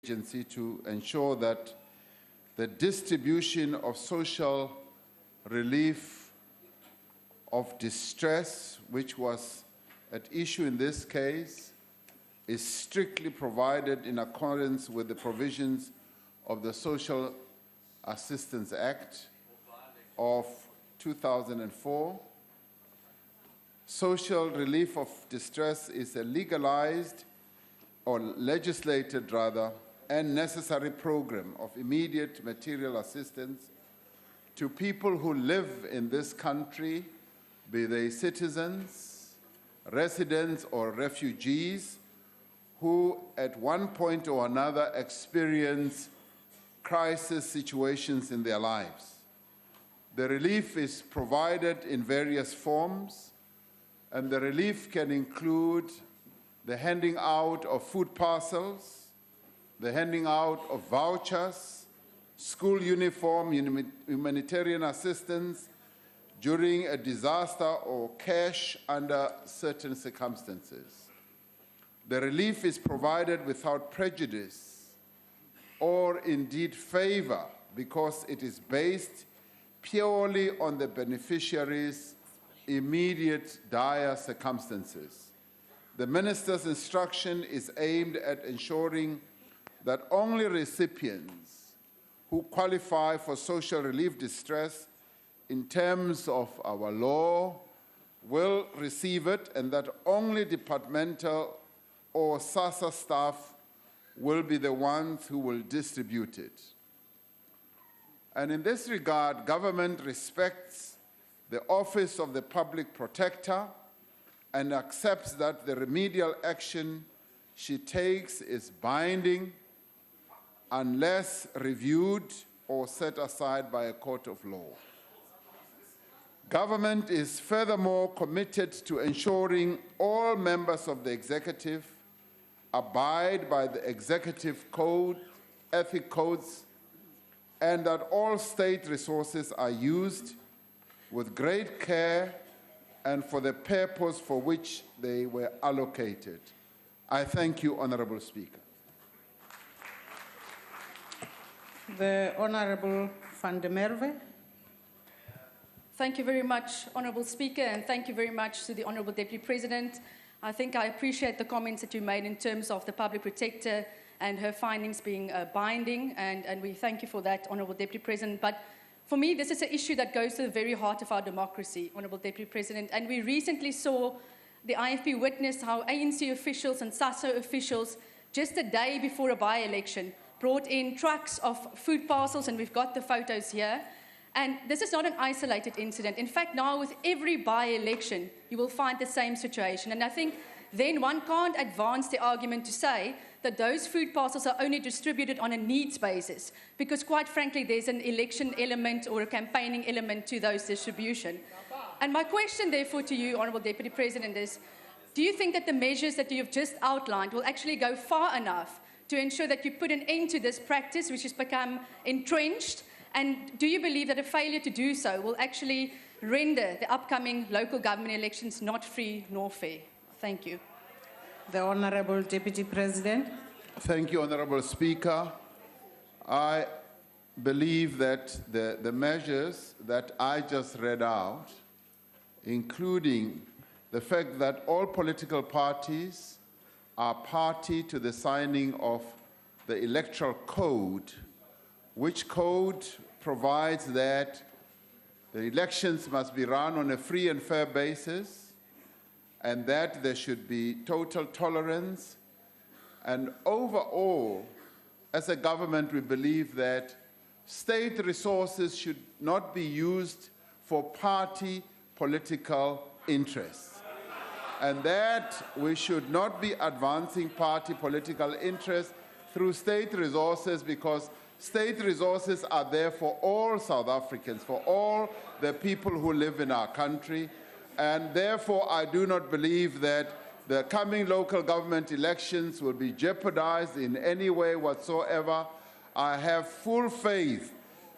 agency to ensure that the distribution of social relief of distress, which was at issue in this case, is strictly provided in accordance with the provisions of the Social Assistance Act of 2004. Social relief of distress is a legalized or legislated rather and necessary program of immediate material assistance to people who live in this country, be they citizens, residents, or refugees, who at one point or another experience crisis situations in their lives. The relief is provided in various forms, and the relief can include the handing out of food parcels, the handing out of vouchers, school uniform, humanitarian assistance during a disaster, or cash under certain circumstances. The relief is provided without prejudice or indeed favor because it is based purely on the beneficiary's immediate dire circumstances. The minister's instruction is aimed at ensuring that only recipients who qualify for social relief distress in terms of our law will receive it, and that only departmental or SASSA staff will be the ones who will distribute it. And in this regard, government respects the Office of the Public Protector and accepts that the remedial action she takes is binding unless reviewed or set aside by a court of law. Government is furthermore committed to ensuring all members of the executive abide by the executive code, ethic codes, and that all state resources are used with great care and for the purpose for which they were allocated. I thank you, Honorable Speaker. The Honorable Van der Merwe. Thank you very much, Honorable Speaker, and thank you very much to the Honorable Deputy President. I think I appreciate the comments that you made in terms of the Public Protector and her findings being binding, and we thank you for that, Honorable Deputy President. But for me, this is an issue that goes to the very heart of our democracy, Honorable Deputy President, and we recently saw the IFP witness how ANC officials and SASO officials, just a day before a by-election, brought in trucks of food parcels, and we've got the photos here. And this is not an isolated incident. In fact, now with every by-election, you will find the same situation. And I think then one can't advance the argument to say that those food parcels are only distributed on a needs basis, because quite frankly, there's an election element or a campaigning element to those distribution. And my question, therefore, to you, Honourable Deputy President, is, do you think that the measures that you've just outlined will actually go far enough to ensure that you put an end to this practice, which has become entrenched? And do you believe that a failure to do so will actually render the upcoming local government elections not free nor fair? Thank you. The Honourable Deputy President. Thank you, Honourable Speaker. I believe that the measures that I just read out, including the fact that all political parties are party to the signing of the Electoral Code, which code provides that the elections must be run on a free and fair basis, and that there should be total tolerance. And overall, as a government, we believe that state resources should not be used for party political interests, and that we should not be advancing party political interests through state resources, because state resources are there for all South Africans, for all the people who live in our country. And therefore, I do not believe that the coming local government elections will be jeopardized in any way whatsoever. I have full faith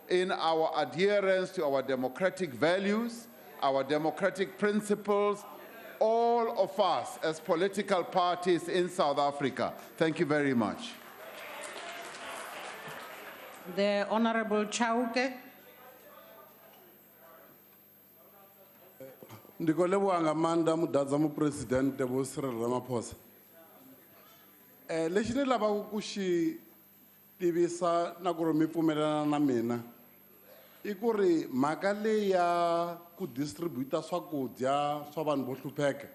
in our adherence to our democratic values, our democratic principles, all of us as political parties in South Africa. Thank you very much. The Honorable Chauke. Ndikoleboha ngamanda mudadza mu President Cyril Ramaphosa. Lexi ni lavaka ku xi tivisa na ku ri mi pfumelelana na mina i ku ri mhaka leyi ya ku distributa swakudya swa vanhu vo hlupheka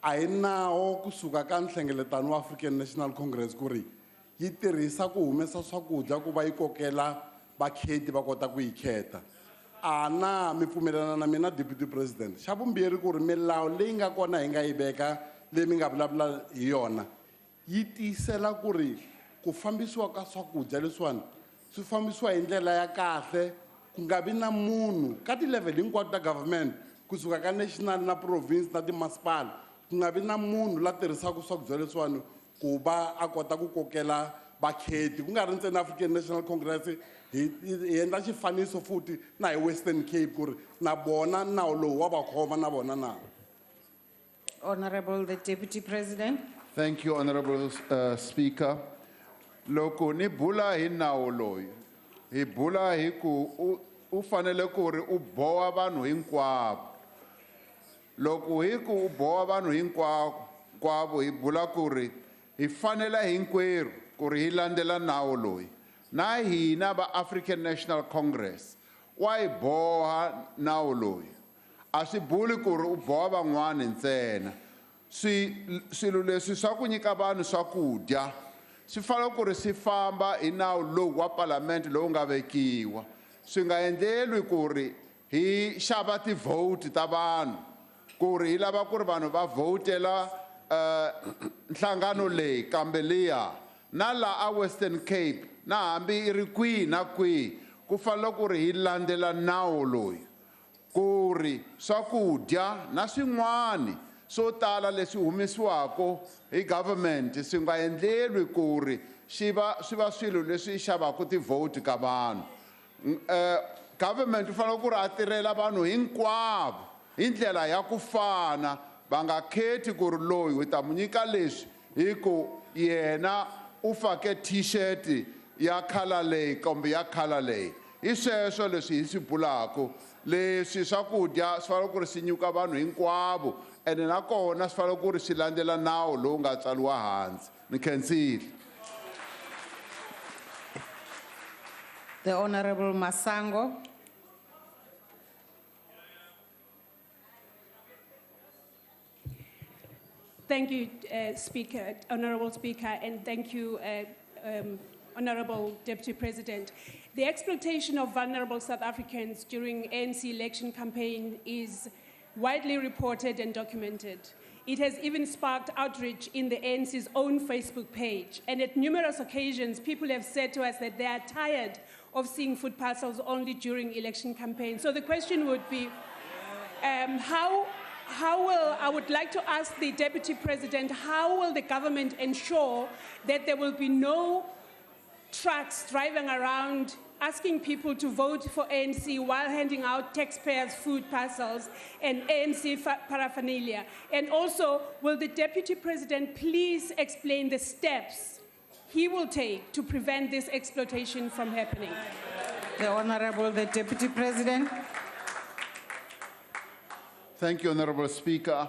a hi nawo kusuka ka nhlengeletano wa African National Congress ku ri yi tirhisa ku humesa swakudya ku va yi kokela vakheti va kota ku yi kheta. Na mi pfumelelana na mina Deputy President. Xa vumbirhi ku ri milawu leyi nga kona hi nga yi veka leyi mi nga vulavula hi yona yi tisela ku ri ku fambisiwa ka swakudya leswiwani swi fambisiwa hi ndlela ya kahle ku nga vi na munhu ka ti-level hinkwato ta government kusuka ka national na province na timasipala ku nga vi na munhu la tirhisaka swakudya leswiwani ku va a kota ku kokela vakheti ku nga ri ntsena African National Congress hi endla xifaniso futhi na hi Western Cape ku ri na bona nawu lowu wa va khoma na bona na. Honorable the Deputy President. Thank you, Honorable Speaker. Loko ni bula hi nawu loyi, hi bula hi ku u fanele ku ri u boha vanhu hinkwavo. Loko hi ku u boha vanhu hinkwavo hi bula ku ri hi fanele hinkwerhu ku ri hi landzela nawu loyi. Na hina va African National Congress wa hi boha nawu loyi. A swi buli ku ri u boha van'wana ntsena. Swilo leswi swa ku nyika vanhu swakudya swi fanele ku ri swi famba hi nawu lowu wa palamende lowu nga vekiwa. Swi nga endleliwi ku ri hi xava ti-vote ta vanhu ku ri hi lava ku ri vanhu va vhotela nhlangano leyi kambe liya na la a Western Cape na hambi i ri kwihi na kwihi ku fanele ku ri hi landzela nawu loyi ku ri swakudya na swin'wani swo tala leswi humesiwaka hi government swi nga endleliwi ku ri swi va swilo leswi xavaka ti-vote ka vanhu. Government u fanele ku ri a tirhela vanhu hinkwavo hi ndlela ya ku fana va nga kheti ku ri loyi u ta mu nyika leswi hi ku yena u fake t-shirt ya khala leyi kumbe ya khala leyi. Hi sweswo leswi hi swi bulaka leswi swakudya swi fanele ku ri swi nyika vanhu hinkwavo ene nakona swi fanele ku ri swi landzela nawu lowu nga tsariwa hansi. Ni khensile. The Honorable Masango. Thank you, Speaker, Honorable Speaker, and thank you, Honorable Deputy President. The exploitation of vulnerable South Africans during ANC election campaign is widely reported and documented. It has even sparked outrage in the ANC's own Facebook page. And at numerous occasions, people have said to us that they are tired of seeing food parcels only during election campaigns. So the question would be, I would like to ask the Deputy President, how will the government ensure that there will be no trucks driving around asking people to vote for ANC while handing out taxpayers' food parcels and ANC paraphernalia? And also, will the Deputy President please explain the steps he will take to prevent this exploitation from happening? The Honorable the Deputy President. Thank you, Honorable Speaker.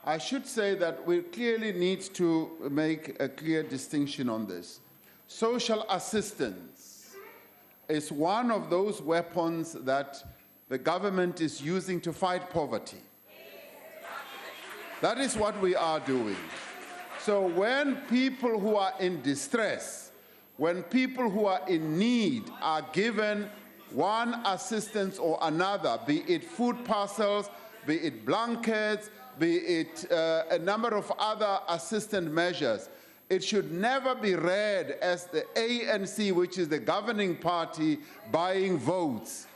I should say that we clearly need to make a clear distinction on this. Social assistance is one of those weapons that the government is using to fight poverty. That is what we are doing. So when people who are in distress, when people who are in need are given one assistance or another, be it food parcels, be it blankets, be it a number of other assistance measures, it should never be read as the ANC, which is the governing party, buying votes.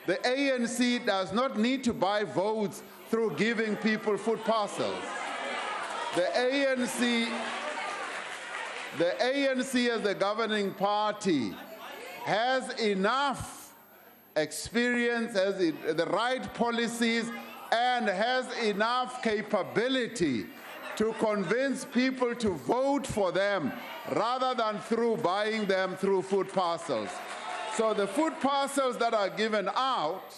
The ANC does not need to buy votes through giving people food parcels. The ANC as the governing party has enough experience, has the right policies, and has enough capability to convince people to vote for them rather than through buying them through food parcels. So the food parcels that are given out,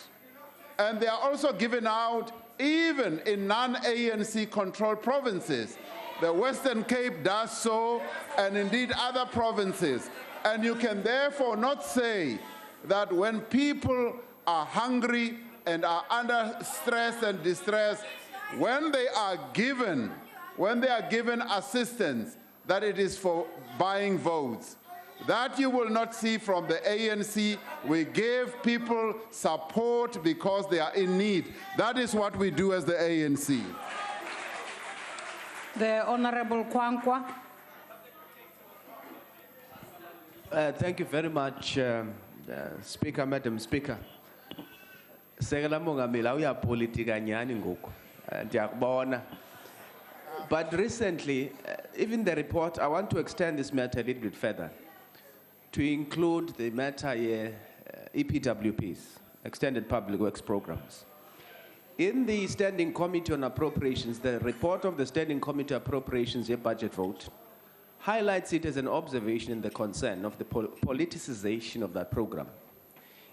and they are also given out even in non-ANC controlled provinces. The Western Cape does so, and indeed other provinces. And you can therefore not say that when people are hungry and are under stress and distress, when they are given assistance, that it is for buying votes. That you will not see from the ANC. We give people support because they are in need. That is what we do as the ANC. The Honorable Kwankwa. Thank you very much, Speaker, Madam Speaker. Sekela Mongameli uyapolitika nyani ngoku. Ndiyakubona. But recently, even the report, I want to extend this matter a little bit further to include the matter here, EPWPs, Extended Public Works Programs. In the Standing Committee on Appropriations, the report of the Standing Committee on Appropriations, a budget vote, highlights it as an observation and the concern of the politicization of that program.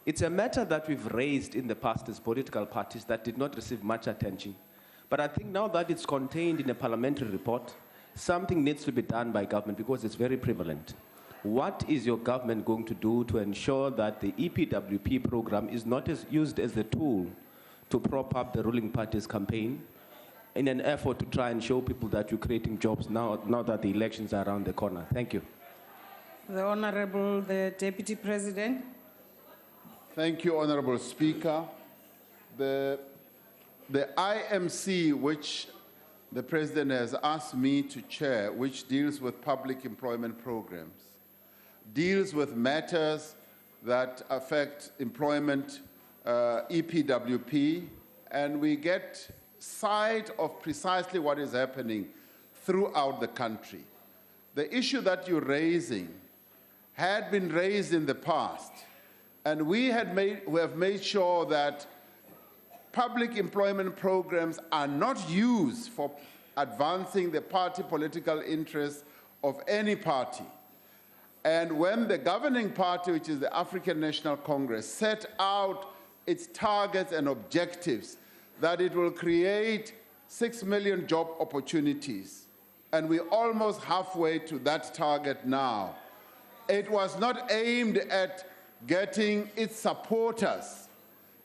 It's a matter that we've raised in the past as political parties that did not receive much attention. But I think now that it's contained in a parliamentary report, something needs to be done by government because it's very prevalent. What is your government going to do to ensure that the EPWP program is not used as a tool to prop up the ruling party's campaign in an effort to try and show people that you're creating jobs now that the elections are around the corner? Thank you. The Honorable, the Deputy President. Thank you, Honorable Speaker. The IMC, which the President has asked me to chair, which deals with public employment programs, deals with matters that affect employment, EPWP, and we get sight of precisely what is happening throughout the country. The issue that you're raising had been raised in the past, and we have made sure that public employment programs are not used for advancing the party political interests of any party. And when the governing party, which is the African National Congress, set out its targets and objectives, that it will create 6 million job opportunities, and we're almost halfway to that target now. It was not aimed at getting its supporters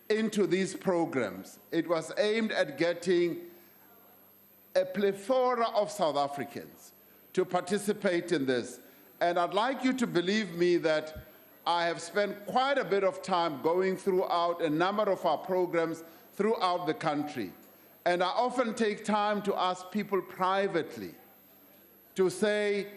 into these programs. It was aimed at getting a plethora of South Africans to participate in this. And I'd like you to believe me that I have spent quite a bit of time going throughout a number of our programs throughout the country. And I often take time to ask people privately to say,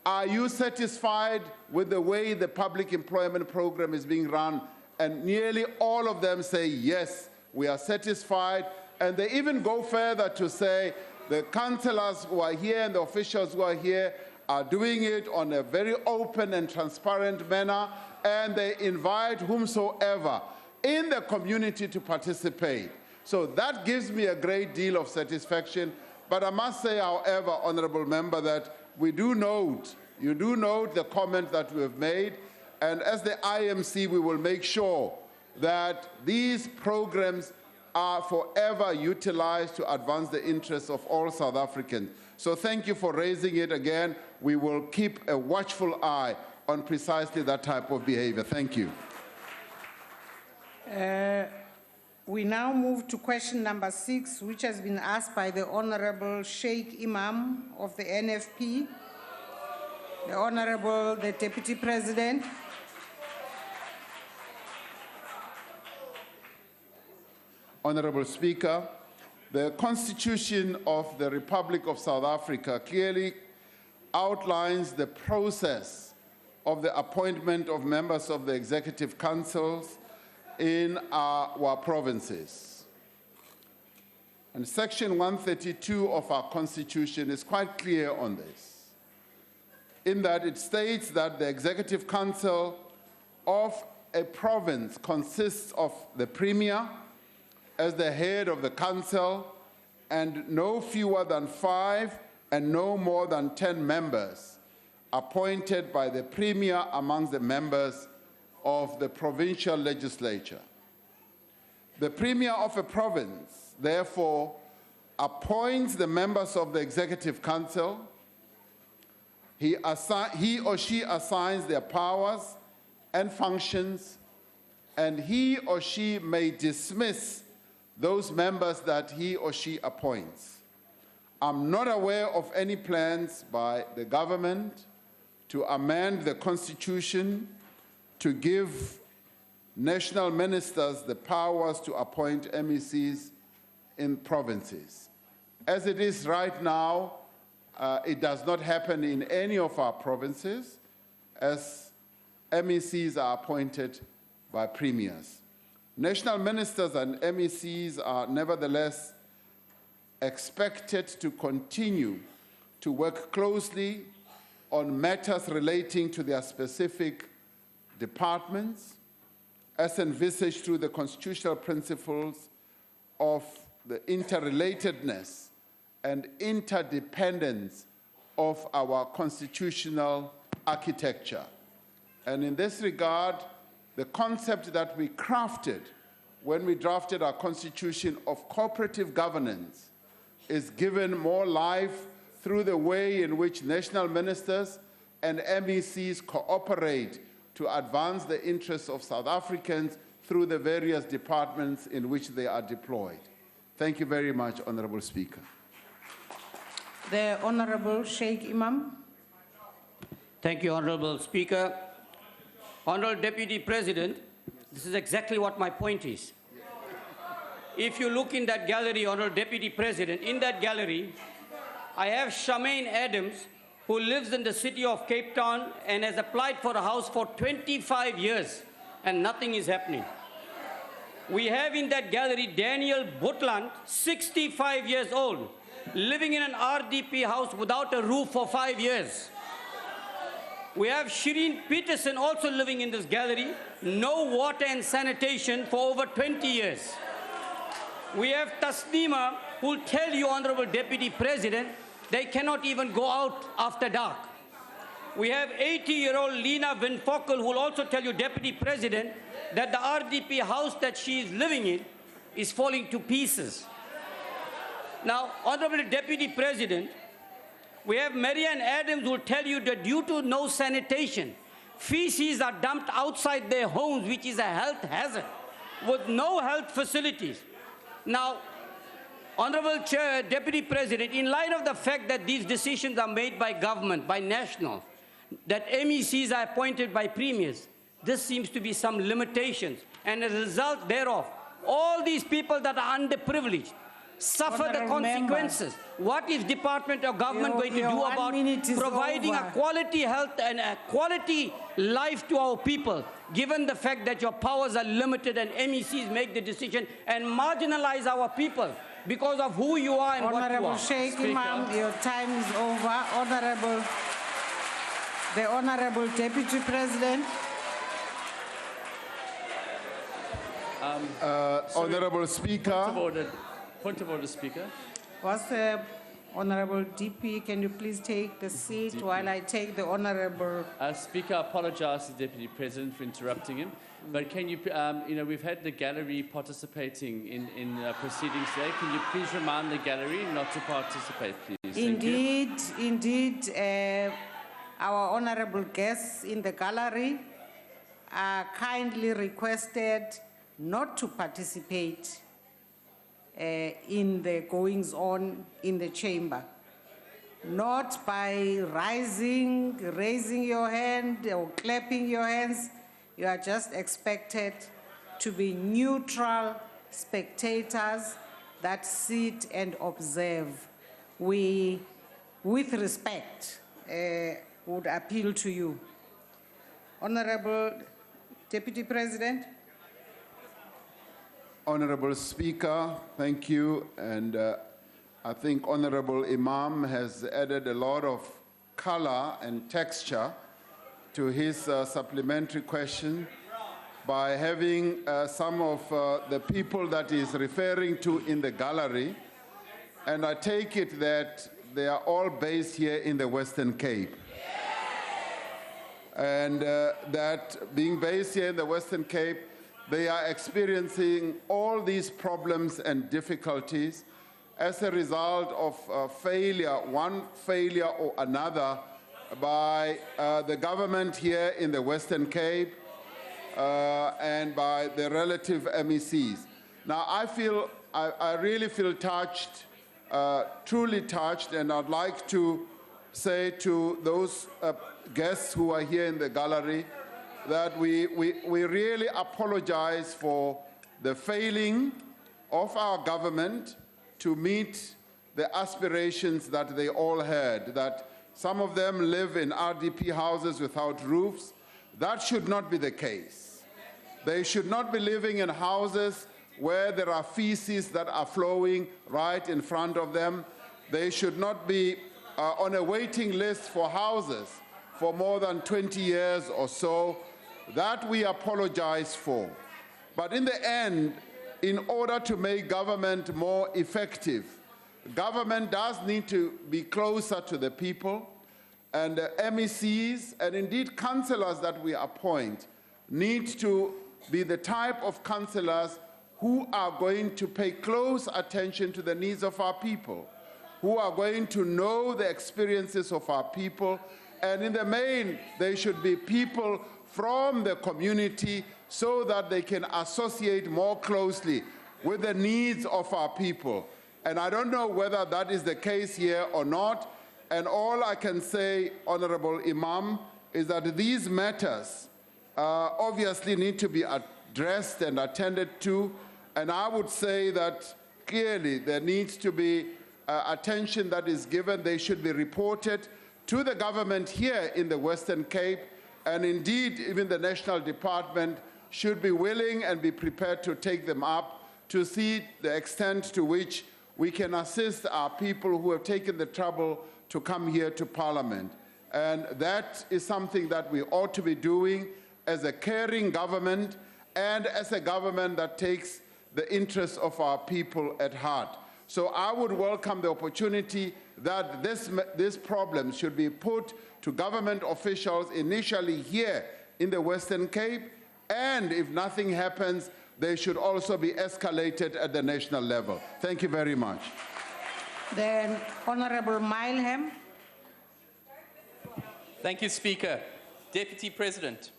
are you satisfied with the way the public employment program is being run? And nearly all of them say, yes, we are satisfied. And they even go further to say the councillors who are here and the officials who are here are doing it on a very open and transparent manner, and they invite whomsoever in the community to participate. So that gives me a great deal of satisfaction. But I must say, however, Honourable Member, that you do note the comment that we have made, and as the IMC, we will make sure that these programs are forever utilized to advance the interests of all South Africans. So thank you for raising it again. We will keep a watchful eye on precisely that type of behavior. Thank you. We now move to question number 6, which has been asked by the Honorable Sheikh Imam of the NFP. The Honorable, the Deputy President. Honorable Speaker, the Constitution of the Republic of South Africa clearly outlines the process of the appointment of members of the executive councils in our provinces. And Section 132 of our Constitution is quite clear on this, in that it states that the executive council of a province consists of the Premier as the head of the council and no fewer than 5 and no more than 10 members appointed by the Premier amongst the members of the provincial legislature. The Premier of a province, therefore, appoints the members of the Executive Council. He or she assigns their powers and functions, and he or she may dismiss those members that he or she appoints. I'm not aware of any plans by the government to amend the Constitution to give national ministers the powers to appoint MECs in provinces. As it is right now, it does not happen in any of our provinces, as MECs are appointed by premiers. National ministers and MECs are nevertheless expected to continue to work closely on matters relating to their specific departments, as envisaged through the constitutional principles of the interrelatedness and interdependence of our constitutional architecture. And in this regard, the concept that we crafted when we drafted our constitution of cooperative governance is given more life through the way in which national ministers and MECs cooperate to advance the interests of South Africans through the various departments in which they are deployed. Thank you very much, Honorable Speaker. The Honorable Sheikh Imam. Thank you, Honorable Speaker. Honorable Deputy President, this is exactly what my point is. If you look in that gallery, Honorable Deputy President, in that gallery, I have Charmaine Adams, who lives in the city of Cape Town and has applied for a house for 25 years, and nothing is happening. We have in that gallery Daniel Butland, 65 years old, living in an RDP house without a roof for 5 years. We have Shireen Peterson also living in this gallery, no water and sanitation for over 20 years. We have Tasnima, who will tell you, Honorable Deputy President, they cannot even go out after dark. We have 80-year-old Lena Van Fokkel, who will also tell you, Deputy President, that the RDP house that she is living in is falling to pieces. Now, Honorable Deputy President, we have Marianne Adams, who will tell you that due to no sanitation, feces are dumped outside their homes, which is a health hazard, with no health facilities. Now, Honorable Chair, Deputy President, in light of the fact that these decisions are made by government, by national, that MECs are appointed by premiers, this seems to be some limitations. And as a result thereof, all these people that are underprivileged suffer the consequences. What is Department of Government going to do about providing a quality health and a quality life to our people, given the fact that your powers are limited and MECs make the decision and marginalize our people because of who you are and what you are? Honorable Sheikh Imam, your time is over. The Honorable Deputy President. Honorable Speaker. Point of order, Speaker. Was the Honorable DP, can you please take the seat DP. While I take the Honorable... Speaker, I apologize to the Deputy President for interrupting him. But can you, we've had the gallery participating in proceedings today. Can you please remind the gallery not to participate, please? Indeed, our honorable guests in the gallery are kindly requested not to participate in the goings-on in the chamber. Not by raising your hand or clapping your hands. You are just expected to be neutral spectators that sit and observe. We, with respect, would appeal to you. Honorable Deputy President. Honorable Speaker, thank you. And I think Honorable Imam has added a lot of color and texture to his supplementary question by having some of the people that he's referring to in the gallery and I take it that they are all based here in the Western Cape. And that being based here in the Western Cape, they are experiencing all these problems and difficulties as a result of one failure or another by the government here in the Western Cape and by the relative MECs. Now, I really feel touched, truly touched, and I'd like to say to those guests who are here in the gallery that we really apologize for the failing of our government to meet the aspirations that they all had, that some of them live in RDP houses without roofs. That should not be the case. They should not be living in houses where there are feces that are flowing right in front of them. They should not be on a waiting list for houses for more than 20 years or so. That we apologize for. But in the end, in order to make government more effective, government does need to be closer to the people, and MECs and indeed councillors that we appoint need to be the type of councillors who are going to pay close attention to the needs of our people, who are going to know the experiences of our people, and in the main, they should be people from the community so that they can associate more closely with the needs of our people. And I don't know whether that is the case here or not. And all I can say, Honorable Imam, is that these matters obviously need to be addressed and attended to. And I would say that clearly there needs to be attention that is given. They should be reported to the government here in the Western Cape. And indeed, even the National Department should be willing and be prepared to take them up to see the extent to which we can assist our people who have taken the trouble to come here to Parliament. And that is something that we ought to be doing as a caring government and as a government that takes the interests of our people at heart. So I would welcome the opportunity that this problem should be put to government officials initially here in the Western Cape, and if nothing happens, they should also be escalated at the national level. Thank you very much. Then, Honorable Mileham. Thank you, Speaker. Deputy President,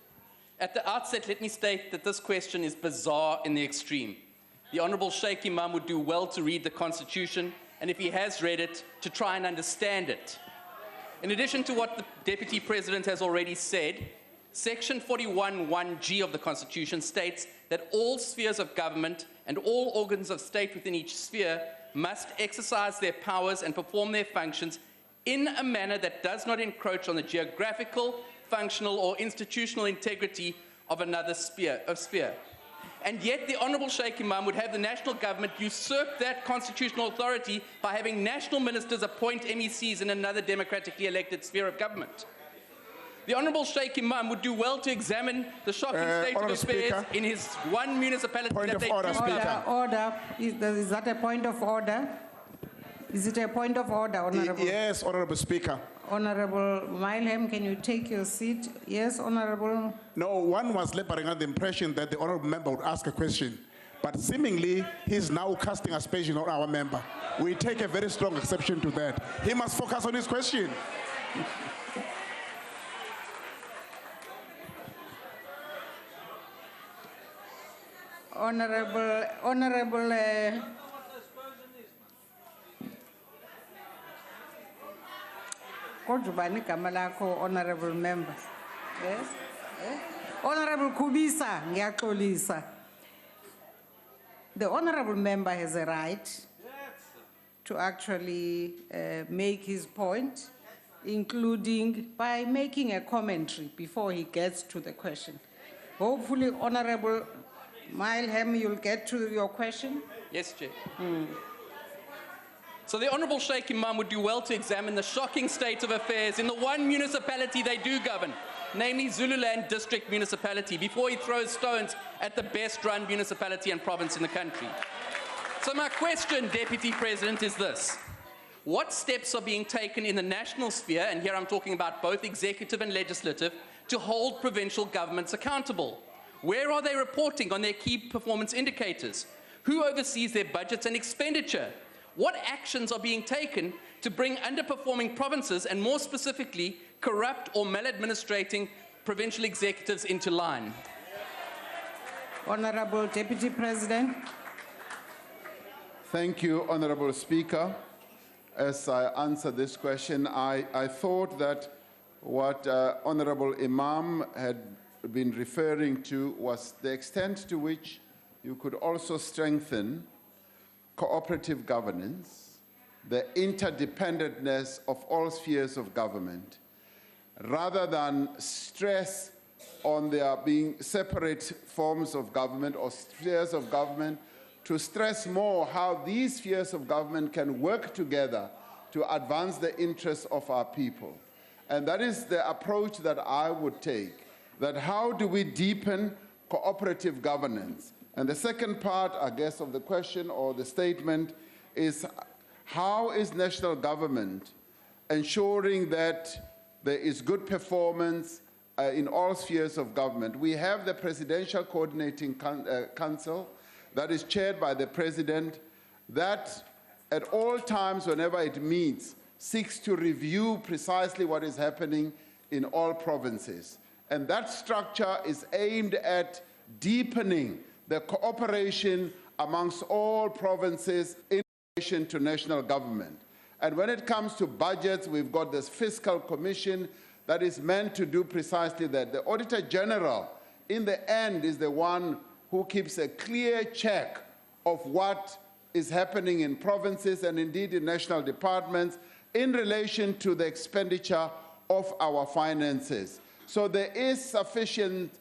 at the outset, let me state that this question is bizarre in the extreme. The Honourable Sheikh Imam would do well to read the Constitution, and if he has read it, to try and understand it. In addition to what the Deputy President has already said, Section 41(1)(g) of the Constitution states that all spheres of government and all organs of state within each sphere must exercise their powers and perform their functions in a manner that does not encroach on the geographical, functional, or institutional integrity of another sphere. And yet the Honourable Sheikh Imam would have the national government usurp that constitutional authority by having national ministers appoint MECs in another democratically elected sphere of government. The Honourable Sheikh Imam would do well to examine the shocking state of affairs in his one municipality that they do. Order. Is that a point of order? Is it a point of order, Honourable? Yes, Honourable Speaker. Honourable Mileham, can you take your seat? Yes, Honourable. No, one was laboring under the impression that the Honourable Member would ask a question, but seemingly he's now casting aspersion on our member. We take a very strong exception to that. He must focus on his question. Honourable Kodjubani Kamalako, Honourable Member. Yes? Honourable Kubisa, Ngiyaxolisa. The Honourable Member has a right to actually make his point, including by making a commentary before he gets to the question. Hopefully, Honourable Mileham, you'll get to your question. Yes, Chair. So the Honourable Sheikh Imam would do well to examine the shocking state of affairs in the one municipality they do govern, namely Zululand District Municipality, before he throws stones at the best-run municipality and province in the country. So my question, Deputy President, is this. What steps are being taken in the national sphere, and here I'm talking about both executive and legislative, to hold provincial governments accountable? Where are they reporting on their key performance indicators? Who oversees their budgets and expenditure? What actions are being taken to bring underperforming provinces, and more specifically, corrupt or maladministrating provincial executives into line? Honorable Deputy President. Thank you, Honorable Speaker. As I answer this question, I thought that what Honorable Imam had been referring to was the extent to which you could also strengthen cooperative governance, the interdependentness of all spheres of government, rather than stress on there being separate forms of government or spheres of government, to stress more how these spheres of government can work together to advance the interests of our people. And that is the approach that I would take, that how do we deepen cooperative governance? And the second part, I guess, of the question or the statement is, how is national government ensuring that there is good performance in all spheres of government? We have the Presidential Coordinating Council that is chaired by the President, that at all times, whenever it meets, seeks to review precisely what is happening in all provinces. And that structure is aimed at deepening the cooperation amongst all provinces in relation to national government. And when it comes to budgets, we've got this fiscal commission that is meant to do precisely that. The Auditor General, in the end, is the one who keeps a clear check of what is happening in provinces and indeed in national departments in relation to the expenditure of our finances. So there is sufficient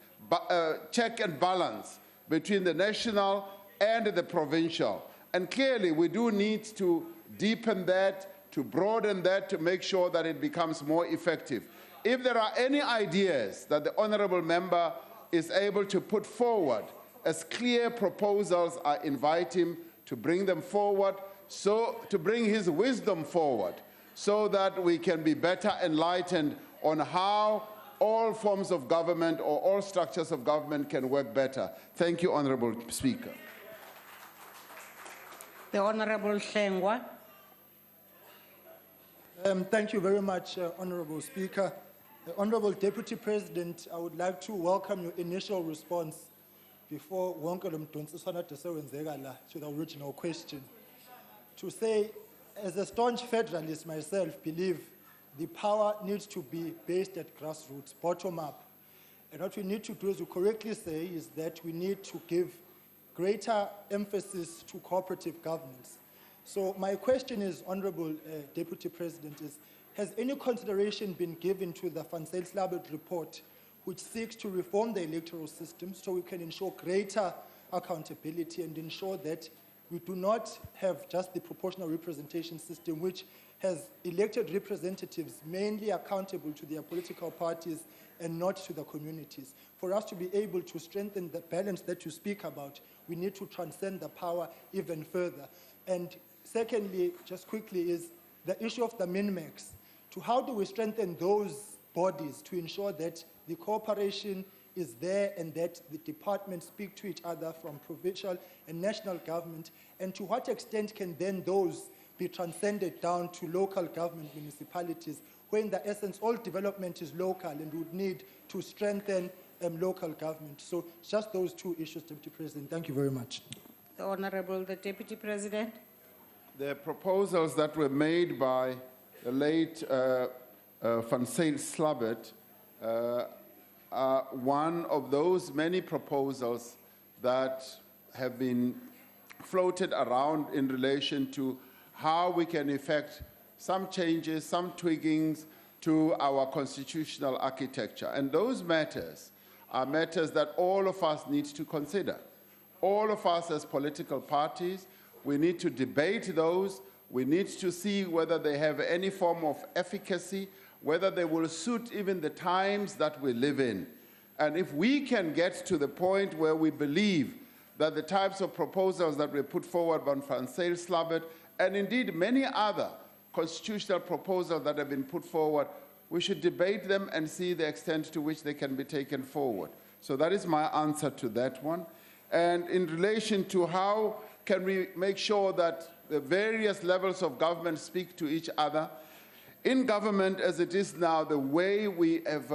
check and balance between the national and the provincial. And clearly, we do need to deepen that, to broaden that, to make sure that it becomes more effective. If there are any ideas that the honourable member is able to put forward as clear proposals, I invite him to bring them forward, so to bring his wisdom forward, so that we can be better enlightened on how all forms of government or all structures of government can work better. Thank you, Honourable Speaker. The Honourable Hlengwa. Thank you very much, Honourable Speaker. Honourable Deputy President, I would like to welcome your initial response before wonke lo mdonsiswana de sewenzeka la to the original question. To say, as a staunch federalist myself, believe the power needs to be based at grassroots, bottom up. And what we need to do, as you correctly say, is that we need to give greater emphasis to cooperative governance. So my question is, Honourable Deputy President, is, has any consideration been given to the Van Zyl report, which seeks to reform the electoral system so we can ensure greater accountability and ensure that we do not have just the proportional representation system, which has elected representatives mainly accountable to their political parties and not to the communities. For us to be able to strengthen the balance that you speak about, we need to transcend the power even further. And secondly, just quickly, is the issue of the min-max. To how do we strengthen those bodies to ensure that the cooperation is there and that the departments speak to each other from provincial and national government, and to what extent can then those be transcended down to local government municipalities, where in the essence all development is local and would need to strengthen local government. So just those two issues, Deputy President. Thank you very much. The Honourable the Deputy President. The proposals that were made by the late Van Zyl are one of those many proposals that have been floated around in relation to how we can effect some changes, some twiggings to our constitutional architecture. And those matters are matters that all of us need to consider. All of us as political parties, we need to debate those. We need to see whether they have any form of efficacy, whether they will suit even the times that we live in. And if we can get to the point where we believe that the types of proposals that were put forward by Van Zyl-Slabbert, and indeed many other constitutional proposals that have been put forward, we should debate them and see the extent to which they can be taken forward. So that is my answer to that one. And in relation to how can we make sure that the various levels of government speak to each other, in government as it is now, the way we have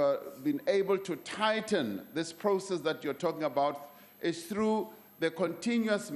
been able to tighten this process that you're talking about is through the continuous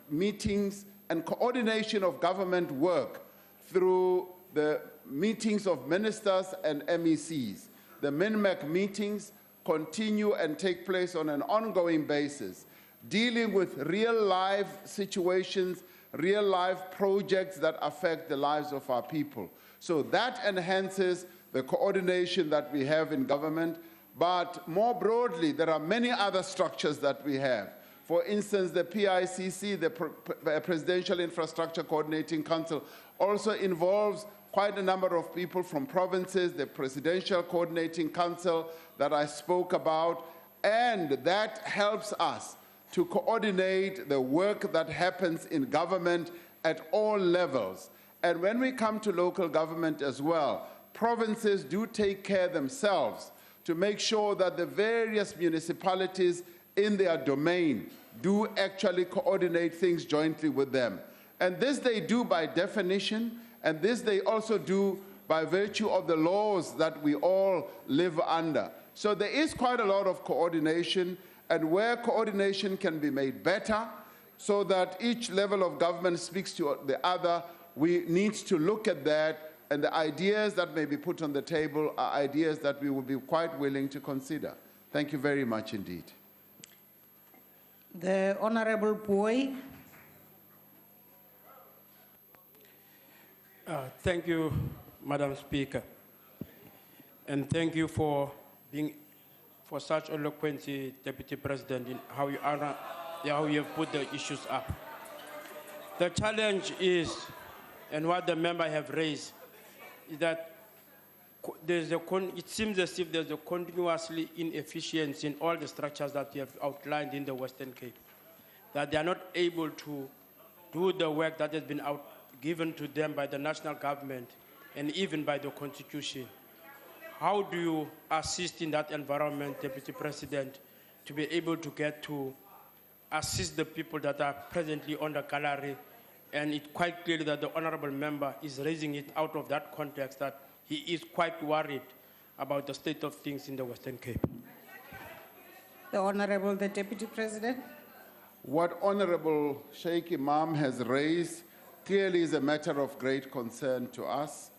meetings and coordination of government work through the meetings of ministers and MECs. The MINMEC meetings continue and take place on an ongoing basis, dealing with real-life situations, real-life projects that affect the lives of our people. So that enhances the coordination that we have in government, but more broadly, there are many other structures that we have. For instance, the PICC, the Presidential Infrastructure Coordinating Council, also involves quite a number of people from provinces, the Presidential Coordinating Council that I spoke about, and that helps us to coordinate the work that happens in government at all levels. And when we come to local government as well, provinces do take care themselves to make sure that the various municipalities in their domain do actually coordinate things jointly with them. And this they do by definition, and this they also do by virtue of the laws that we all live under. So there is quite a lot of coordination, and where coordination can be made better so that each level of government speaks to the other, we need to look at that, and the ideas that may be put on the table are ideas that we will be quite willing to consider. Thank you very much indeed. The Honorable Boy. Thank you, Madam Speaker. And thank you for being such eloquency, Deputy President, in how you have put the issues up. The challenge is, and what the member have raised, is that it seems as if there's a continuously inefficiency in all the structures that you have outlined in the Western Cape, that they are not able to do the work that has been given to them by the national government and even by the Constitution. How do you assist in that environment, Deputy President, to be able to get to assist the people that are presently on the gallery? And it's quite clear that the honorable member is raising it out of that context, that he is quite worried about the state of things in the Western Cape. The Honorable, the Deputy President. What Honorable Sheikh Imam has raised clearly is a matter of great concern to us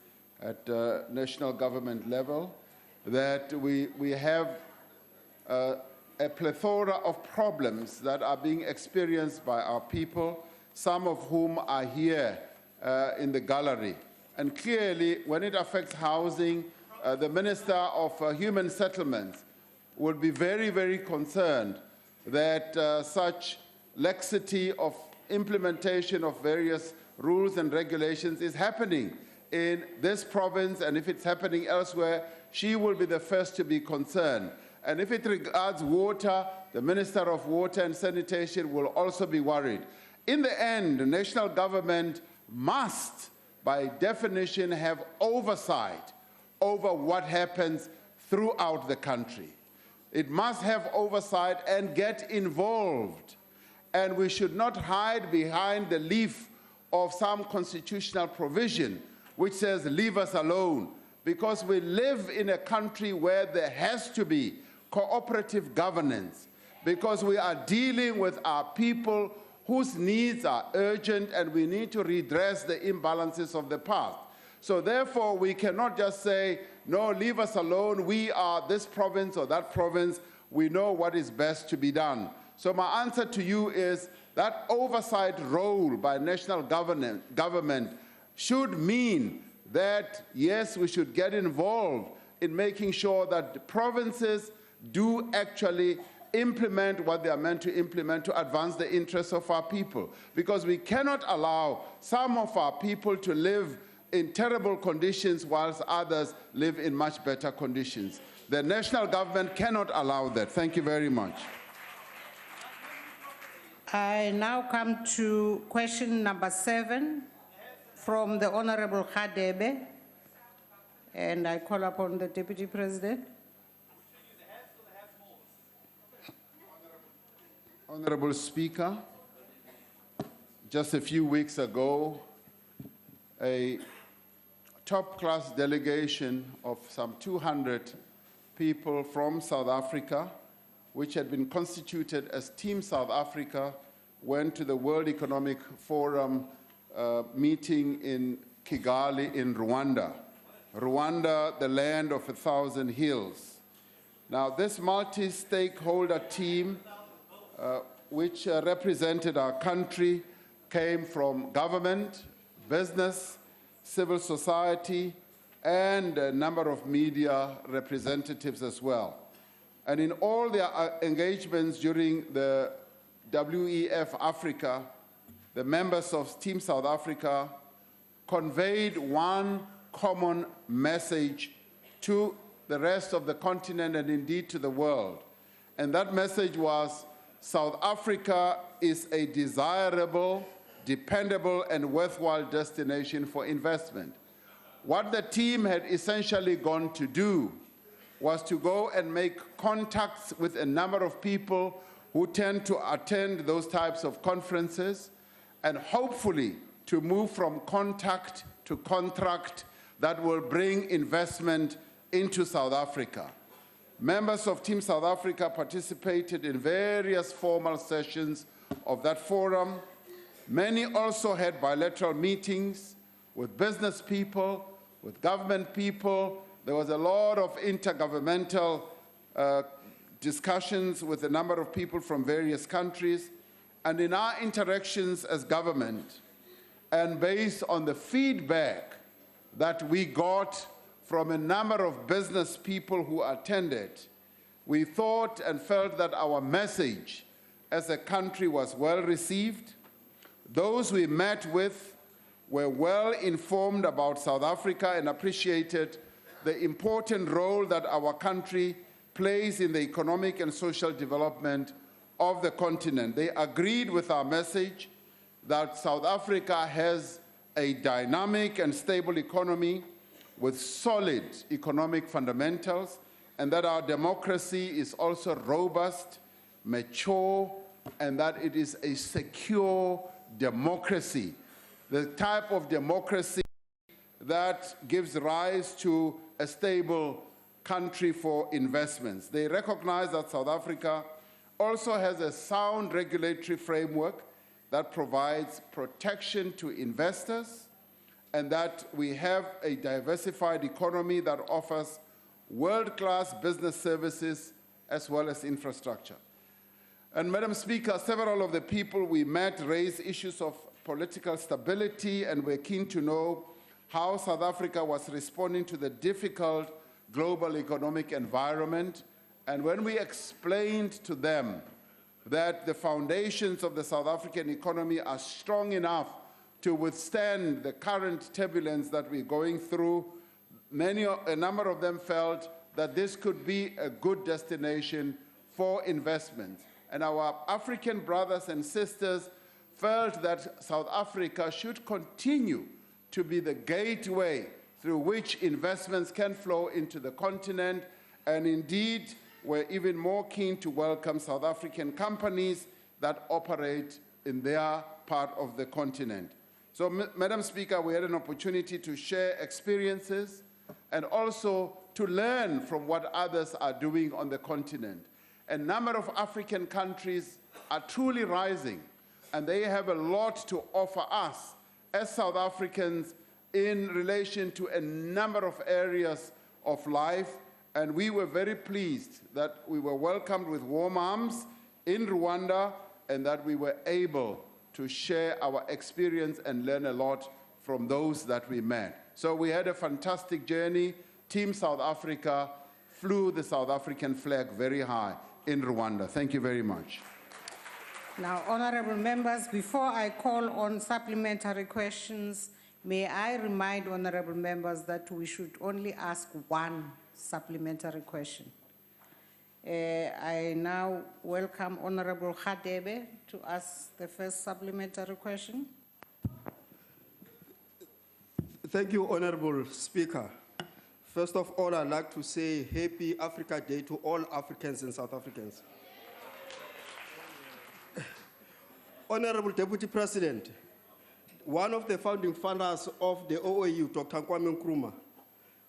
at national government level, that we have a plethora of problems that are being experienced by our people, some of whom are here in the gallery. And clearly, when it affects housing, the Minister of Human Settlements would be very, very concerned that such laxity of implementation of various rules and regulations is happening in this province, and if it's happening elsewhere, she will be the first to be concerned. And if it regards water, the Minister of Water and Sanitation will also be worried. In the end, the national government must, by definition, have oversight over what happens throughout the country. It must have oversight and get involved. And we should not hide behind the leaf of some constitutional provision which says, leave us alone, because we live in a country where there has to be cooperative governance, because we are dealing with our people whose needs are urgent, and we need to redress the imbalances of the past. So therefore, we cannot just say, no, leave us alone, we are this province or that province, we know what is best to be done. So my answer to you is that oversight role by national government should mean that, yes, we should get involved in making sure that the provinces do actually implement what they are meant to implement to advance the interests of our people. Because we cannot allow some of our people to live in terrible conditions whilst others live in much better conditions. The national government cannot allow that. Thank you very much. I now come to question number 7 from the Honorable Khadebe, and I call upon the Deputy President. Honorable Speaker, just a few weeks ago, a top-class delegation of some 200 people from South Africa, which had been constituted as Team South Africa, went to the World Economic Forum meeting in Kigali in Rwanda. Rwanda, the land of 1,000 hills. Now, this multi-stakeholder team, which represented our country, came from government, business, civil society, and a number of media representatives as well. And in all their engagements during the WEF Africa, the members of Team South Africa conveyed one common message to the rest of the continent and indeed to the world. And that message was, South Africa is a desirable, dependable, and worthwhile destination for investment. What the team had essentially gone to do was to go and make contacts with a number of people who tend to attend those types of conferences, and hopefully to move from contact to contract that will bring investment into South Africa. Members of Team South Africa participated in various formal sessions of that forum. Many also had bilateral meetings with business people, with government people. There was a lot of intergovernmental discussions with a number of people from various countries. And in our interactions as government, and based on the feedback that we got from a number of business people who attended, we thought and felt that our message as a country was well received. Those we met with were well informed about South Africa and appreciated the important role that our country plays in the economic and social development of the continent. They agreed with our message that South Africa has a dynamic and stable economy with solid economic fundamentals, and that our democracy is also robust, mature, and that it is a secure democracy, the type of democracy that gives rise to a stable country for investments. They recognize that South Africa also has a sound regulatory framework that provides protection to investors, and that we have a diversified economy that offers world-class business services as well as infrastructure. And Madam Speaker, several of the people we met raised issues of political stability, and we're keen to know how South Africa was responding to the difficult global economic environment. And when we explained to them that the foundations of the South African economy are strong enough to withstand the current turbulence that we're going through, a number of them felt that this could be a good destination for investment. And our African brothers and sisters felt that South Africa should continue to be the gateway through which investments can flow into the continent, and indeed were even more keen to welcome South African companies that operate in their part of the continent. So, Madam Speaker, we had an opportunity to share experiences and also to learn from what others are doing on the continent. A number of African countries are truly rising, and they have a lot to offer us as South Africans in relation to a number of areas of life. And we were very pleased that we were welcomed with warm arms in Rwanda, and that we were able to share our experience and learn a lot from those that we met. So we had a fantastic journey. Team South Africa flew the South African flag very high in Rwanda. Thank you very much. Now, honorable members, before I call on supplementary questions, may I remind honorable members that we should only ask one supplementary question. I now welcome Honorable Khadebe to ask the first supplementary question. Thank you, Honorable Speaker. First of all, I'd like to say Happy Africa Day to all Africans and South Africans. Honorable Deputy President, one of the founding fathers of the OAU, Dr. Kwame Nkrumah,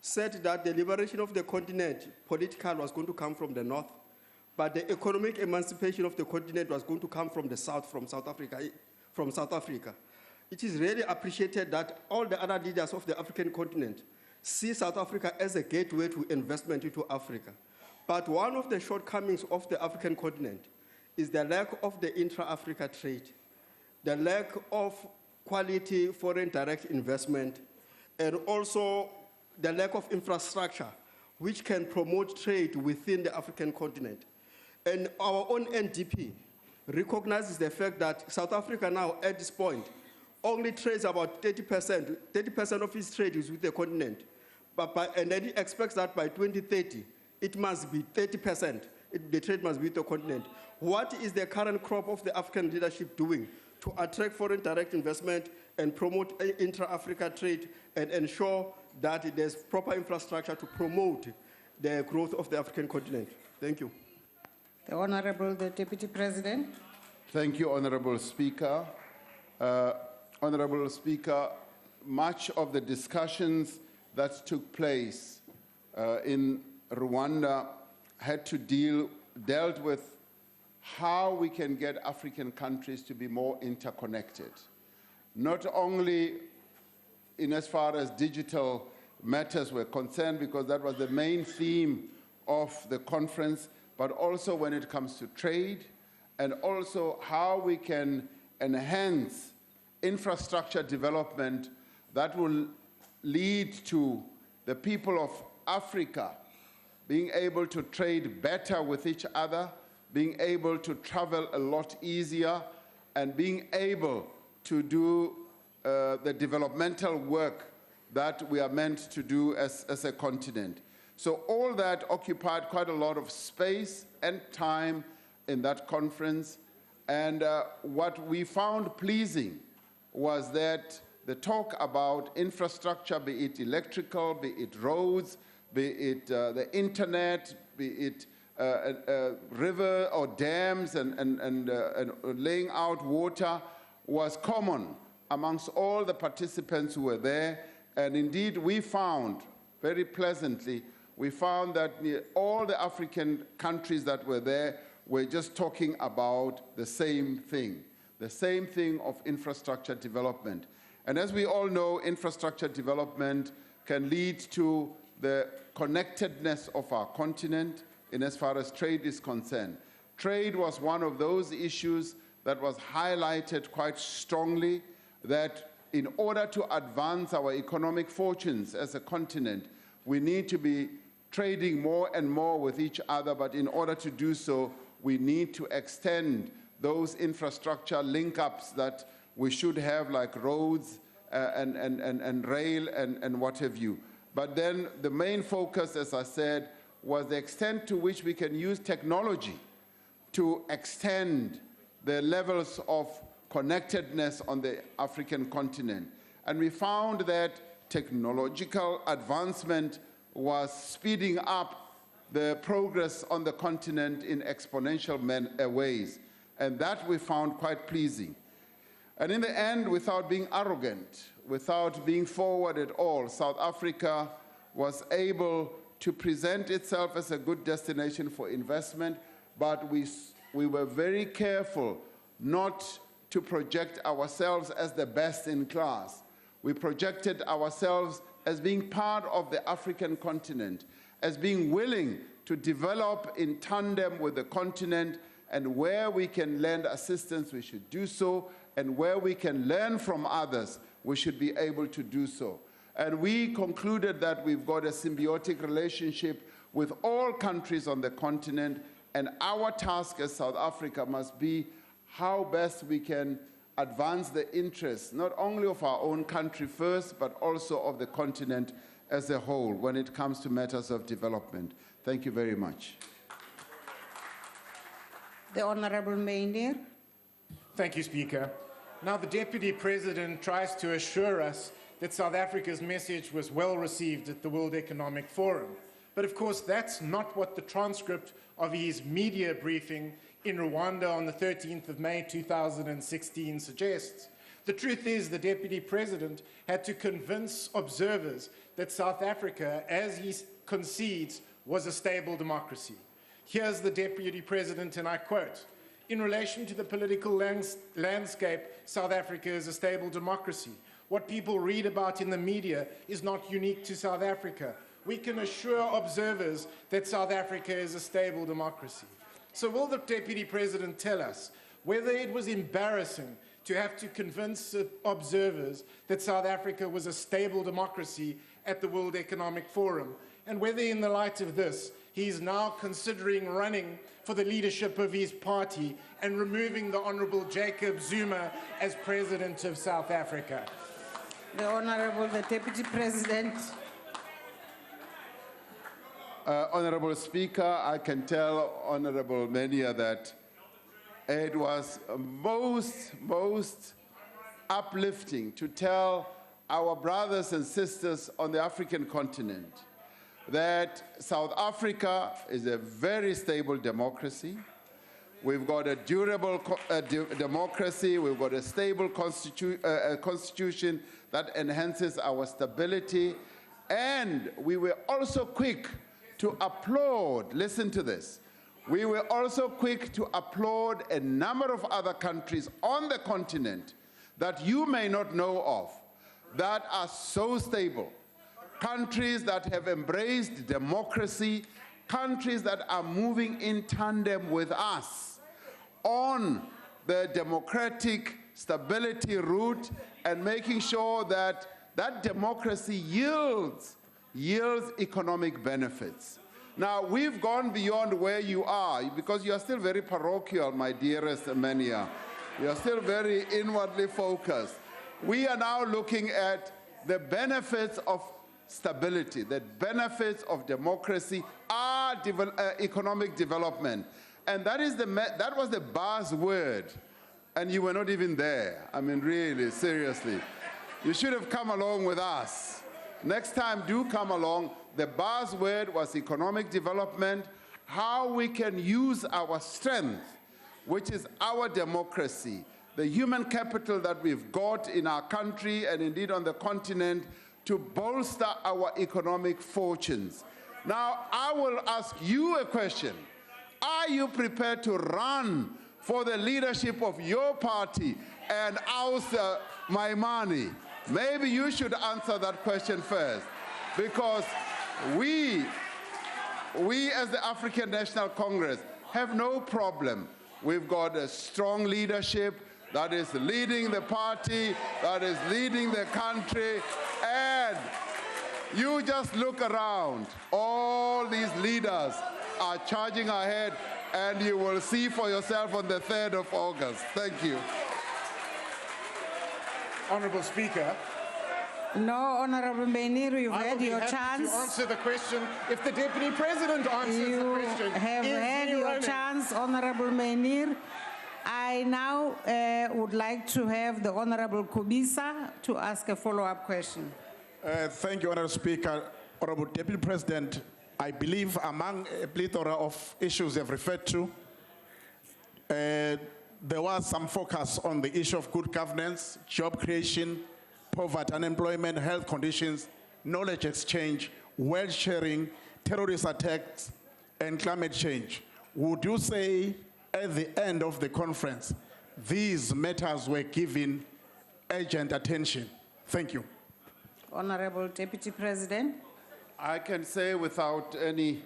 said that the liberation of the continent, political, was going to come from the north, but the economic emancipation of the continent was going to come from the south, from South Africa. It is really appreciated that all the other leaders of the African continent see South Africa as a gateway to investment into Africa. But one of the shortcomings of the African continent is the lack of the intra-Africa trade, the lack of quality foreign direct investment, and also the lack of infrastructure which can promote trade within the African continent. And our own NDP recognizes the fact that South Africa now, at this point, only trades about 30%. 30% of its trade is with the continent. And then it expects that by 2030, it must be 30%. The trade must be with the continent. What is the current crop of the African leadership doing to attract foreign direct investment and promote intra-Africa trade and ensure that there's proper infrastructure to promote the growth of the African continent? Thank you. The Honorable the Deputy President. Thank you, Honorable Speaker. Honorable Speaker, much of the discussions that took place in Rwanda had to dealt with how we can get African countries to be more interconnected, not only in as far as digital matters were concerned, because that was the main theme of the conference, but also when it comes to trade, and also how we can enhance infrastructure development that will lead to the people of Africa being able to trade better with each other, being able to travel a lot easier, and being able to do the developmental work that we are meant to do as a continent. So all that occupied quite a lot of space and time in that conference. And what we found pleasing was that the talk about infrastructure, be it electrical, be it roads, be it the internet, be it river or dams and laying out water, was common amongst all the participants who were there. And indeed, we found, very pleasantly, we found that all the African countries that were there were just talking about the same thing of infrastructure development. And as we all know, infrastructure development can lead to the connectedness of our continent in as far as trade is concerned. Trade was one of those issues that was highlighted quite strongly, that in order to advance our economic fortunes as a continent, we need to be trading more and more with each other, but in order to do so, we need to extend those infrastructure link-ups that we should have, like roads and rail and what have you. But then the main focus, as I said, was the extent to which we can use technology to extend the levels of connectedness on the African continent. And we found that technological advancement was speeding up the progress on the continent in exponential ways. And that we found quite pleasing. And in the end, without being arrogant, without being forward at all, South Africa was able to present itself as a good destination for investment, but we were very careful not to project ourselves as the best in class. We projected ourselves as being part of the African continent, as being willing to develop in tandem with the continent, and where we can lend assistance, we should do so, and where we can learn from others, we should be able to do so. And we concluded that we've got a symbiotic relationship with all countries on the continent, and our task as South Africa must be how best we can advance the interests, not only of our own country first, but also of the continent as a whole when it comes to matters of development. Thank you very much. The Honorable Mainir. Thank you, Speaker. Now the Deputy President tries to assure us that South Africa's message was well received at the World Economic Forum. But of course, that's not what the transcript of his media briefing in Rwanda on the 13th of May 2016 suggests. The truth is the Deputy President had to convince observers that South Africa, as he concedes, was a stable democracy. Here's the Deputy President, and I quote, "In relation to the political landscape, South Africa is a stable democracy. What people read about in the media is not unique to South Africa. We can assure observers that South Africa is a stable democracy." So will the Deputy President tell us whether it was embarrassing to have to convince observers that South Africa was a stable democracy at the World Economic Forum, and whether in the light of this, he's now considering running for the leadership of his party and removing the Honorable Jacob Zuma as President of South Africa? The Honorable, the Deputy President. Honorable Speaker, I can tell Honorable Mania that it was most uplifting to tell our brothers and sisters on the African continent that South Africa is a very stable democracy. We've got a durable democracy. We've got a stable constitution that enhances our stability. And we were also quick to applaud, listen to this, we were also quick to applaud a number of other countries on the continent that you may not know of that are so stable. Countries that have embraced democracy, countries that are moving in tandem with us on the democratic stability route and making sure that that democracy yields economic benefits. Now, we've gone beyond where you are, because you are still very parochial, my dearest Mania. You are still very inwardly focused. We are now looking at the benefits of stability, the benefits of democracy are economic development. And that was the buzzword, and you were not even there. I mean, really, seriously. You should have come along with us. Next time, do come along. The buzzword was economic development, how we can use our strength, which is our democracy, the human capital that we've got in our country and indeed on the continent, to bolster our economic fortunes. Now, I will ask you a question. Are you prepared to run for the leadership of your party and oust Maimani? Maybe you should answer that question first, because we as the African National Congress have no problem. We've got a strong leadership that is leading the party, that is leading the country, and you just look around. All these leaders are charging ahead, and you will see for yourself on the 3rd of August. Thank you. Honorable Speaker. No, Honorable Mainir, you've had your I chance. will be happy to answer the question if the Deputy President answers the question. You have had your chance, Honorable Mainir. I now would like to have the Honorable Kubisa to ask a follow-up question. Thank you, Honorable Speaker. Honorable Deputy President, I believe among a plethora of issues you've referred to, there was some focus on the issue of good governance, job creation, poverty, unemployment, health conditions, knowledge exchange, wealth sharing, terrorist attacks, and climate change. Would you say at the end of the conference, these matters were given urgent attention? Thank you. Honorable Deputy President. I can say without any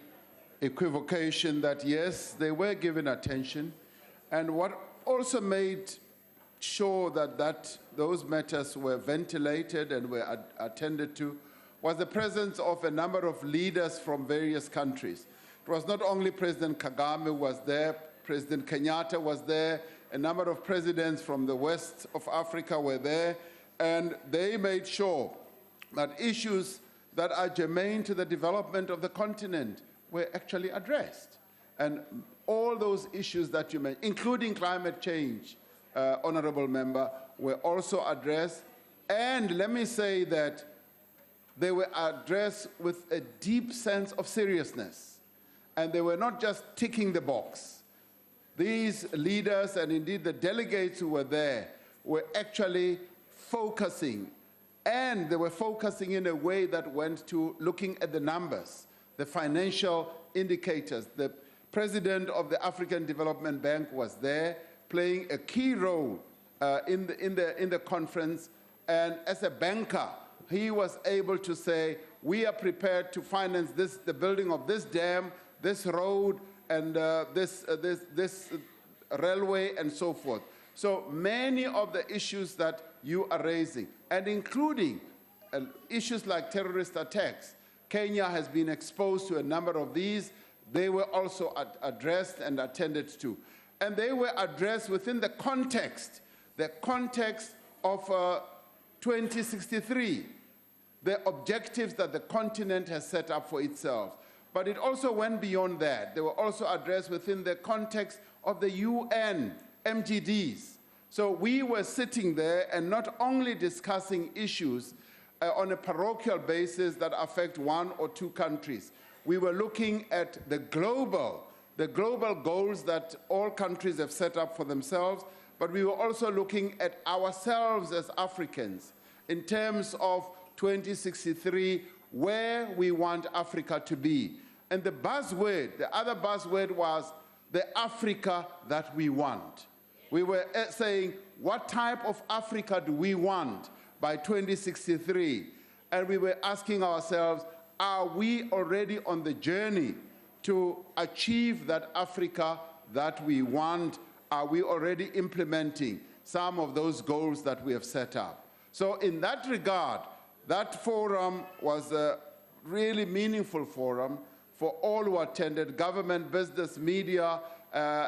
equivocation that yes, they were given attention. And what also made sure that those matters were ventilated and were attended to was the presence of a number of leaders from various countries. It was not only President Kagame was there, President Kenyatta was there, a number of presidents from the west of Africa were there, and they made sure that issues that are germane to the development of the continent were actually addressed. And all those issues that you mentioned, including climate change, honorable member, were also addressed. And let me say that they were addressed with a deep sense of seriousness. And they were not just ticking the box. These leaders, and indeed the delegates who were there, were actually focusing. And they were focusing in a way that went to looking at the numbers, the financial indicators. The president of the African Development Bank was there, playing a key role in the conference. And as a banker, he was able to say, we are prepared to finance the building of this dam, this road, and this railway, and so forth. So many of the issues that you are raising, and including issues like terrorist attacks, Kenya has been exposed to a number of these. They were also addressed and attended to. And they were addressed within the context of 2063, the objectives that the continent has set up for itself. But it also went beyond that. They were also addressed within the context of the UN MGDs. So we were sitting there and not only discussing issues on a parochial basis that affect one or two countries. We were looking at the global goals that all countries have set up for themselves, but we were also looking at ourselves as Africans in terms of 2063, where we want Africa to be. And the other buzzword was the Africa that we want. We were saying, what type of Africa do we want by 2063? And we were asking ourselves, are we already on the journey to achieve that Africa that we want? Are we already implementing some of those goals that we have set up? So in that regard, that forum was a really meaningful forum for all who attended, government, business, media,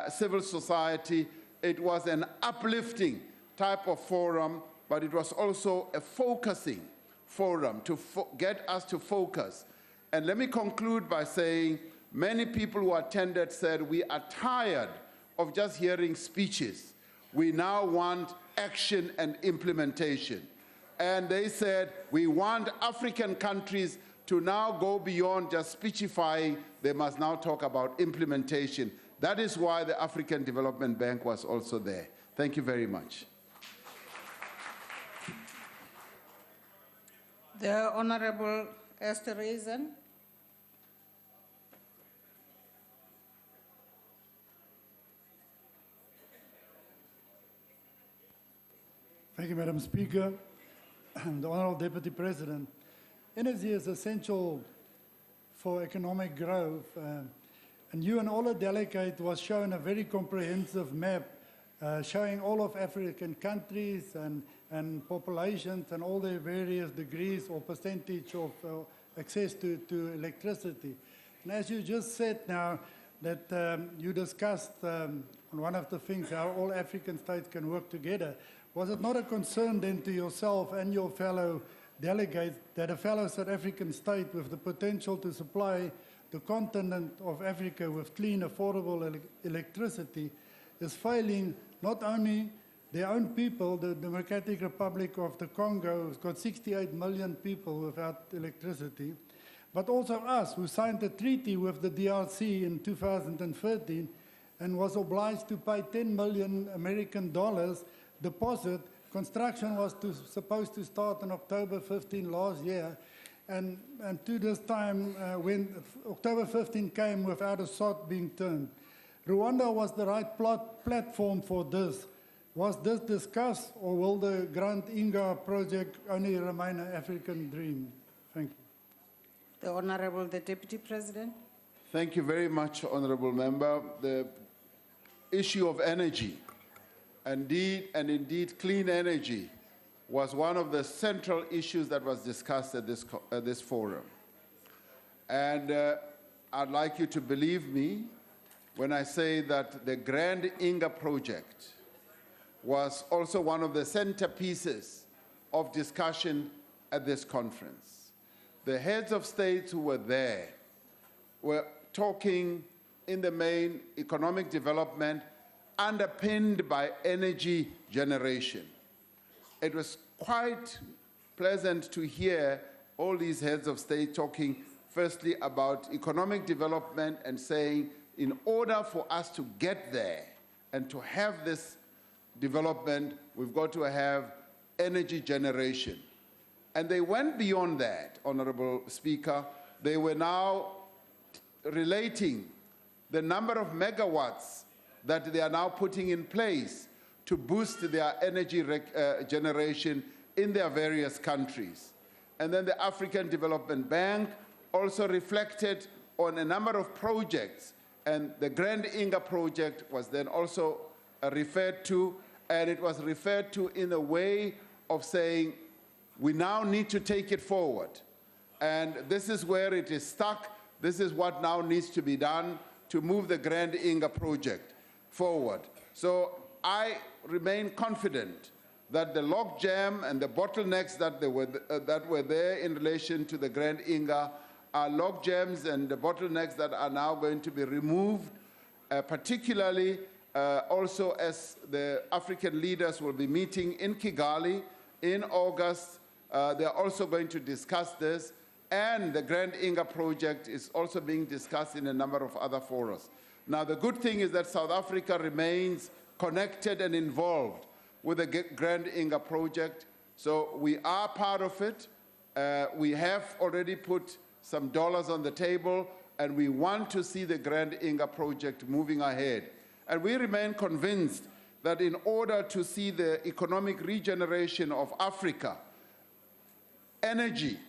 civil society. It was an uplifting type of forum, but it was also a focusing forum to get us to focus. And let me conclude by saying many people who attended said, we are tired of just hearing speeches. We now want action and implementation. And they said, we want African countries to now go beyond just speechifying. They must now talk about implementation. That is why the African Development Bank was also there. Thank you very much. The Honorable Esther Reason. Thank you, Madam Speaker. The Honourable Deputy President. Energy is essential for economic growth, and you and all the delegates was shown a very comprehensive map showing all of African countries and populations and all their various degrees or percentage of access to electricity. And as you just said now, that you discussed on one of the things how all African states can work together. Was it not a concern then to yourself and your fellow delegates that a fellow South African state with the potential to supply the continent of Africa with clean, affordable electricity is failing not only their own people, the Democratic Republic of the Congo has got 68 million people without electricity, but also us, who signed a treaty with the DRC in 2013 and was obliged to pay $10 million American deposit. Construction was supposed to start on October 15 last year, and to this time, when October 15 came without a sod being turned. Rwanda was the right platform for this. Was this discussed, or will the Grand Inga project only remain an African dream? Thank you. The Honourable the Deputy President. Thank you very much, Honourable Member. The issue of energy, indeed clean energy, was one of the central issues that was discussed at this forum. And I'd like you to believe me when I say that the Grand Inga project was also one of the centerpieces of discussion at this conference. The heads of states who were there were talking in the main, economic development underpinned by energy generation. It was quite pleasant to hear all these heads of state talking firstly about economic development and saying, in order for us to get there and to have this development, we've got to have energy generation. And they went beyond that, Honorable Speaker. They were now relating the number of megawatts that they are now putting in place to boost their energy generation in their various countries. And then the African Development Bank also reflected on a number of projects, and the Grand Inga project was then also referred to, and it was referred to in a way of saying, we now need to take it forward. And this is where it is stuck. This is what now needs to be done to move the Grand Inga project forward. So I remain confident that the logjam and the bottlenecks that were there in relation to the Grand Inga are logjams and the bottlenecks that are now going to be removed, particularly also as the African leaders will be meeting in Kigali in August. They are also going to discuss this, and the Grand Inga project is also being discussed in a number of other forums. Now, the good thing is that South Africa remains connected and involved with the Grand Inga project, so we are part of it. We have already put some dollars on the table, and we want to see the Grand Inga project moving ahead. And we remain convinced that in order to see the economic regeneration of Africa, energy,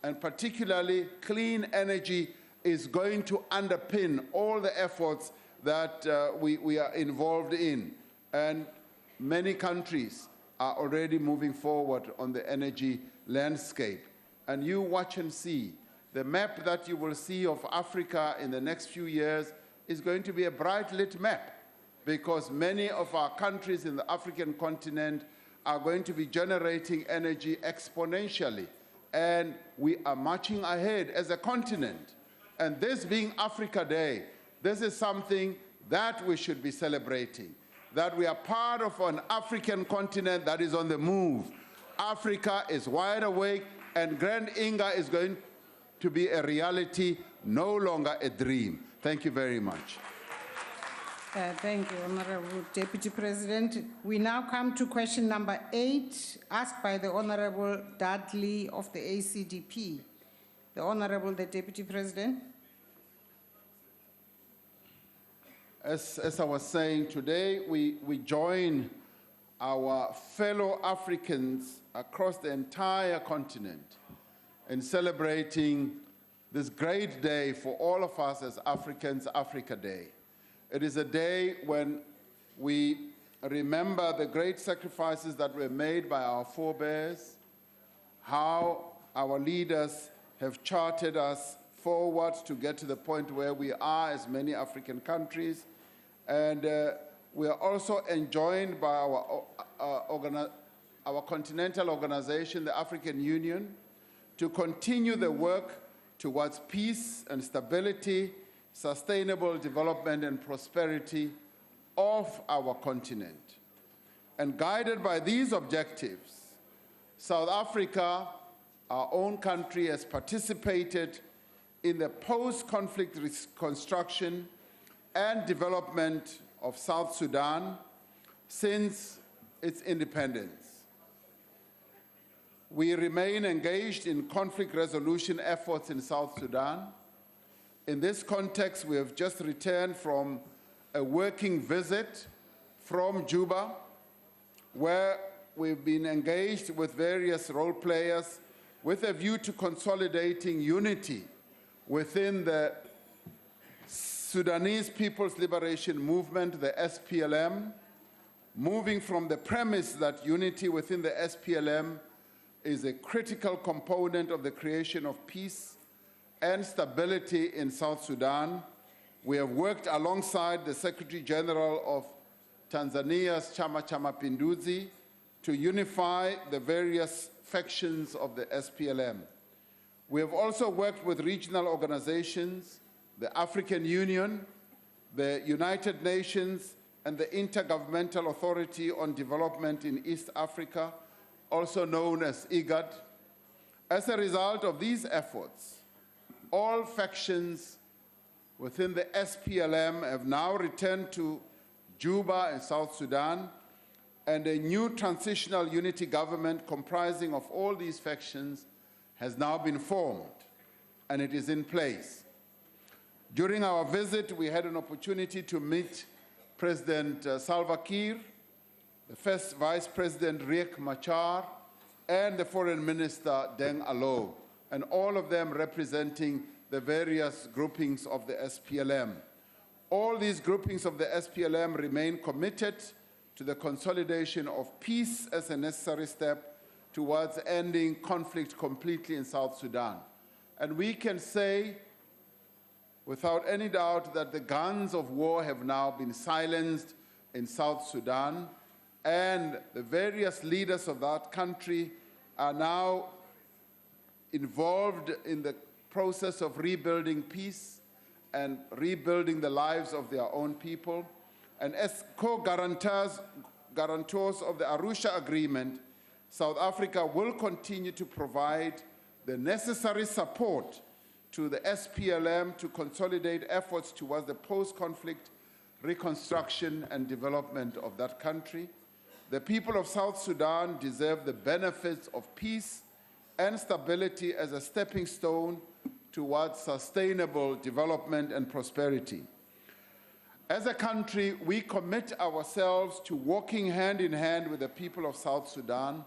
and particularly clean energy, is going to underpin all the efforts that we are involved in. And many countries are already moving forward on the energy landscape. And you watch and see. The map that you will see of Africa in the next few years is going to be a bright lit map, because many of our countries in the African continent are going to be generating energy exponentially. And we are marching ahead as a continent. And this being Africa Day, this is something that we should be celebrating, that we are part of an African continent that is on the move. Africa is wide awake, and Grand Inga is going to be a reality, no longer a dream. Thank you very much. Thank you, Honorable Deputy President. We now come to question number 8, asked by the Honorable Dudley of the ACDP. The Honorable Deputy President. As I was saying, today we join our fellow Africans across the entire continent in celebrating this great day for all of us as Africans, Africa Day. It is a day when we remember the great sacrifices that were made by our forebears, how our leaders have charted us forward to get to the point where we are as many African countries. And we are also enjoined by our continental organization, the African Union, to continue the work towards peace and stability, sustainable development and prosperity of our continent. And guided by these objectives, South Africa, our own country, has participated in the post-conflict reconstruction and development of South Sudan since its independence. We remain engaged in conflict resolution efforts in South Sudan. In this context, we have just returned from a working visit from Juba, where we've been engaged with various role players with a view to consolidating unity within the Sudanese People's Liberation Movement, the SPLM, moving from the premise that unity within the SPLM is a critical component of the creation of peace and stability in South Sudan. We have worked alongside the Secretary General of Tanzania's Chama cha Mapinduzi to unify the various factions of the SPLM. We have also worked with regional organizations, the African Union, the United Nations and the Intergovernmental Authority on Development in East Africa, also known as IGAD. As a result of these efforts, all factions within the SPLM have now returned to Juba in South Sudan, and a new transitional unity government comprising of all these factions has now been formed, and it is in place. During our visit, we had an opportunity to meet President Salva Kiir, the first Vice President Riek Machar, and the Foreign Minister Deng Alo, and all of them representing the various groupings of the SPLM. All these groupings of the SPLM remain committed to the consolidation of peace as a necessary step towards ending conflict completely in South Sudan. And we can say without any doubt that the guns of war have now been silenced in South Sudan, and the various leaders of that country are now involved in the process of rebuilding peace and rebuilding the lives of their own people. And as co-guarantors of the Arusha Agreement, South Africa will continue to provide the necessary support to the SPLM to consolidate efforts towards the post-conflict reconstruction and development of that country. The people of South Sudan deserve the benefits of peace and stability as a stepping stone towards sustainable development and prosperity. As a country, we commit ourselves to working hand in hand with the people of South Sudan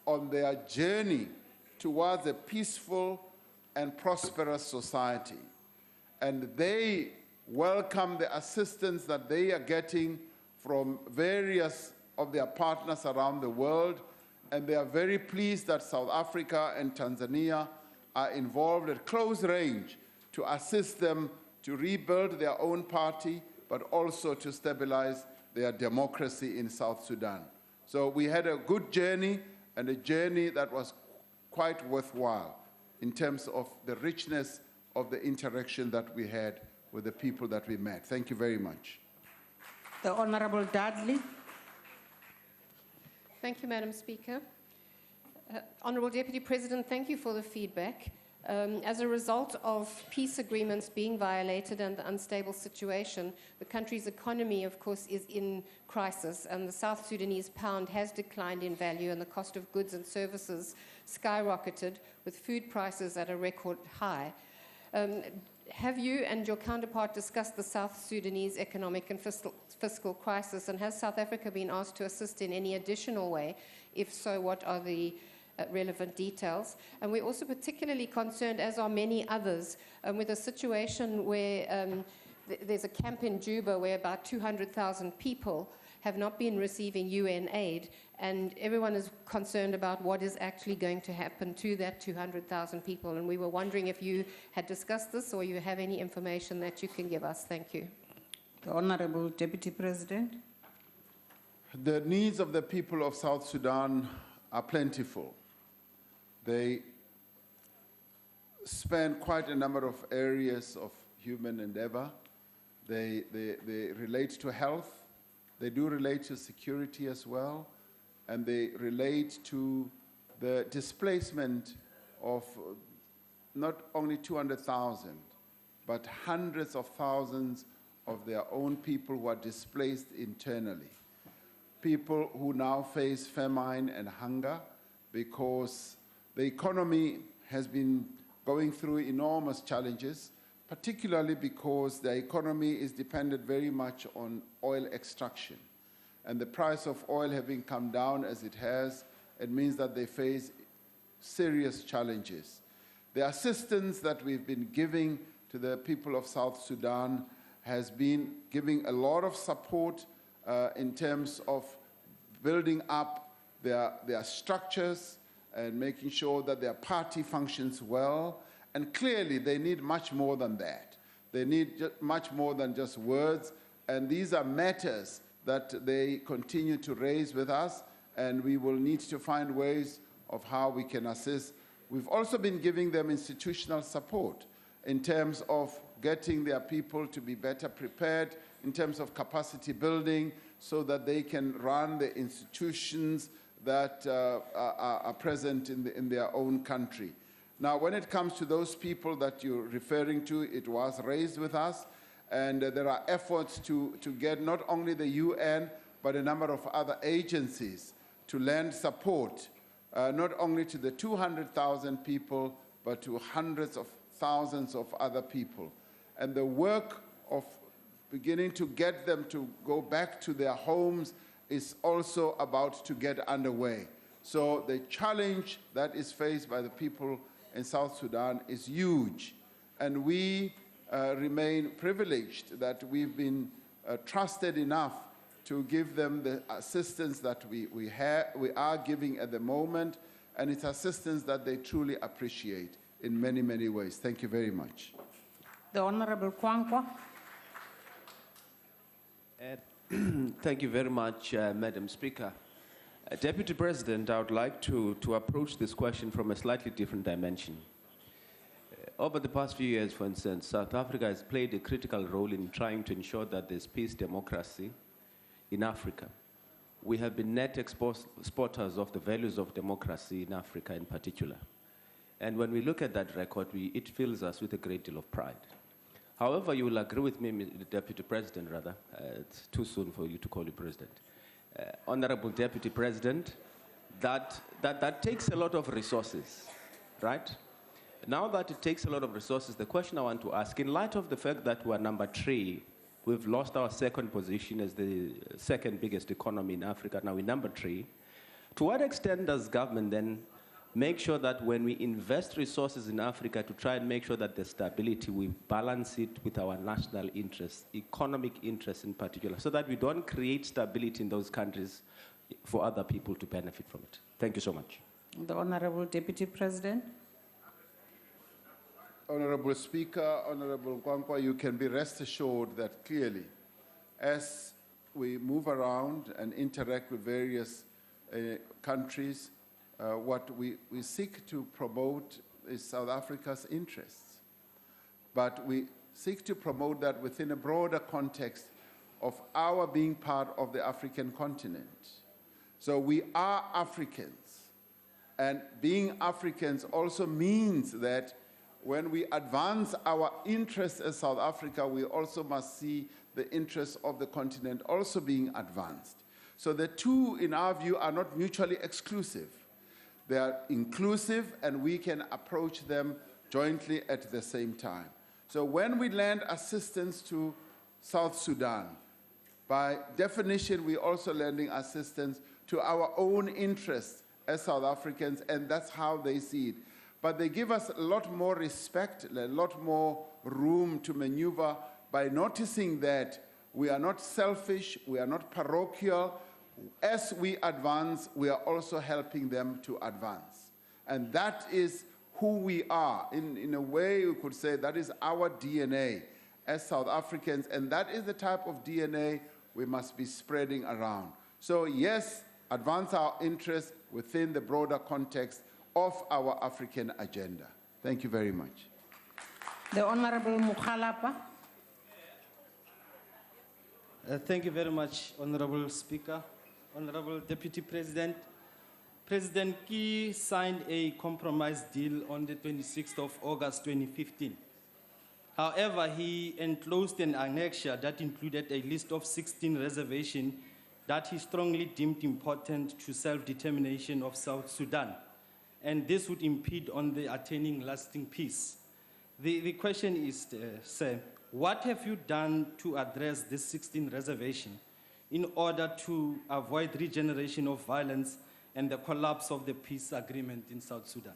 on their journey towards a peaceful and prosperous society. And they welcome the assistance that they are getting from various of their partners around the world, and they are very pleased that South Africa and Tanzania are involved at close range to assist them to rebuild their own party, but also to stabilize their democracy in South Sudan. So we had a good journey, and a journey that was quite worthwhile in terms of the richness of the interaction that we had with the people that we met. Thank you very much. The Honorable Dudley. Thank you, Madam Speaker. Honourable Deputy President, thank you for the feedback. As a result of peace agreements being violated and the unstable situation, the country's economy, of course, is in crisis, and the South Sudanese pound has declined in value, and the cost of goods and services skyrocketed, with food prices at a record high. Have you and your counterpart discussed the South Sudanese economic and fiscal crisis, and has South Africa been asked to assist in any additional way? If so, what are the relevant details? And we're also particularly concerned, as are many others, with a situation where there's a camp in Juba where about 200,000 people have not been receiving UN aid, and everyone is concerned about what is actually going to happen to that 200,000 people. And we were wondering if you had discussed this or you have any information that you can give us. Thank you. The Honorable Deputy President. The needs of the people of South Sudan are plentiful. They span quite a number of areas of human endeavor. They relate to health. They do relate to security as well. And they relate to the displacement of not only 200,000, but hundreds of thousands of their own people who are displaced internally. People who now face famine and hunger because the economy has been going through enormous challenges, particularly because the economy is dependent very much on oil extraction. And the price of oil having come down as it has, it means that they face serious challenges. The assistance that we've been giving to the people of South Sudan has been giving a lot of support in terms of building up their structures and making sure that their party functions well. And clearly, they need much more than that. They need much more than just words. And these are matters that they continue to raise with us, and we will need to find ways of how we can assist. We've also been giving them institutional support in terms of getting their people to be better prepared in terms of capacity building so that they can run the institutions that are present in their own country. Now, when it comes to those people that you're referring to, it was raised with us, and there are efforts to get not only the UN, but a number of other agencies to lend support, not only to the 200,000 people, but to hundreds of thousands of other people. And the work of beginning to get them to go back to their homes is also about to get underway. So the challenge that is faced by the people in South Sudan is huge. And we remain privileged that we've been trusted enough to give them the assistance that we are giving at the moment, and it's assistance that they truly appreciate in many, many ways. Thank you very much. The Honorable Kwankwa. Thank you very much, Madam Speaker. Deputy President, I would like to approach this question from a slightly different dimension. Over the past few years, for instance, South Africa has played a critical role in trying to ensure that there's peace, democracy in Africa. We have been net exporters of the values of democracy in Africa in particular. And when we look at that record, it fills us with a great deal of pride. However, you will agree with me, Deputy President, rather, it's too soon for you to call you President. Honorable Deputy President, that takes a lot of resources, right? Now that it takes a lot of resources, the question I want to ask, in light of the fact that we're number 3, we've lost our second position as the second biggest economy in Africa, now we're number 3, to what extent does government then make sure that when we invest resources in Africa to try and make sure that there's stability, we balance it with our national interests, economic interests in particular, so that we don't create stability in those countries for other people to benefit from it? Thank you so much. The Honorable Deputy President. Honorable Speaker, Honorable Kwankwa, you can be rest assured that clearly, as we move around and interact with various countries, what we seek to promote is South Africa's interests. But we seek to promote that within a broader context of our being part of the African continent. So we are Africans. And being Africans also means that when we advance our interests as South Africa, we also must see the interests of the continent also being advanced. So the two, in our view, are not mutually exclusive. They are inclusive, and we can approach them jointly at the same time. So when we lend assistance to South Sudan, by definition, we're also lending assistance to our own interests as South Africans, and that's how they see it. But they give us a lot more respect, a lot more room to maneuver by noticing that we are not selfish, we are not parochial. As we advance, we are also helping them to advance. And that is who we are. In a way, we could say that is our DNA as South Africans, and that is the type of DNA we must be spreading around. So yes, advance our interests within the broader context of our African agenda. Thank you very much. The Honorable Mukhalapa. Thank you very much, Honorable Speaker. Honorable Deputy President, President Key signed a compromise deal on the 26th of August 2015. However, he enclosed an annexure that included a list of 16 reservations that he strongly deemed important to self-determination of South Sudan. And this would impede on the attaining lasting peace. The question is, sir, what have you done to address this 16 reservation in order to avoid regeneration of violence and the collapse of the peace agreement in South Sudan?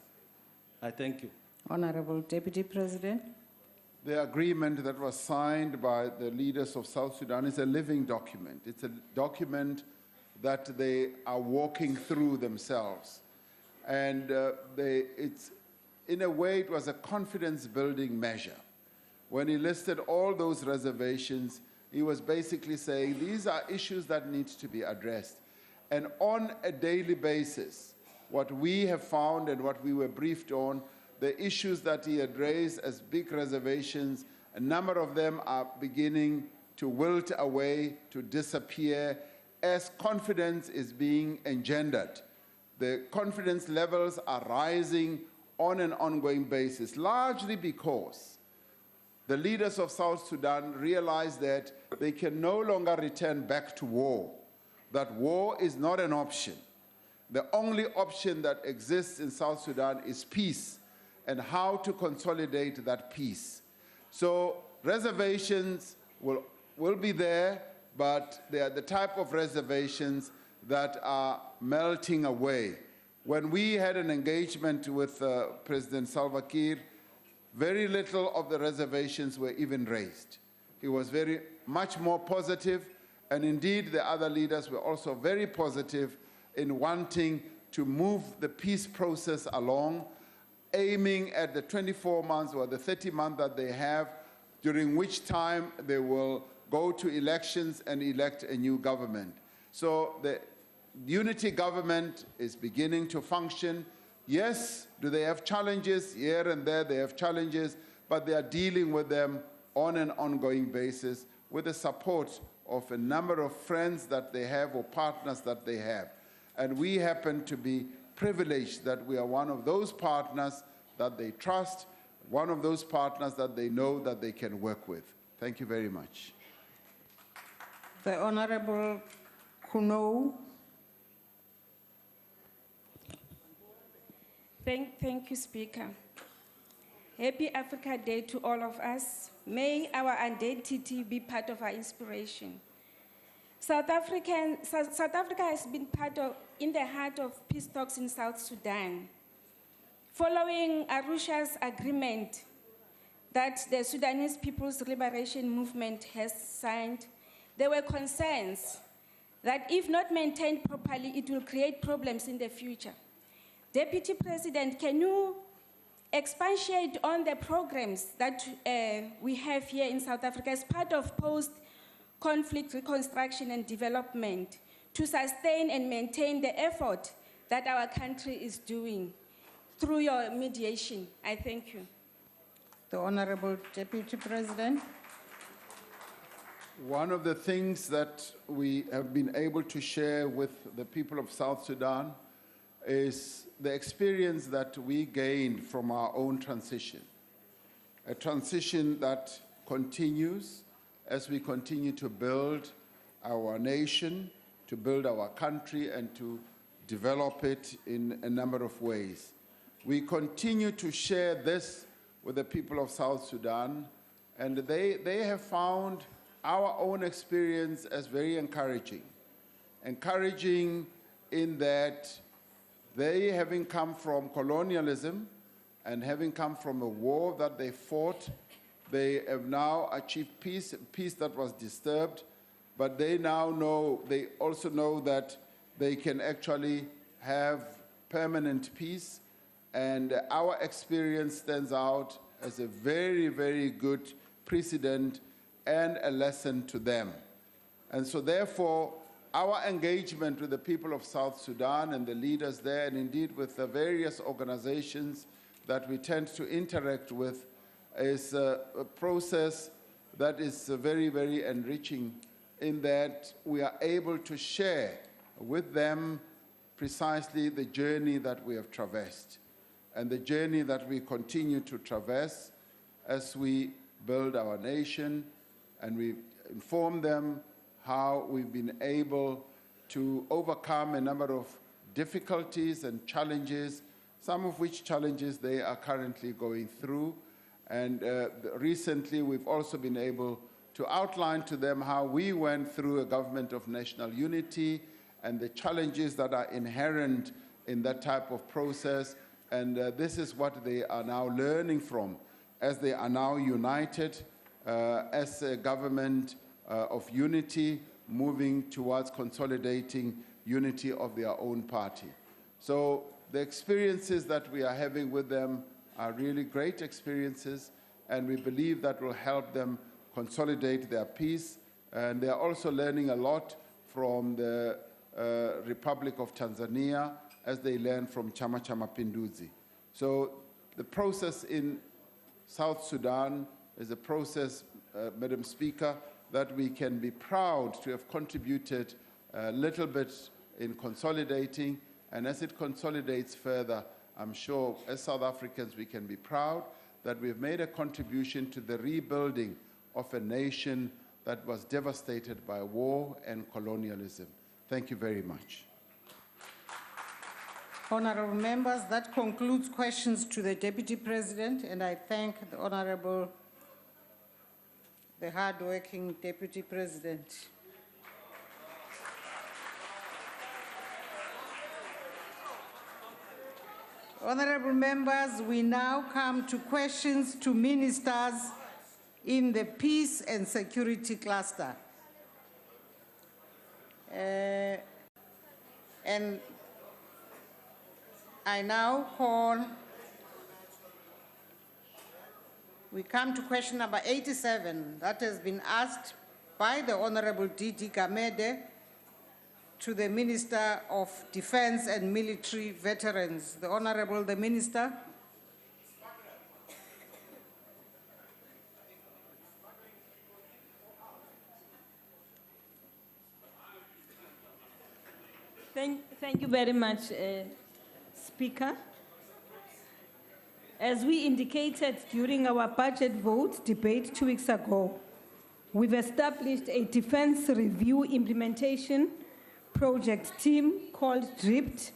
I thank you. Honorable Deputy President. The agreement that was signed by the leaders of South Sudan is a living document. It's a document that they are walking through themselves. And in a way, it was a confidence-building measure. When he listed all those reservations, he was basically saying these are issues that need to be addressed. And on a daily basis, what we have found and what we were briefed on, the issues that he had raised as big reservations A number of them are beginning to wilt away, to disappear, as confidence is being engendered. The confidence levels are rising on an ongoing basis, largely because the leaders of South Sudan realize that they can no longer return back to war, that war is not an option. The only option that exists in South Sudan is peace and how to consolidate that peace. So reservations will be there, but they are the type of reservations that are melting away. When we had an engagement with President Salva Kiir, very little of the reservations were even raised. He was very much more positive, and indeed the other leaders were also very positive in wanting to move the peace process along, aiming at the 24 months or the 30 months that they have, during which time they will go to elections and elect a new government. So the unity government is beginning to function. Yes, do they have challenges? Here and there they have challenges, but they are dealing with them on an ongoing basis with the support of a number of friends that they have or partners that they have. And we happen to be privileged that we are one of those partners that they trust, one of those partners that they know that they can work with. Thank you very much. The Honorable Kuno. Thank you, Speaker. Happy Africa Day to all of us. May our identity be part of our inspiration. South Africa has been in the heart of peace talks in South Sudan. Following Arusha's agreement that the Sudanese People's Liberation Movement has signed, there were concerns that if not maintained properly, it will create problems in the future. Deputy President, can you expatiate on the programs that we have here in South Africa as part of post-conflict reconstruction and development to sustain and maintain the effort that our country is doing through your mediation? I thank you. The Honorable Deputy President. One of the things that we have been able to share with the people of South Sudan is the experience that we gained from our own transition, a transition that continues as we continue to build our nation, to build our country, and to develop it in a number of ways. We continue to share this with the people of South Sudan, and they have found our own experience as very encouraging. Encouraging in that they, having come from colonialism and having come from a war that they fought, they have now achieved peace that was disturbed, but they now know, they also know that they can actually have permanent peace, and our experience stands out as a very, very good precedent and a lesson to them. And so therefore, our engagement with the people of South Sudan and the leaders there, and indeed with the various organizations that we tend to interact with, is a process that is very, very enriching in that we are able to share with them precisely the journey that we have traversed and the journey that we continue to traverse as we build our nation, and we inform them how we've been able to overcome a number of difficulties and challenges, some of which challenges they are currently going through. And recently, we've also been able to outline to them how we went through a government of national unity and the challenges that are inherent in that type of process. And this is what they are now learning from as they are now united as a government of unity, moving towards consolidating unity of their own party. So the experiences that we are having with them are really great experiences, and we believe that will help them consolidate their peace. And they are also learning a lot from the Republic of Tanzania as they learn from Chama cha Mapinduzi. So the process in South Sudan is a process, Madam Speaker, that we can be proud to have contributed a little bit in consolidating, and as it consolidates further, I'm sure as South Africans we can be proud that we've made a contribution to the rebuilding of a nation that was devastated by war and colonialism. Thank you very much. Honorable members, that concludes questions to the Deputy President, and I thank the Honorable, the hard-working Deputy President. Honorable members, we now come to questions to ministers in the Peace and Security Cluster. And I now call, we come to question number 87 that has been asked by the Honorable D.D. Gamede to the Minister of Defense and Military Veterans. The Honorable, the Minister. Thank you very much, Speaker. As we indicated during our budget vote debate 2 weeks ago, we've established a defense review implementation project team called DRIPT.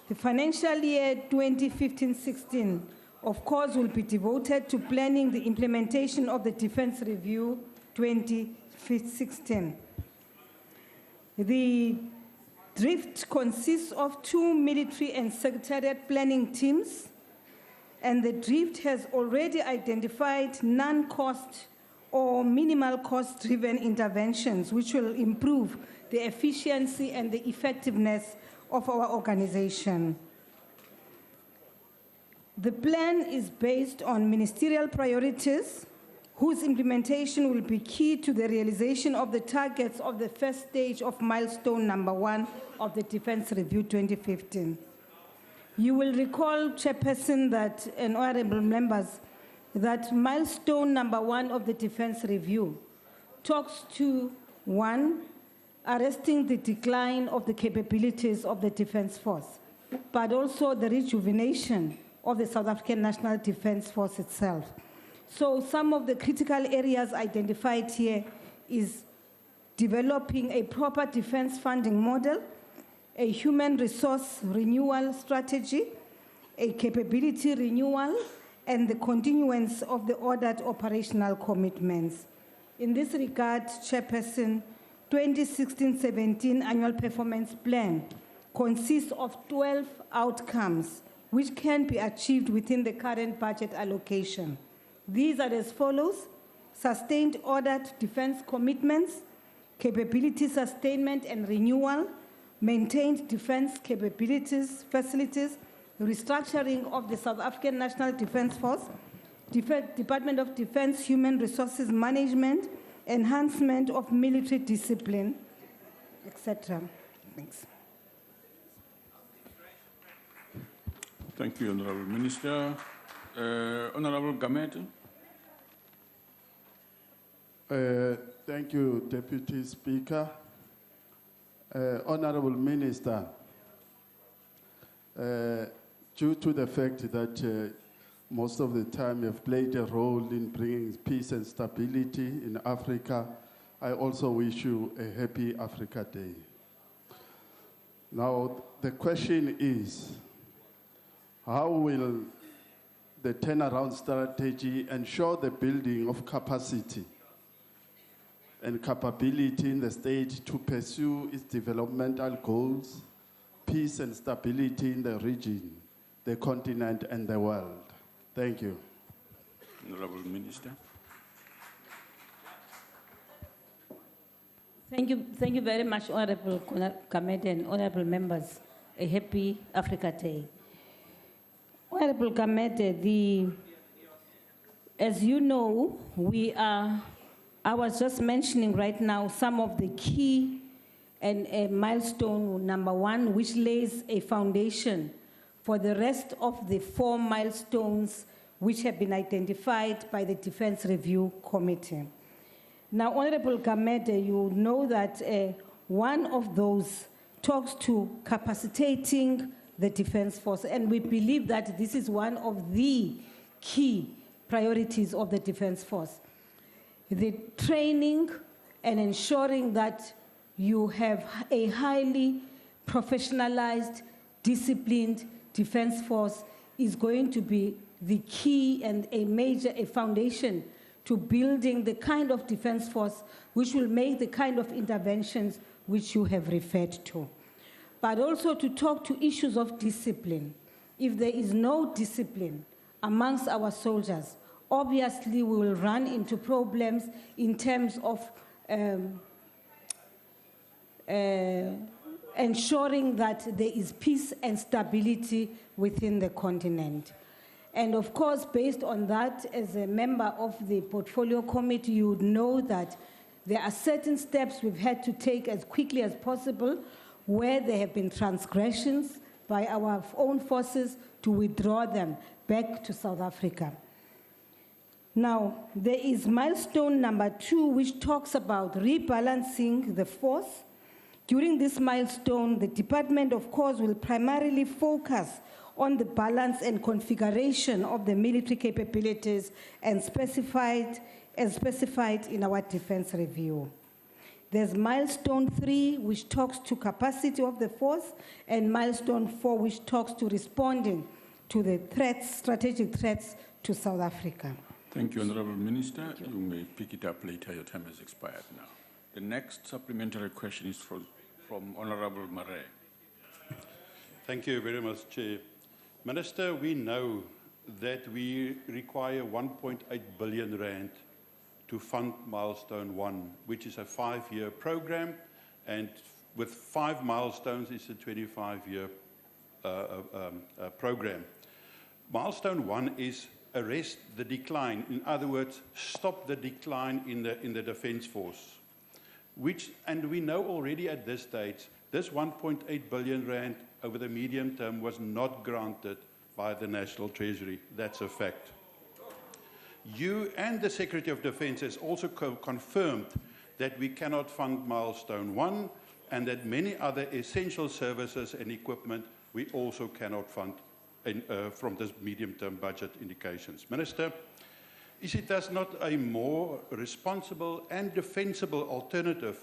The financial year 2015-16, of course, will be devoted to planning the implementation of the Defense Review 2016. The DRIFT consists of 2 military and secretariat planning teams, and the DRIFT has already identified non-cost or minimal cost-driven interventions which will improve the efficiency and the effectiveness of our organization. The plan is based on ministerial priorities whose implementation will be key to the realization of the targets of the first stage of milestone number 1 of the Defense Review 2015. You will recall, Chairperson, that, and honorable members, that milestone number 1 of the Defense Review talks to, 1, arresting the decline of the capabilities of the Defense Force, but also the rejuvenation of the South African National Defense Force itself. So some of the critical areas identified here is developing a proper defense funding model, a human resource renewal strategy, a capability renewal, and the continuance of the ordered operational commitments. In this regard, Chairperson, 2016-17 Annual Performance Plan consists of 12 outcomes which can be achieved within the current budget allocation. These are as follows: sustained ordered defense commitments, capability sustainment and renewal, maintained defense capabilities, facilities, restructuring of the South African National Defense Force, Department of Defense Human Resources Management, enhancement of military discipline, etc. Thanks. Thank you, Honorable Minister. Honorable Gamete. Thank you, Deputy Speaker. Honorable Minister, due to the fact that most of the time you've played a role in bringing peace and stability in Africa, I also wish you a happy Africa Day. Now, the question is, how will the turnaround strategy ensure the building of capacity and capability in the state to pursue its developmental goals, peace and stability in the region, the continent, and the world? Thank you. Honorable Minister. Thank you very much, Honorable Gamede and honorable members. A happy Africa Day. Honorable Gamede, as you know, I was just mentioning right now some of the key and milestone number 1, which lays a foundation for the rest of the 4 milestones which have been identified by the Defense Review Committee. Now, Honorable Gamede, you know that one of those talks to capacitating the Defense Force, and we believe that this is one of the key priorities of the Defense Force. The training and ensuring that you have a highly professionalized, disciplined Defense Force is going to be the key and a foundation to building the kind of Defense Force which will make the kind of interventions which you have referred to. But also to talk to issues of discipline. If there is no discipline amongst our soldiers, obviously we will run into problems in terms of ensuring that there is peace and stability within the continent. And of course, based on that, as a member of the Portfolio Committee, you would know that there are certain steps we've had to take as quickly as possible where there have been transgressions by our own forces to withdraw them back to South Africa. Now, there is milestone number 2, which talks about rebalancing the force. During this milestone, the department, of course, will primarily focus on the balance and configuration of the military capabilities as specified in our defense review. There's milestone 3, which talks to capacity of the force, and milestone 4, which talks to responding to the threats, strategic threats to South Africa. Thank you, Honourable Minister. You may pick it up later. Your time has expired now. The next supplementary question is from Honourable Murray. Thank you very much, Chair. Minister, we know that we require 1.8 billion rand to fund Milestone 1, which is a 5-year program, and with 5 milestones, it's a 25-year program. Milestone 1 is arrest the decline. In other words, stop the decline in the Defence Force. And we know already at this stage, this 1.8 billion rand over the medium term was not granted by the National Treasury. That's a fact. You and the Secretary of Defence has also confirmed that we cannot fund Milestone 1 and that many other essential services and equipment we also cannot fund from this medium-term budget indications. Minister, is it thus not a more responsible and defensible alternative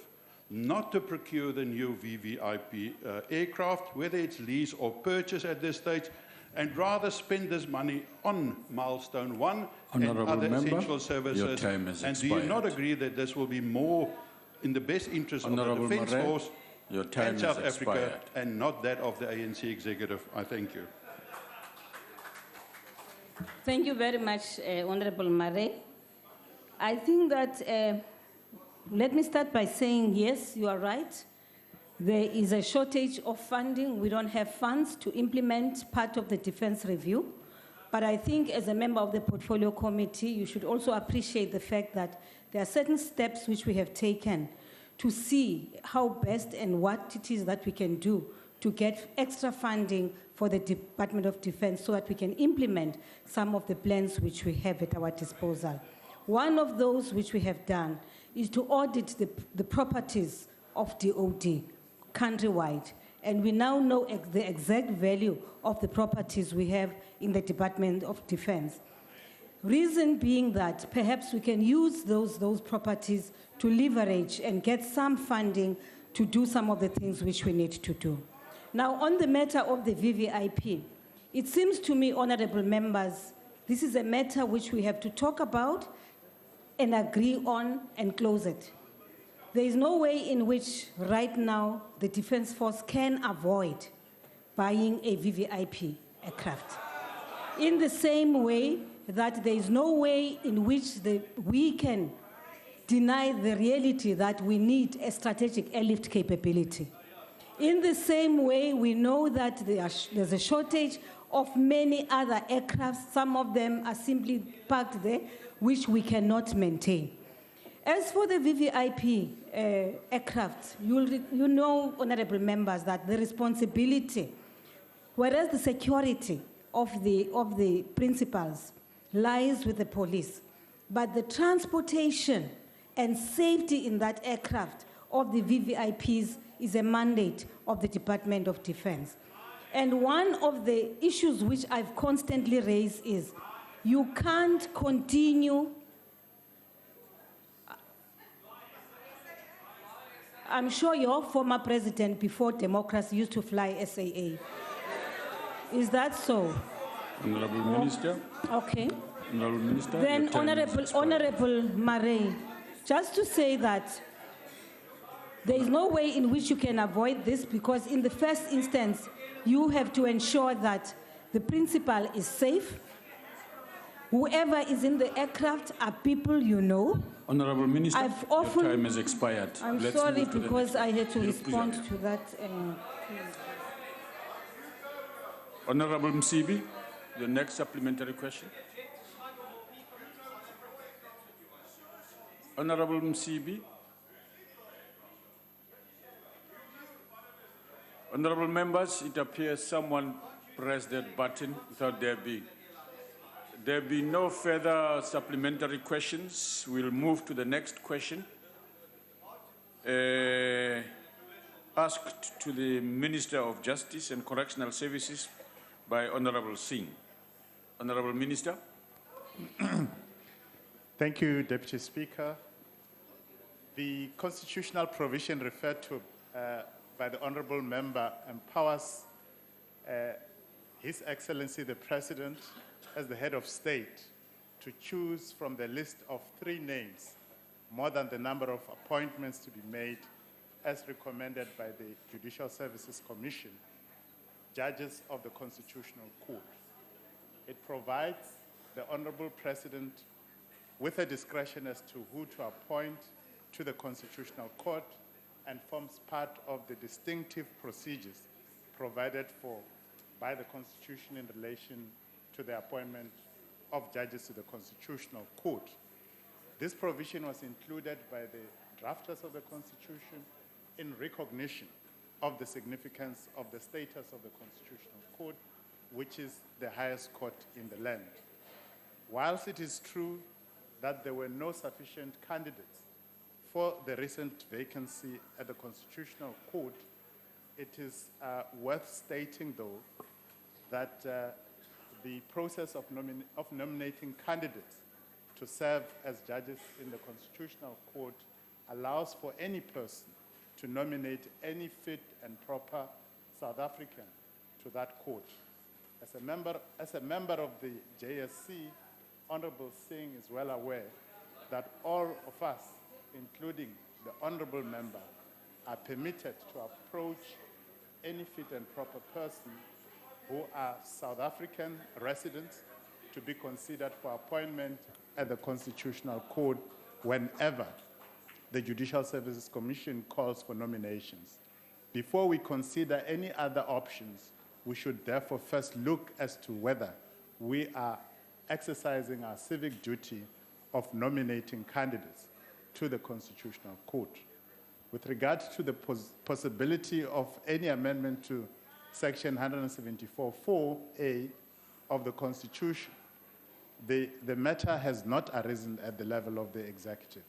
not to procure the new VVIP aircraft, whether it's lease or purchase at this stage, and rather spend this money on Milestone 1 and other essential services? Your time has and expired. do you not agree that this will be more in the best interest of the Defence Force and South Africa and not that of the ANC executive? I thank you. Thank you very much, Honorable Murray. I think that, let me start by saying, yes, you are right. There is a shortage of funding. We don't have funds to implement part of the defense review. But I think as a member of the Portfolio Committee, you should also appreciate the fact that there are certain steps which we have taken to see how best and what it is that we can do to get extra funding for the Department of Defense so that we can implement some of the plans which we have at our disposal. One of those which we have done is to audit the properties of DOD countrywide. And we now know the exact value of the properties we have in the Department of Defense. Reason being that perhaps we can use those properties to leverage and get some funding to do some of the things which we need to do. Now, on the matter of the VVIP, it seems to me, honorable members, this is a matter which we have to talk about and agree on and close it. There is no way in which right now the Defense Force can avoid buying a VVIP aircraft. In the same way that there is no way in which we can deny the reality that we need a strategic airlift capability. In the same way, we know that there's a shortage of many other aircraft. Some of them are simply parked there, which we cannot maintain. As for the VVIP aircraft, you know, honorable members, that the responsibility, whereas the security of the principals lies with the police. But the transportation and safety in that aircraft of the VVIPs is a mandate of the Department of Defense. And one of the issues which I've constantly raised is you can't continue. I'm sure your former president before democracy used to fly SAA. Is that so? Honorable Minister. Okay. Honorable Minister. Then Honorable Marais, just to say that there is no way in which you can avoid this, because in the first instance, you have to ensure that the principal is safe. Whoever is in the aircraft are people you know. Honorable Minister, your time has expired. I'm Let's sorry move to the because next I had to one. respond to that. Honorable Msibi, the next supplementary question. Honorable Msibi. Honorable members, it appears someone pressed that button without there be no further supplementary questions. We'll move to the next question. Asked to the Minister of Justice and Correctional Services by Honorable Singh. Honorable Minister. Thank you, Deputy Speaker. The constitutional provision referred to by the Honorable Member empowers His Excellency the President as the head of state to choose from the list of 3 names more than the number of appointments to be made as recommended by the Judicial Services Commission, judges of the Constitutional Court. It provides the Honorable President with a discretion as to who to appoint to the Constitutional Court and forms part of the distinctive procedures provided for by the Constitution in relation to the appointment of judges to the Constitutional Court. This provision was included by the drafters of the Constitution in recognition of the significance of the status of the Constitutional Court, which is the highest court in the land. Whilst it is true that there were no sufficient candidates for the recent vacancy at the Constitutional Court, it is worth stating, though, that the process of nominating candidates to serve as judges in the Constitutional Court allows for any person to nominate any fit and proper South African to that court. As a member of the JSC, Honorable Singh is well aware that all of us, including the Honorable Member, are permitted to approach any fit and proper person who are South African residents to be considered for appointment at the Constitutional Court whenever the Judicial Services Commission calls for nominations. Before we consider any other options, we should therefore first look as to whether we are exercising our civic duty of nominating candidates to the Constitutional Court. With regard to the possibility of any amendment to Section 174(4)(a) of the Constitution, the matter has not arisen at the level of the executive.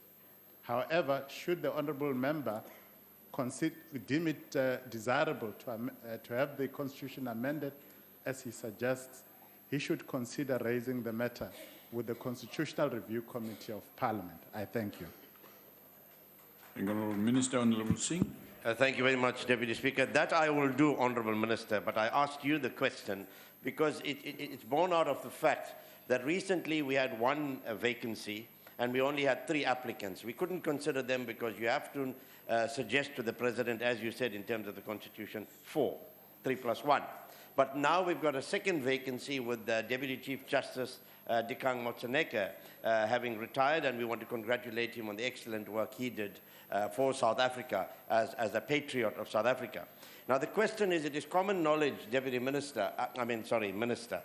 However, should the Honourable Member deem it desirable to have the Constitution amended, as he suggests, he should consider raising the matter with the Constitutional Review Committee of Parliament. I thank you. Honourable Minister, Honourable Singh. Thank you very much, Deputy Speaker. That I will do, Honourable Minister, but I asked you the question because it's born out of the fact that recently we had one vacancy and we only had 3 applicants. We couldn't consider them because you have to suggest to the President, as you said in terms of the Constitution, 4, 3 plus 1. But now we've got a second vacancy with Deputy Chief Justice Dikgang Motsoeneke having retired, and we want to congratulate him on the excellent work he did for South Africa as a patriot of South Africa. Now the question is, it is common knowledge, Deputy Minister, Minister,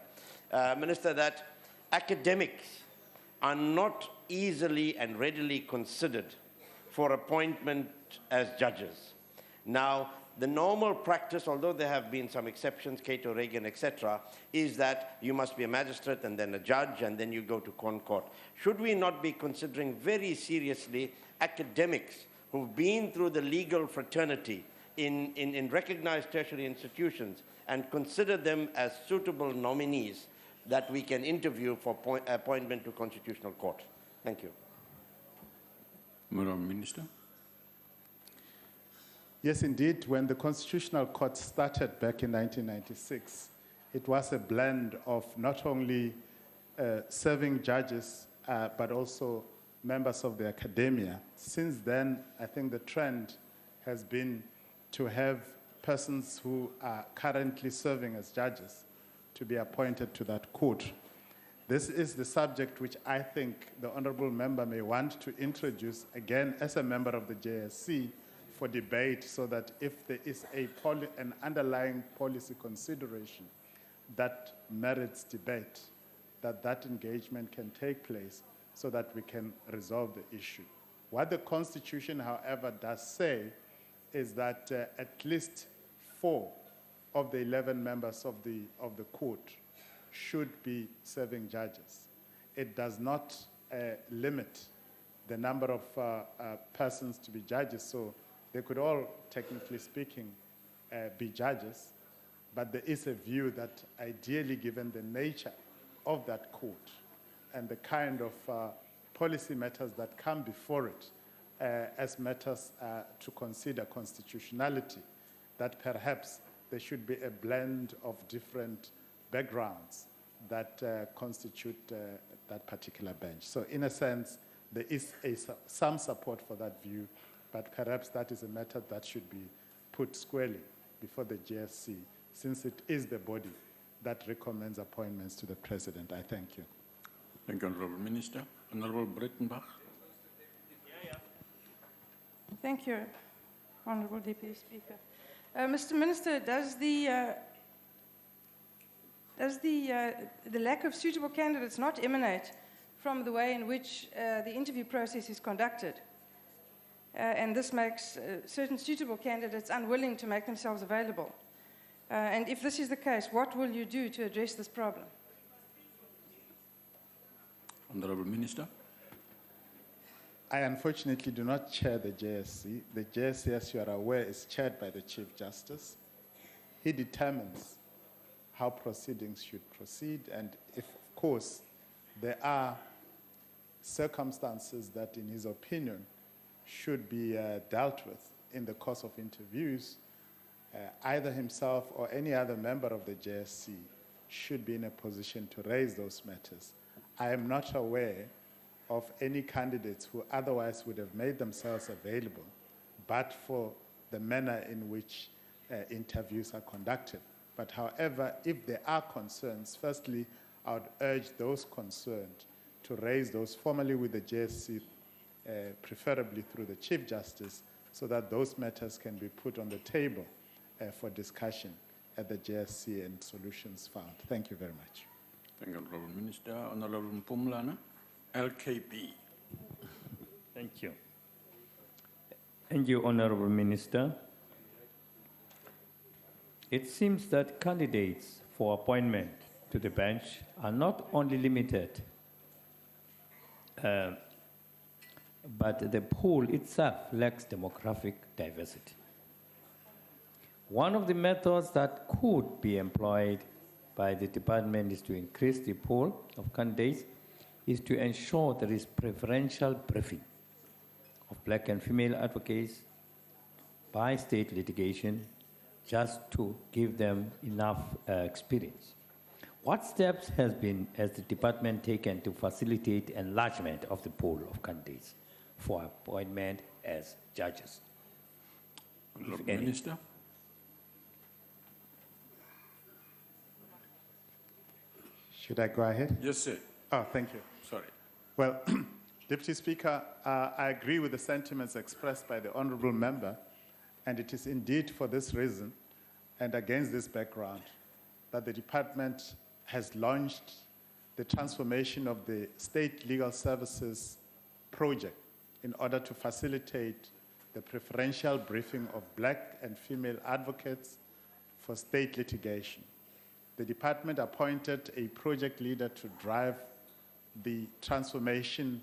that academics are not easily and readily considered for appointment as judges. Now, the normal practice, although there have been some exceptions, Cato, Reagan, etc., is that you must be a magistrate and then a judge and then you go to court. Should we not be considering very seriously academics who've been through the legal fraternity in recognized tertiary institutions and consider them as suitable nominees that we can interview for appointment to Constitutional Court? Thank you. Madam Minister. Yes, indeed. When the Constitutional Court started back in 1996, it was a blend of not only serving judges, but also members of the academia. Since then, I think the trend has been to have persons who are currently serving as judges to be appointed to that court. This is the subject which I think the honorable member may want to introduce again as a member of the JSC for debate, so that if there is an underlying policy consideration that merits debate, that engagement can take place so that we can resolve the issue. What the Constitution, however, does say is that at least 4 of the 11 members of the court should be serving judges. It does not limit the number of persons to be judges, so they could all, technically speaking, be judges, but there is a view that ideally, given the nature of that court and the kind of policy matters that come before it as matters to consider constitutionality, that perhaps there should be a blend of different backgrounds that constitute that particular bench. So in a sense, there is some support for that view, but perhaps that is a matter that should be put squarely before the JSC, since it is the body that recommends appointments to the President. I thank you. Thank you, Honourable Minister. Honourable Breitenbach. Thank you, Honourable Deputy Speaker. Mr. Minister, does the lack of suitable candidates not emanate from the way in which the interview process is conducted? And this makes certain suitable candidates unwilling to make themselves available. And if this is the case, what will you do to address this problem? Honourable Minister. I unfortunately do not chair the JSC. The JSC, as you are aware, is chaired by the Chief Justice. He determines how proceedings should proceed, and if, of course, there are circumstances that, in his opinion, should be dealt with in the course of interviews, either himself or any other member of the JSC should be in a position to raise those matters. I am not aware of any candidates who otherwise would have made themselves available, but for the manner in which interviews are conducted. But however, if there are concerns, firstly, I would urge those concerned to raise those formally with the JSC, preferably through the Chief Justice, so that those matters can be put on the table for discussion at the JSC and solutions found. Thank you very much. Thank you, Honourable Minister. Honourable Mpumlana, LKP. Thank you. Thank you, Honourable Minister. It seems that candidates for appointment to the bench are not only limited, but the pool itself lacks demographic diversity. One of the methods that could be employed by the department is to increase the pool of candidates, is to ensure there is preferential briefing of black and female advocates by state litigation, just to give them enough experience. What steps has the department taken to facilitate enlargement of the pool of candidates for appointment as judges? Honourable Minister. Should I go ahead? Yes, sir. Oh, thank you. Sorry. Well, Deputy Speaker, I agree with the sentiments expressed by the honourable member, and it is indeed for this reason and against this background that the department has launched the transformation of the State Legal Services project in order to facilitate the preferential briefing of black and female advocates for state litigation. The department appointed a project leader to drive the transformation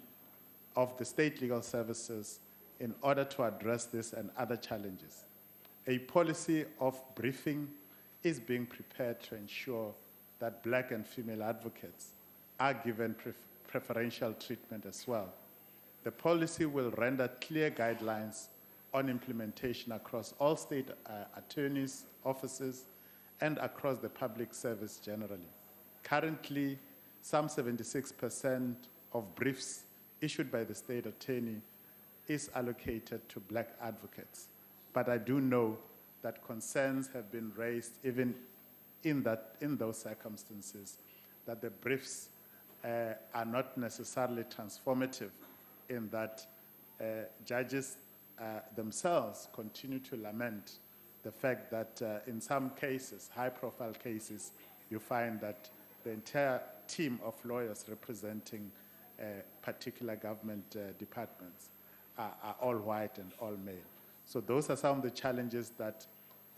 of the state legal services in order to address this and other challenges. A policy of briefing is being prepared to ensure that black and female advocates are given preferential treatment as well. The policy will render clear guidelines on implementation across all state attorneys' offices and across the public service generally. Currently, some 76% of briefs issued by the state attorney is allocated to black advocates. But I do know that concerns have been raised even in those circumstances, that the briefs are not necessarily transformative, in that judges themselves continue to lament the fact that in some cases, high-profile cases, you find that the entire team of lawyers representing particular government departments are all white and all male. So those are some of the challenges that,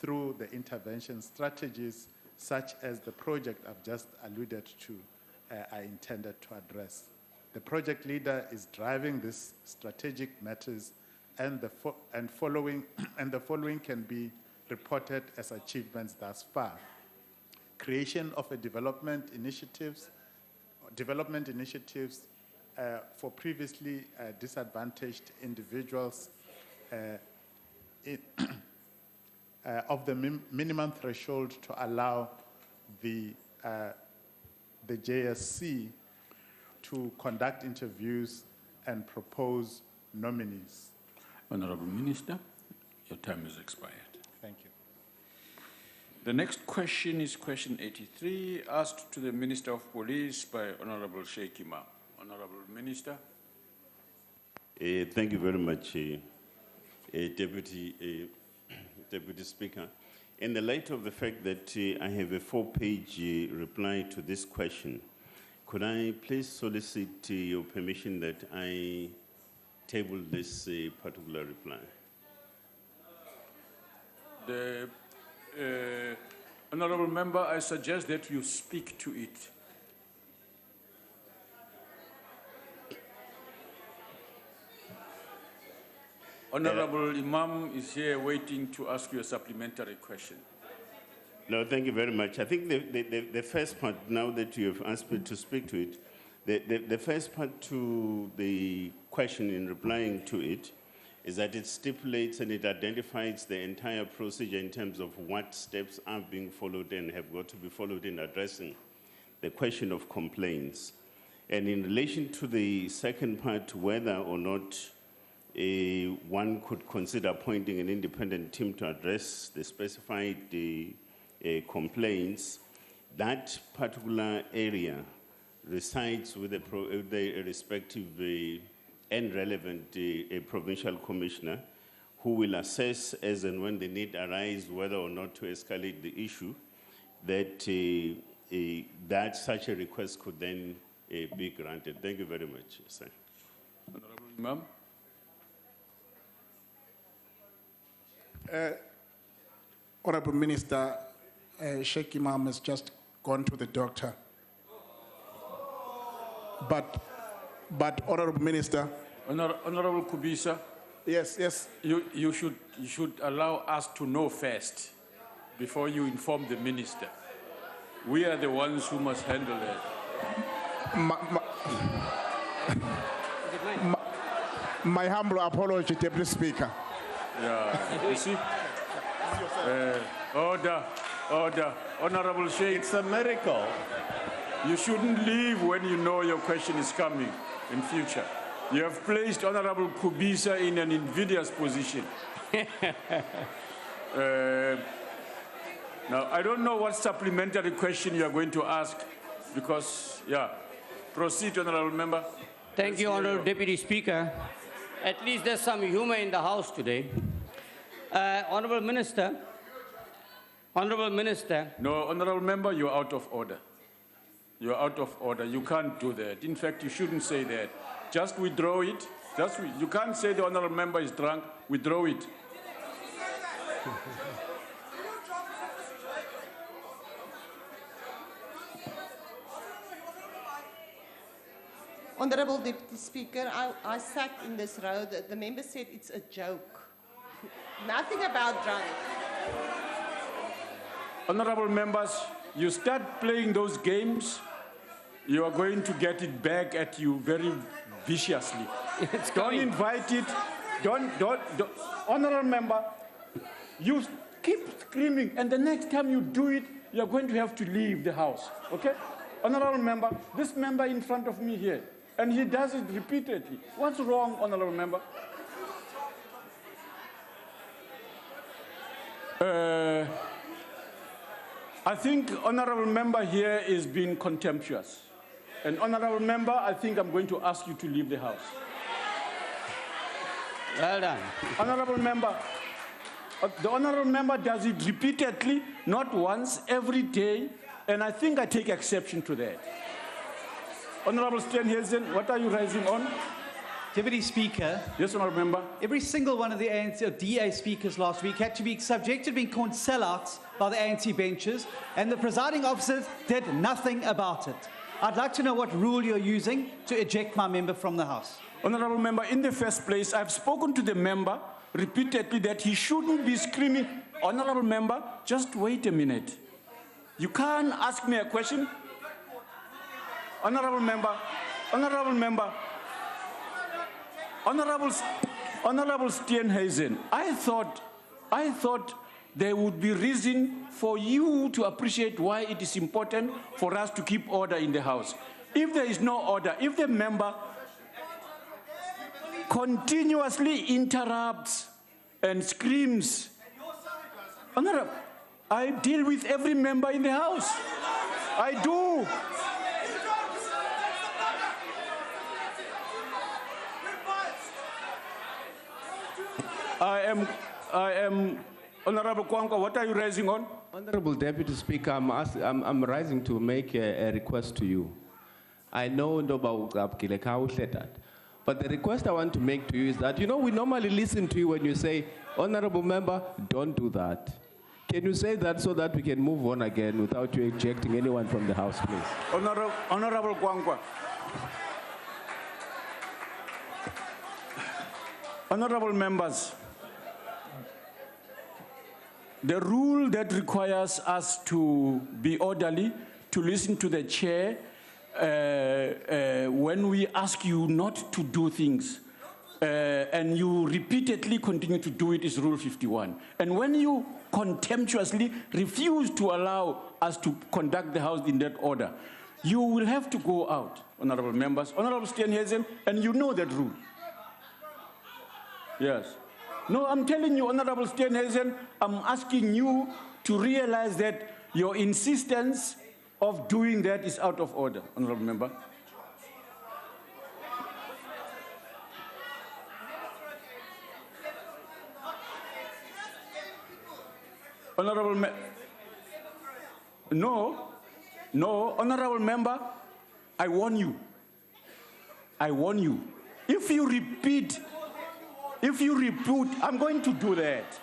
through the intervention strategies, such as the project I've just alluded to, are intended to address. The project leader is driving these strategic matters, and the following can be reported as achievements thus far. Creation of a development initiatives for previously disadvantaged individuals of the minimum threshold to allow the JSC to conduct interviews and propose nominees. Honorable Minister, your time has expired. Thank you. The next question is question 83, asked to the Minister of Police by Honorable Sheikh Imam. Honorable Minister. Thank you very much, Deputy Speaker. In the light of the fact that I have a 4-page reply to this question, could I please solicit your permission that I table this particular reply? The Honorable Member, I suggest that you speak to it. Honorable Imam is here waiting to ask you a supplementary question. No, thank you very much. I think the first part, now that you have asked me to speak to it, the first part to the question in replying to it is that it stipulates and it identifies the entire procedure in terms of what steps are being followed and have got to be followed in addressing the question of complaints. And in relation to the second part, whether or not one could consider appointing an independent team to address the specified complaints, that particular area resides with the respective and relevant provincial commissioner, who will assess as and when the need arises whether or not to escalate the issue, that such a request could then be granted. Thank you very much, sir. Honorable Imam. Honorable Minister, Sheikh Imam has just gone to the doctor. But Honorable Minister. Honorable Kubisa. Yes. You should allow us to know first before you inform the minister. We are the ones who must handle that. My humble apology, Deputy Speaker. Yeah, you see? Order. Honorable Sheikh. It's a miracle. You shouldn't leave when you know your question is coming in future. You have placed Honorable Kubisa in an invidious position. Now, I don't know what supplementary question you are going to ask because, proceed, Honorable Member. Thank you, Honorable Deputy Speaker. At least there's some humor in the House today. Honorable Minister. No, Honorable Member, you're out of order. You're out of order. You can't do that. In fact, you shouldn't say that. Just withdraw it You can't say the honorable member is drunk, withdraw it. Honourable Deputy Speaker, I sat in this row. The member said it's a joke. Nothing about drunk. Honorable members, you start playing those games, you are going to get it back at you very viciously. Don't invite it. Don't. Honorable member, you keep screaming, and the next time you do it, you are going to have to leave the house. Okay? Honorable member, this member in front of me here, and he does it repeatedly. What's wrong, honorable member? I think honorable member here is being contemptuous. And honorable member, I think I'm going to ask you to leave the house. Well done. Honorable member, the honorable member does it repeatedly, not once, every day, and I think I take exception to that. Honorable Steenhuisen, what are you raising on? Deputy Speaker. Yes, honorable member. Every single one of the ANC or DA speakers last week had to be subjected to being called sellouts by the ANC benches, and the presiding officers did nothing about it. I'd like to know what rule you're using to eject my member from the House. Honorable member, in the first place, I've spoken to the member repeatedly that he shouldn't be screaming. Honorable member, just wait a minute. You can't ask me a question. Honorable member, Honorable Steenhuisen, I thought there would be reason for you to appreciate why it is important for us to keep order in the House. If there is no order, if the member continuously interrupts and screams, Honorable, I deal with every member in the House. I do. I am, Honorable Kwankwa, what are you raising on? Honorable Deputy Speaker, I'm rising to make a request to you. I know but the request I want to make to you is that, we normally listen to you when you say, Honorable Member, don't do that. Can you say that so that we can move on again without you ejecting anyone from the House, please? Honorable Kwankwa. Honorable members, the rule that requires us to be orderly, to listen to the chair when we ask you not to do things, and you repeatedly continue to do it, is Rule 51. And when you contemptuously refuse to allow us to conduct the House in that order, you will have to go out, honorable members. Honorable Steenhuisen, and you know that rule. Yes. No, I'm telling you, Honorable Steenhuisen, I'm asking you to realize that your insistence of doing that is out of order, Honorable Member. No, Honorable Member, I warn you. If you repeat, I'm going to do that.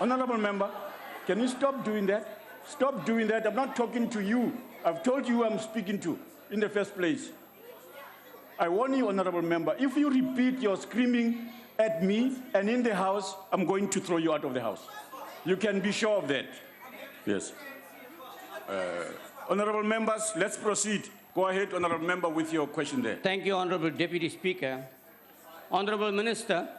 Honorable Member, can you stop doing that? Stop doing that. I'm not talking to you. I've told you who I'm speaking to in the first place. I warn you, Honorable Member, if you repeat your screaming at me and in the House, I'm going to throw you out of the House. You can be sure of that. Yes. Honorable members, let's proceed. Go ahead, Honorable Member, with your question there. Thank you, Honorable Deputy Speaker. Honorable Minister,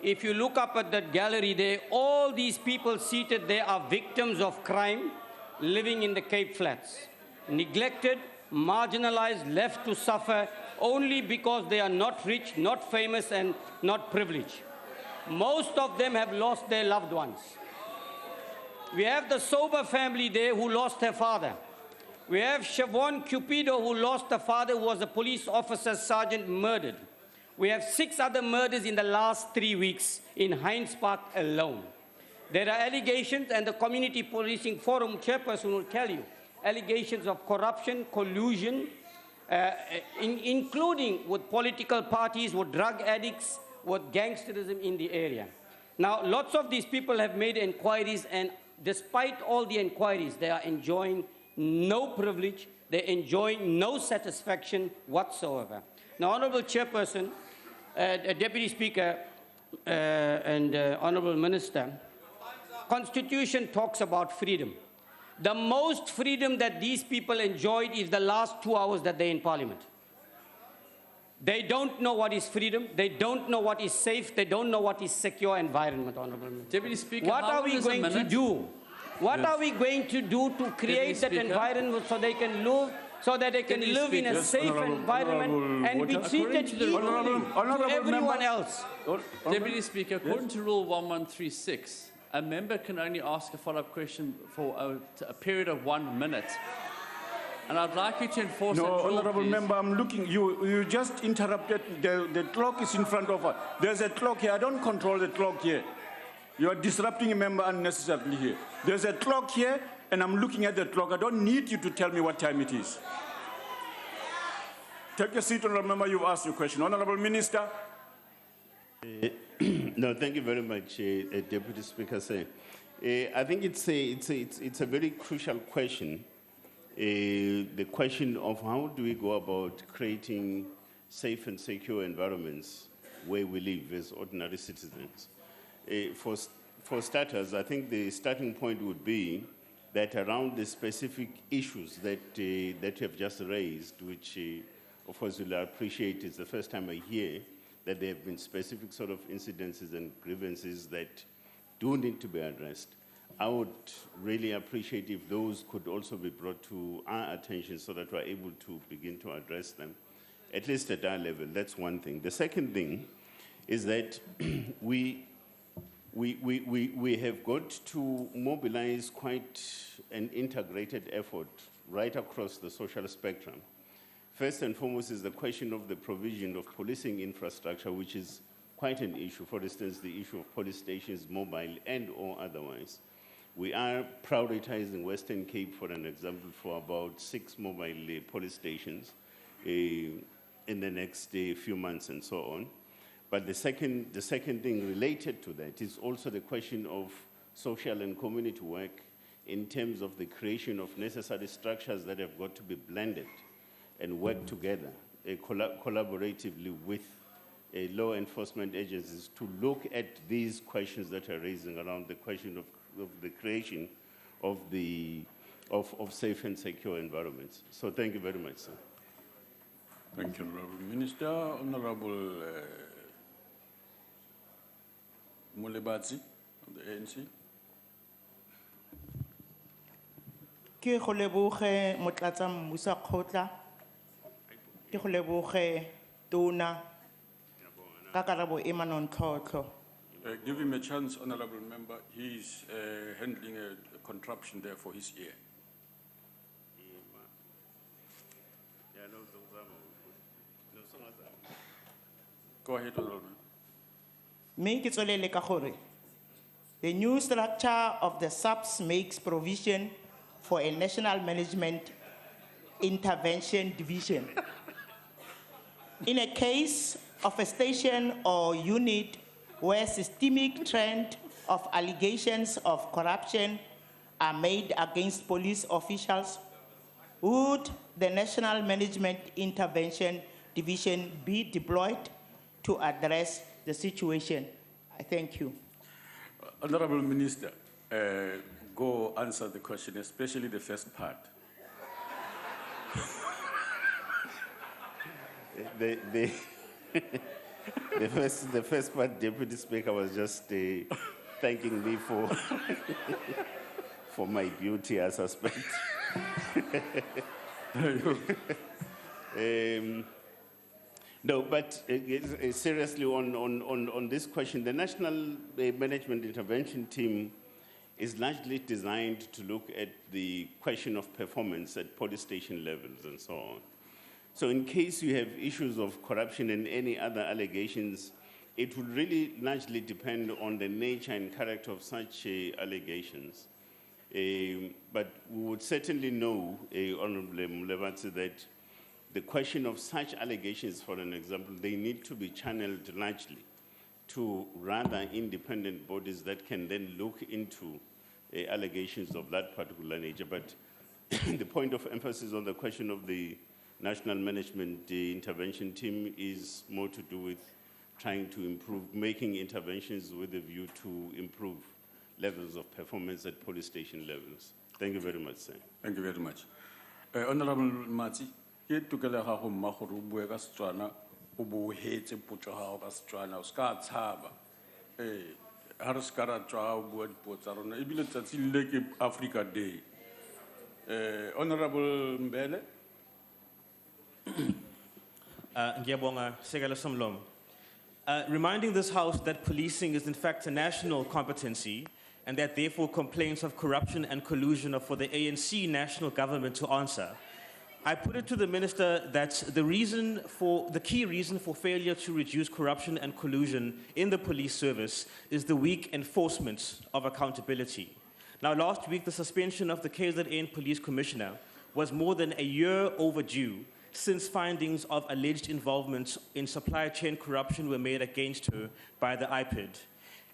if you look up at that gallery there, all these people seated there are victims of crime living in the Cape Flats. Neglected, marginalized, left to suffer only because they are not rich, not famous, and not privileged. Most of them have lost their loved ones. We have the Sober family there who lost her father. We have Siobhan Cupido, who lost a father who was a police officer sergeant murdered. We have 6 other murders in the last 3 weeks in Hines Park alone. There are allegations, and the Community Policing Forum chairperson will tell you, allegations of corruption, collusion, including with political parties, with drug addicts, with gangsterism in the area. Now, lots of these people have made inquiries, and despite all the inquiries, they are enjoying no privilege, they're enjoying no satisfaction whatsoever. Now, Honorable Chairperson, Deputy Speaker, and Honorable Minister, Constitution talks about freedom. The most freedom that these people enjoyed is the last 2 hours that they're in Parliament. They don't know what is freedom. They don't know what is safe. They don't know what is secure environment, Honorable Minister. Deputy Speaker, what are we going to do? What Yes. are we going to do to create that Speaker. environment so they can live, Deputy live in a Speaker. safe environment and be treated equally to everyone else? Deputy Speaker, according to Rule 1136, a member can only ask a follow-up question for a period of 1 minute. And I'd like you to enforce that No, rule, Honorable please. Member, I'm looking. You just interrupted. The clock is in front of us. There's a clock here. I don't control the clock here. You are disrupting a member unnecessarily here. There's a clock here, and I'm looking at the clock. I don't need you to tell me what time it is. Take a seat, Honorable Member. You've asked your question. Honorable Minister. No, thank you very much, Deputy Speaker. Sir. I think it's a very crucial question. The question of how do we go about creating safe and secure environments where we live as ordinary citizens. For starters, I think the starting point would be that around the specific issues that you have just raised, which of course you'll appreciate, it's the first time I hear that there have been specific sort of incidences and grievances that do need to be addressed. I would really appreciate if those could also be brought to our attention so that we're able to begin to address them, at least at our level. That's one thing. The second thing is that we have got to mobilize quite an integrated effort right across the social spectrum. First and foremost is the question of the provision of policing infrastructure, which is quite an issue. For instance, the issue of police stations, mobile and or otherwise. We are prioritizing Western Cape, for an example, for about 6 mobile police stations in the next few months and so on. But the second thing related to that is also the question of social and community work in terms of the creation of necessary structures that have got to be blended and work together collaboratively with law enforcement agencies to look at these questions that are raising around the question of the creation of safe and secure environments. So thank you very much, sir. Thank you, Honorable Minister. Honorable Mulebatsi of the ANC. Ke go leboge motlatsa mmusa kgotla ke go leboge tona ka karabo e manontlhotlho. Give him a chance, Honorable Member. He's handling a contraption there for his ear. Go ahead, Honorable Member. Me ke tswelele ka gore the new structure of the SABC makes provision for a national management intervention division. In a case of a station or unit where systemic trend of allegations of corruption are made against police officials, would the National Management Intervention Division be deployed to address the situation? I thank you. Honorable Minister, go answer the question, especially the first part. The first part, Deputy Speaker, was just thanking me for my beauty, I suspect. No, but seriously on this question, the National Management Intervention Team is largely designed to look at the question of performance at police station levels and so on. So in case you have issues of corruption and any other allegations, it would really largely depend on the nature and character of such allegations. But we would certainly know, Honorable Mulebatsi, that the question of such allegations, for an example, they need to be channeled largely to rather independent bodies that can then look into allegations of that particular nature. But the point of emphasis on the question of the National Management Intervention Team is more to do with trying to improve, making interventions with a view to improve levels of performance at police station levels. Thank you very much, sir. Thank you very much. Honorable Mati, ke tokelo ga go mma gore o bue ka Setswana o bo hetse potso ga go ka Setswana o ska tshaba ha re ska ra tswa o bua dipuo tsa rona e bile tsatsi le ke Africa Day. Honorable Mbele. Ngiyabonga, Sekela Somlomo. Reminding this House that policing is in fact a national competency and that therefore complaints of corruption and collusion are for the ANC national government to answer. I put it to the Minister that the key reason for failure to reduce corruption and collusion in the police service is the weak enforcement of accountability. Now, last week, the suspension of the KZN Police Commissioner was more than a year overdue since findings of alleged involvement in supply chain corruption were made against her by the IPID.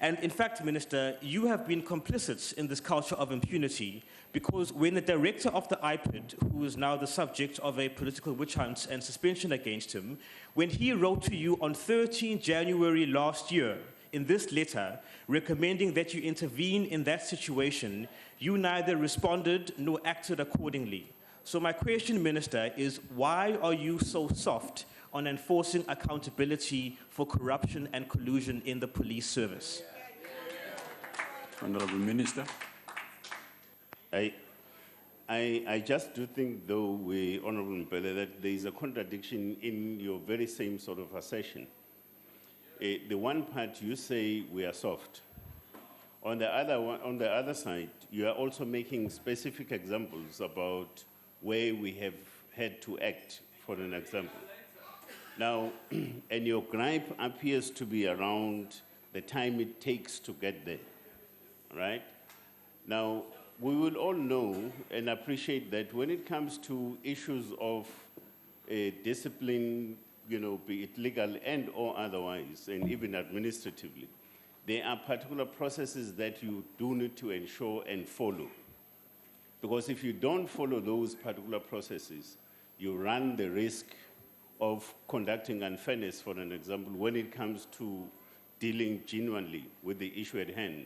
And in fact, Minister, you have been complicit in this culture of impunity because when the director of the IPID, who is now the subject of a political witch hunt and suspension against him, when he wrote to you on 13 January last year in this letter recommending that you intervene in that situation, you neither responded nor acted accordingly. So my question, Minister, is why are you so soft on enforcing accountability for corruption and collusion in the police service? Honorable Minister. I just do think, though, Honorable Mpele, that there is a contradiction in your very same sort of assertion. The one part you say we are soft. On the other side, you are also making specific examples about where we have had to act, for an example. Now, and your gripe appears to be around the time it takes to get there, right? Now, we will all know and appreciate that when it comes to issues of discipline, be it legal and or otherwise, and even administratively, there are particular processes that you do need to ensure and follow. Because if you don't follow those particular processes, you run the risk of conducting unfairness, for an example, when it comes to dealing genuinely with the issue at hand,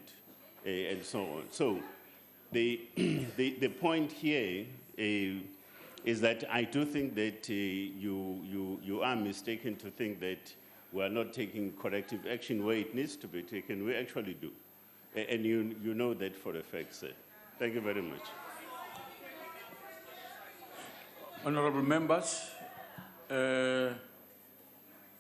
and so on. So the point here is that I do think that you are mistaken to think that we are not taking corrective action where it needs to be taken. We actually do. And you know that for a fact, sir. Thank you very much. Honorable members,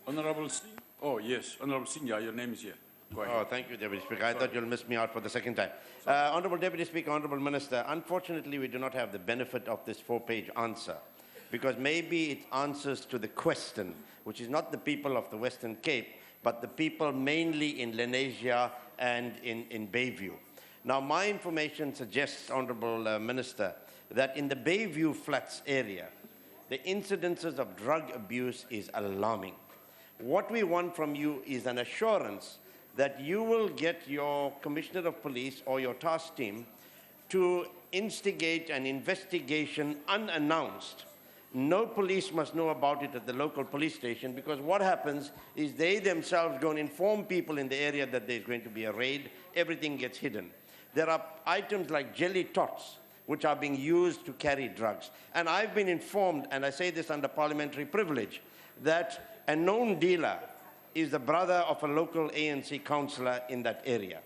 Honorable Singh. Oh, yes, Honorable Singh, your name is here. Go ahead. Oh, thank you, Deputy Speaker. I thought you'll miss me out for the second time. Honorable Deputy Speaker, Honorable Minister, unfortunately, we do not have the benefit of this 4-page answer because maybe it answers to the question, which is not the people of the Western Cape, but the people mainly in Lenasia and in Bayview. Now, my information suggests, Honorable Minister, that in the Bayview Flats area, the incidences of drug abuse is alarming. What we want from you is an assurance that you will get your Commissioner of Police or your task team to instigate an investigation unannounced. No police must know about it at the local police station because what happens is they themselves go and inform people in the area that there's going to be a raid, everything gets hidden. There are items like jelly tots which are being used to carry drugs. And I've been informed, and I say this under parliamentary privilege, that a known dealer is the brother of a local ANC councillor in that area.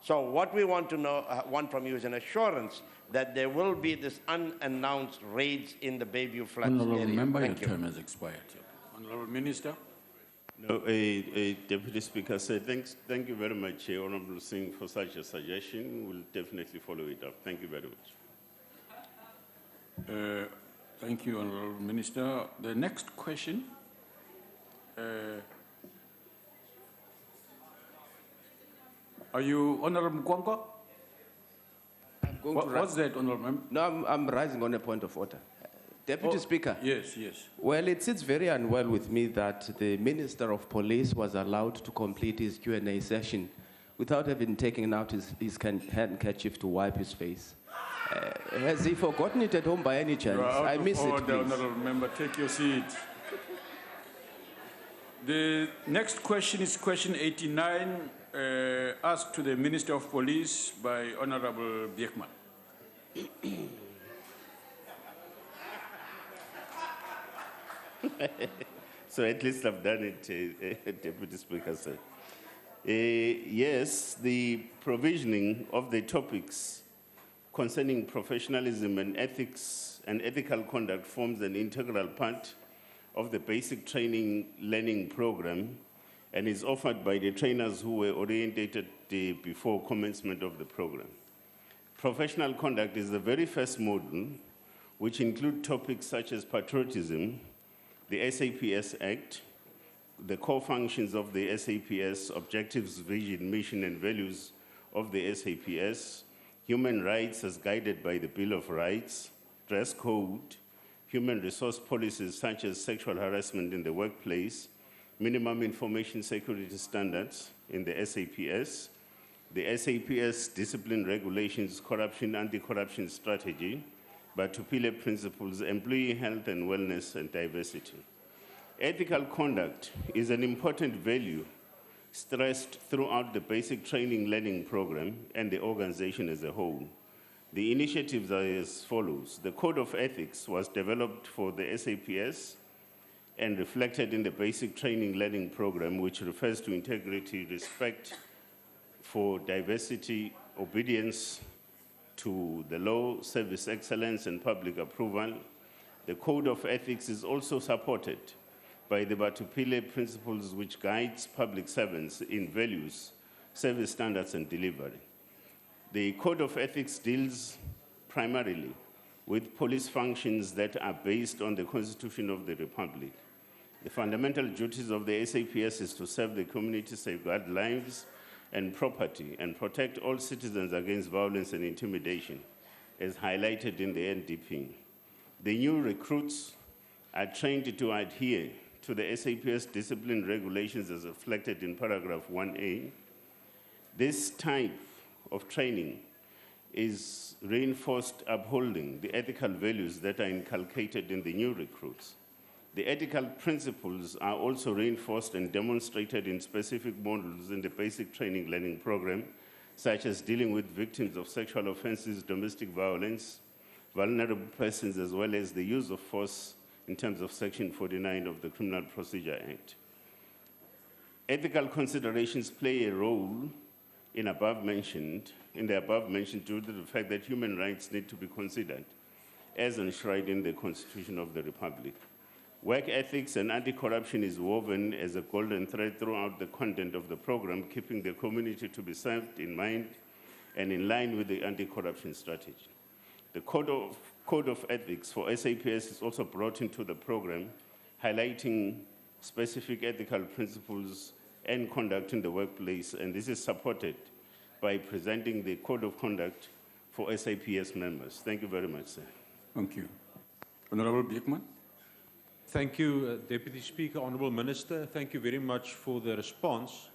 So what we want to know, want from you is an assurance that there will be this unannounced raids in the Bayview Flats Honorable area. Member, Thank your you. term has expired. Honorable Minister. No, Deputy Speaker said, thank you very much, Honorable Singh, for such a suggestion. We'll definitely follow it up. Thank you very much. Thank you, Honorable Minister. The next question. Are you Honorable Mkwangwa? What's that, Honorable Member? No, I'm rising on a point of order. Deputy Speaker. Yes, yes. Well, it sits very unwell with me that the Minister of Police was allowed to complete his Q&A session without having taken out his handkerchief to wipe his face. Has he forgotten it at home by any chance? You are out I of miss it, order, please. Honourable Member. Take your seat. The next question is question 89, asked to the Minister of Police by Honourable Beekman. So at least I've done it, Deputy Speaker, sir. Yes, the provisioning of the topics concerning professionalism and ethics and ethical conduct forms an integral part of the basic training learning program and is offered by the trainers who were orientated before commencement of the program. Professional conduct is the very first module, which include topics such as patriotism, the SAPS Act, the core functions of the SAPS, objectives, vision, mission, and values of the SAPS, human rights as guided by the Bill of Rights, dress code, human resource policies such as sexual harassment in the workplace, minimum information security standards in the SAPS, the SAPS discipline regulations, corruption, anti-corruption strategy, Batupile principles, employee health and wellness, and diversity. Ethical conduct is an important value stressed throughout the basic training learning program and the organization as a whole. The initiatives are as follows. The Code of Ethics was developed for the SAPS and reflected in the basic training learning program, which refers to integrity, respect for diversity, obedience to the law, service excellence, and public approval. The Code of Ethics is also supported by the Batupile principles, which guides public servants in values, service standards, and delivery. The Code of Ethics deals primarily with police functions that are based on the Constitution of the Republic. The fundamental duties of the SAPS is to serve the community, safeguard lives and property, and protect all citizens against violence and intimidation, as highlighted in the NDP. The new recruits are trained to adhere to the SAPS discipline regulations as reflected in paragraph 1A. This type of training is reinforced upholding the ethical values that are inculcated in the new recruits. The ethical principles are also reinforced and demonstrated in specific modules in the basic training learning program, such as dealing with victims of sexual offenses, domestic violence, vulnerable persons, as well as the use of force in terms of Section 49 of the Criminal Procedure Act. Ethical considerations play a role in the above mentioned due to the fact that human rights need to be considered as enshrined in the Constitution of the Republic. Work ethics and anti-corruption is woven as a golden thread throughout the content of the program, keeping the community to be served in mind and in line with the anti-corruption strategy. The Code of Ethics for SAPS is also brought into the program, highlighting specific ethical principles and conduct in the workplace, and this is supported by presenting the Code of Conduct for SAPS members. Thank you very much, sir. Thank you. Honourable Beekman. Thank you, Deputy Speaker, Honourable Minister. Thank you very much for the response.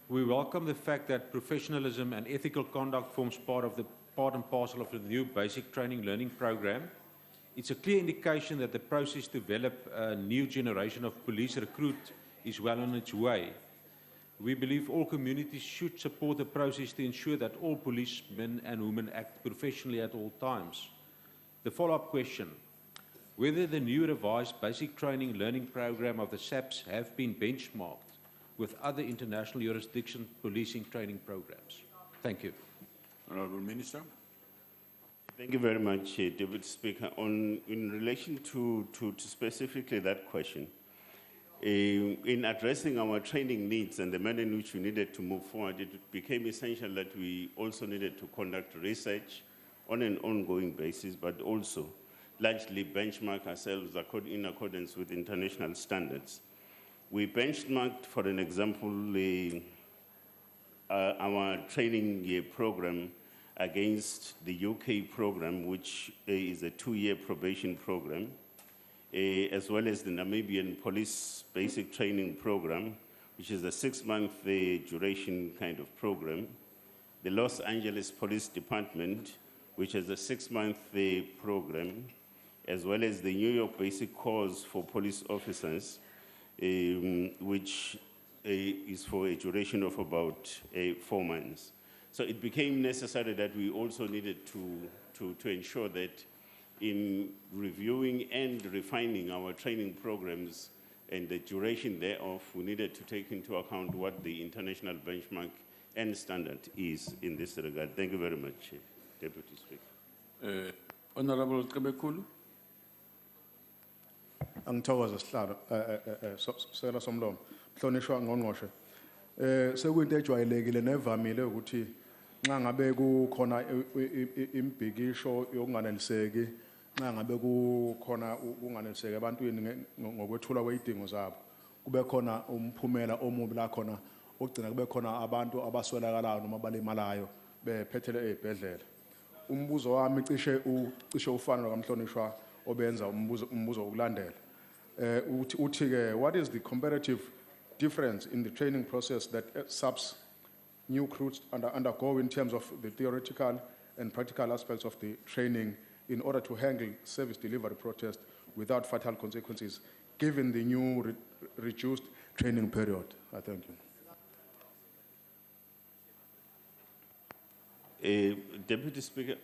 We welcome the fact that professionalism and ethical conduct forms part and parcel of the new basic training learning program. It's a clear indication that the process to develop a new generation of police recruit is well on its way. We believe all communities should support the process to ensure that all policemen and women act professionally at all times. The follow-up question: whether the new revised basic training learning program of the SAPS have been benchmarked with other international jurisdiction policing training programs. Thank you. Honourable Minister. Thank you very much, Deputy Speaker. In relation to specifically that question, in addressing our training needs and the manner in which we needed to move forward, it became essential that we also needed to conduct research on an ongoing basis, but also largely benchmark ourselves in accordance with international standards. We benchmarked, for an example, our training program against the UK program, which is a 2-year probation program. as well as the Namibian Police Basic Training Program, which is a 6-month duration kind of program. The Los Angeles Police Department, which is a 6-month program, as well as the New York Basic Course for Police Officers, which is for a duration of about 4 months. So it became necessary that we also needed to ensure that in reviewing and refining our training programs and the duration thereof, we needed to take into account what the international benchmark and standard is in this regard. Thank you very much, Deputy Speaker. Honorable Kebekulu. Angithokoza sihlalo Sekela Somlomo mhlonishwa ngqongqoshe sekuyinto ejwayelekile nevamile ukuthi nxa ngabe kukhona imbhikisho yokunganeliseki nxa ngabe kukhona ukunganeliseki ebantwini ngokwethula kwezidingo zabo kube khona umphumela omubi la khona ogcina kube khona abantu abaswelakalayo noma balimalayo bephethele ezibhedlela umbuzo wami cishe ufana nokamhlonishwa obenza umbuzo wokulandela uthi ke what is the comparative difference in the training process that SABC new recruits undergo in terms of the theoretical and practical aspects of the training in order to handle service delivery protest without fatal consequences given the new reduced training period? I thank you. Deputy Speaker,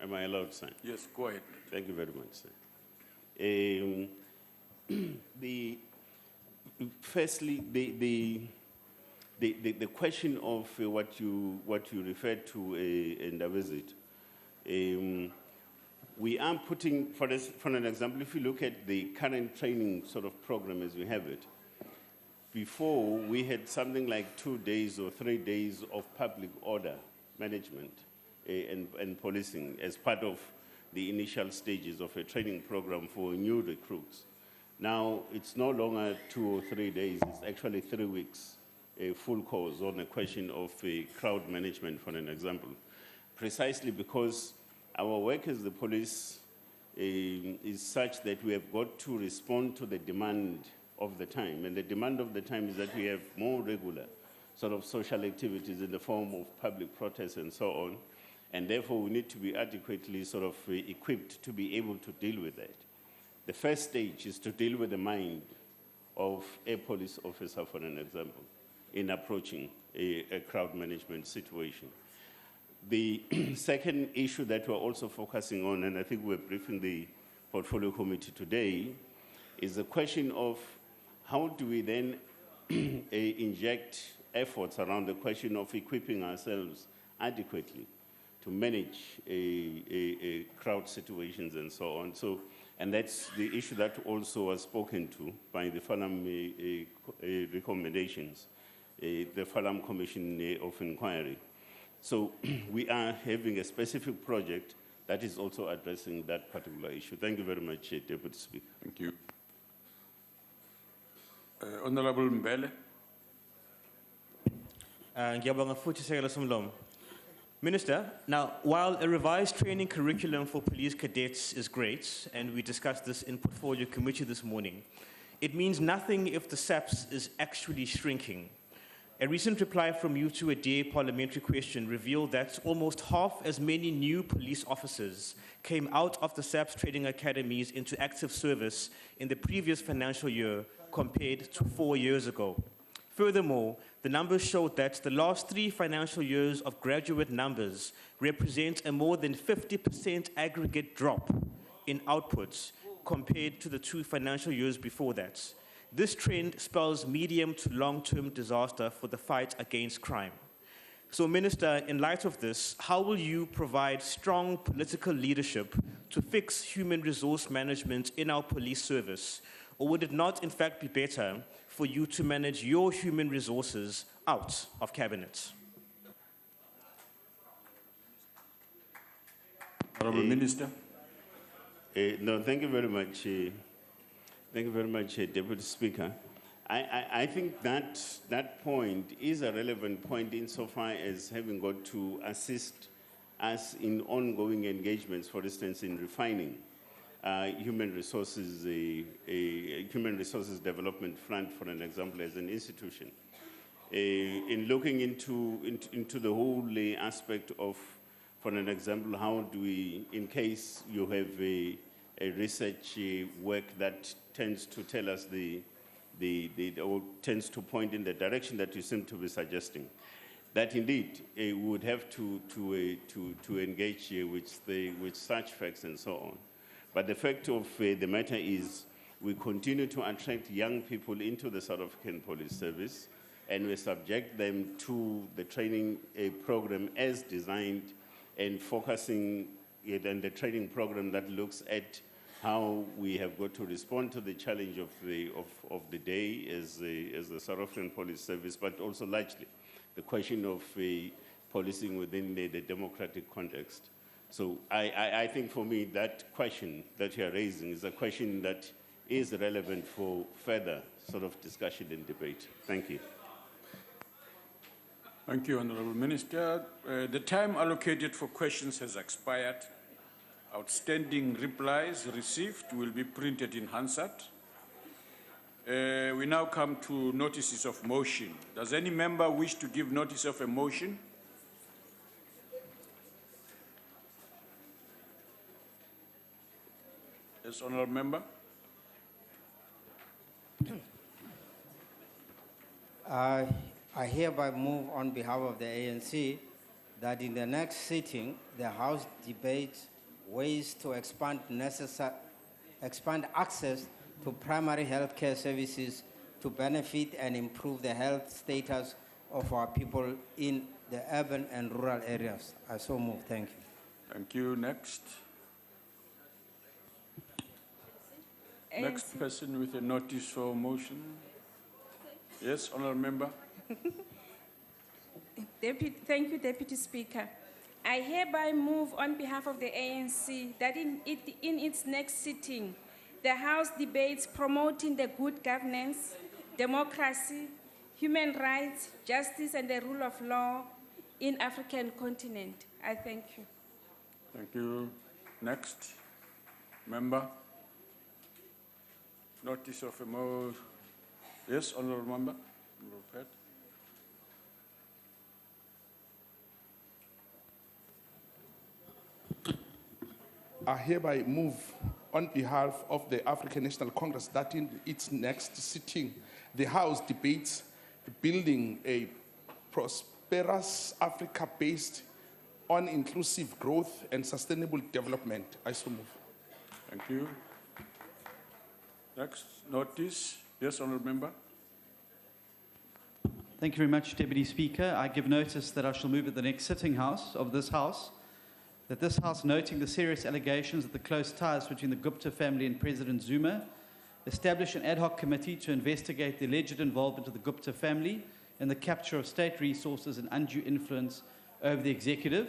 am I allowed to sign? Yes, go ahead. Thank you very much, sir. Firstly, the question of what you referred to in the visit, we are putting, for an example, if you look at the current training sort of program as we have it, before we had something like 2 days or 3 days of public order management and policing as part of the initial stages of a training program for new recruits. Now, it's no longer 2 or 3 days, it's actually 3 weeks, a full course on a question of crowd management, for an example. Precisely because our work as the police is such that we have got to respond to the demand of the time. And the demand of the time is that we have more regular sort of social activities in the form of public protests and so on. And therefore, we need to be adequately sort of equipped to be able to deal with that. The first stage is to deal with the mind of a police officer, for an example, in approaching a crowd management situation. The second issue that we're also focusing on, and I think we're briefing the Portfolio Committee today, is the question of how do we then inject efforts around the question of equipping ourselves adequately to manage crowd situations and so on. And that's the issue that also was spoken to by the Falam recommendations, the Falam Commission of Inquiry. So we are having a specific project that is also addressing that particular issue. Thank you very much, Deputy Speaker. Thank you. Honorable Mbele. Ngiyabonga futhi Sekela Somlomo. Minister, now, while a revised training curriculum for police cadets is great, and we discussed this in Portfolio Committee this morning, it means nothing if the SAPS is actually shrinking. A recent reply from you to a DA parliamentary question revealed that almost half as many new police officers came out of the SAPS training academies into active service in the previous financial year compared to 4 years ago. Furthermore, the numbers showed that the last 3 financial years of graduate numbers represent a more than 50% aggregate drop in outputs compared to the 2 financial years before that. This trend spells medium to long-term disaster for the fight against crime. So, Minister, in light of this, how will you provide strong political leadership to fix human resource management in our police service? Or would it not, in fact, be better for you to manage your human resources out of cabinet? Honorable Minister. No, thank you very much. Thank you very much, Deputy Speaker. I think that point is a relevant point insofar as having got to assist us in ongoing engagements, for instance, in refining human resources development fund, for an example, as an institution. In looking into the whole aspect of, for an example, how do we, in case you have a research work that tends to tell us or tends to point in the direction that you seem to be suggesting, that indeed we would have to engage with such facts and so on. But the fact of the matter is, we continue to attract young people into the South African Police Service, and we subject them to the training program as designed, and focusing on the training program that looks at how we have got to respond to the challenge of the day as the South African Police Service, but also largely the question of policing within the democratic context. So I think for me that question that you are raising is a question that is relevant for further sort of discussion and debate. Thank you. Thank you, Honourable Minister. The time allocated for questions has expired. Outstanding replies received will be printed in Hansard. We now come to notices of motion. Does any member wish to give notice of a motion? Yes, Honourable Member. I hereby move on behalf of the ANC that in the next sitting, the House debates ways to expand access to primary health care services to benefit and improve the health status of our people in the urban and rural areas. I so move. Thank you. Thank you. Next. Next person with a notice for motion. Yes, Honourable Member. Thank you, Deputy Speaker. I hereby move on behalf of the ANC that in its next sitting, the House debates promoting the good governance, democracy, human rights, justice, and the rule of law in African continent. I thank you. Thank you. Next. Member. Notice of a motion. Yes, Honourable Member. I hereby move on behalf of the African National Congress that in its next sitting, the House debates building a prosperous Africa based on inclusive growth and sustainable development. I so move. Thank you. Next notice. Yes, Honourable Member. Thank you very much, Deputy Speaker. I give notice that I shall move at the next sitting of this House, that this House, noting the serious allegations of the close ties between the Gupta family and President Zuma, establish an ad hoc committee to investigate the alleged involvement of the Gupta family in the capture of state resources and undue influence over the executive,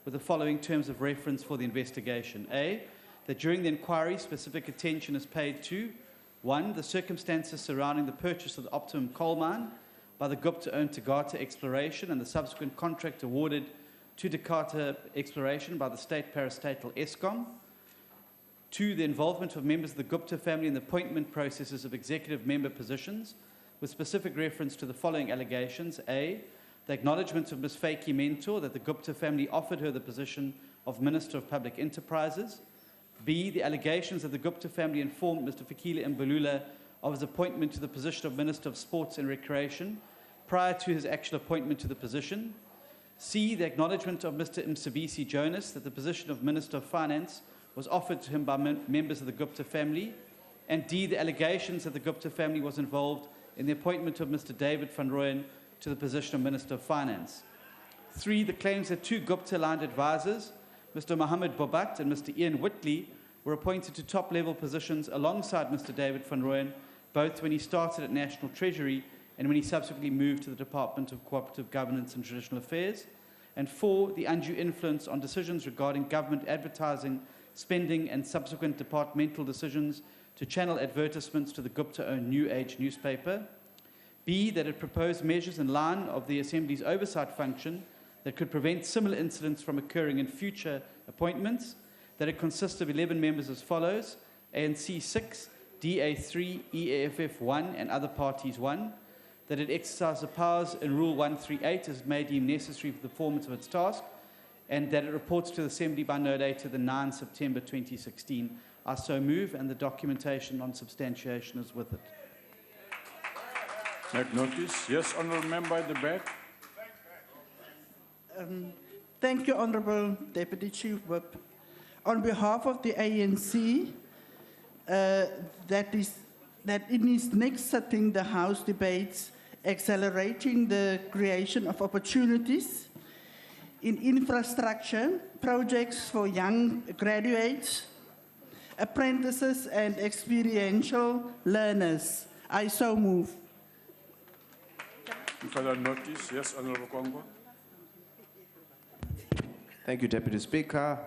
with the following terms of reference for the investigation. A, that during the inquiry, specific attention is paid to 1, the circumstances surrounding the purchase of the Optimum coal mine by the Gupta-owned qaurter Exploration and the subsequent contract awarded to qaurter Exploration by the state parastatal Eskom. 2, the involvement of members of the Gupta family in the appointment processes of executive member positions, with specific reference to the following allegations. A, the acknowledgement of Ms. Faiki Mentor that the Gupta family offered her the position of Minister of Public Enterprises. B, the allegations that the Gupta family informed Mr. Fikile Mbalula of his appointment to the position of Minister of Sports and Recreation prior to his actual appointment to the position. C, the acknowledgement of Mr. SABC Jonas that the position of Minister of Finance was offered to him by members of the Gupta family. And D, the allegations that the Gupta family was involved in the appointment of Mr. David van Rooyen to the position of Minister of Finance. 3, the claims that 2 Gupta-aligned advisors, Mr. Mohammed Bobat and Mr. Ian Whitley, were appointed to top-level positions alongside Mr. David van Rooyen, both when he started at National Treasury and when he subsequently moved to the Department of Cooperative Governance and Traditional Affairs. And 4, the undue influence on decisions regarding government advertising, spending, and subsequent departmental decisions to channel advertisements to the Gupta-owned New Age newspaper. B, that it proposed measures in line of the Assembly's oversight function that could prevent similar incidents from occurring in future appointments. that it consists of 11 members as follows: ANC 6, DA 3, EAFF 1, and other parties 1. That it exercise the powers in Rule 138 as may deem necessary for the performance of its task, and that it reports to the Assembly by no later than 9 September 2016. I so move, and the documentation on substantiation is with it. Make notice. Yes, Honourable Member at the back. Thank you, Honourable Deputy Chief Whip. On behalf of the ANC, that in its next sitting, the House debates accelerating the creation of opportunities in infrastructure, projects for young graduates, apprentices, and experiential learners. I so move. Further notice. Yes, Honourable Congo. Thank you, Deputy Speaker.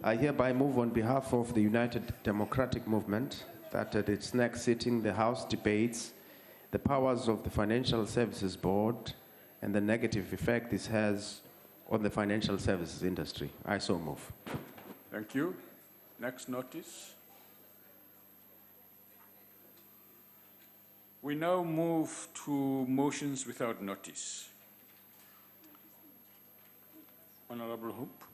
I hereby move on behalf of the United Democratic Movement that at its next sitting, the House debates the powers of the Financial Services Board and the negative effect this has on the financial services industry. I so move. Thank you. Next notice. We now move to motions without notice. Honourable Hoop.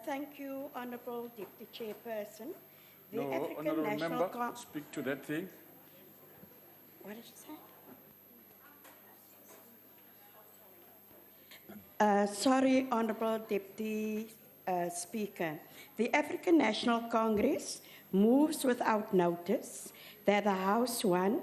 Thank you, Honourable Deputy Chairperson. The No, African Honourable National Member, speak to that thing. What did you say? Sorry, Honourable Deputy Speaker. The African National Congress moves without notice that the House 1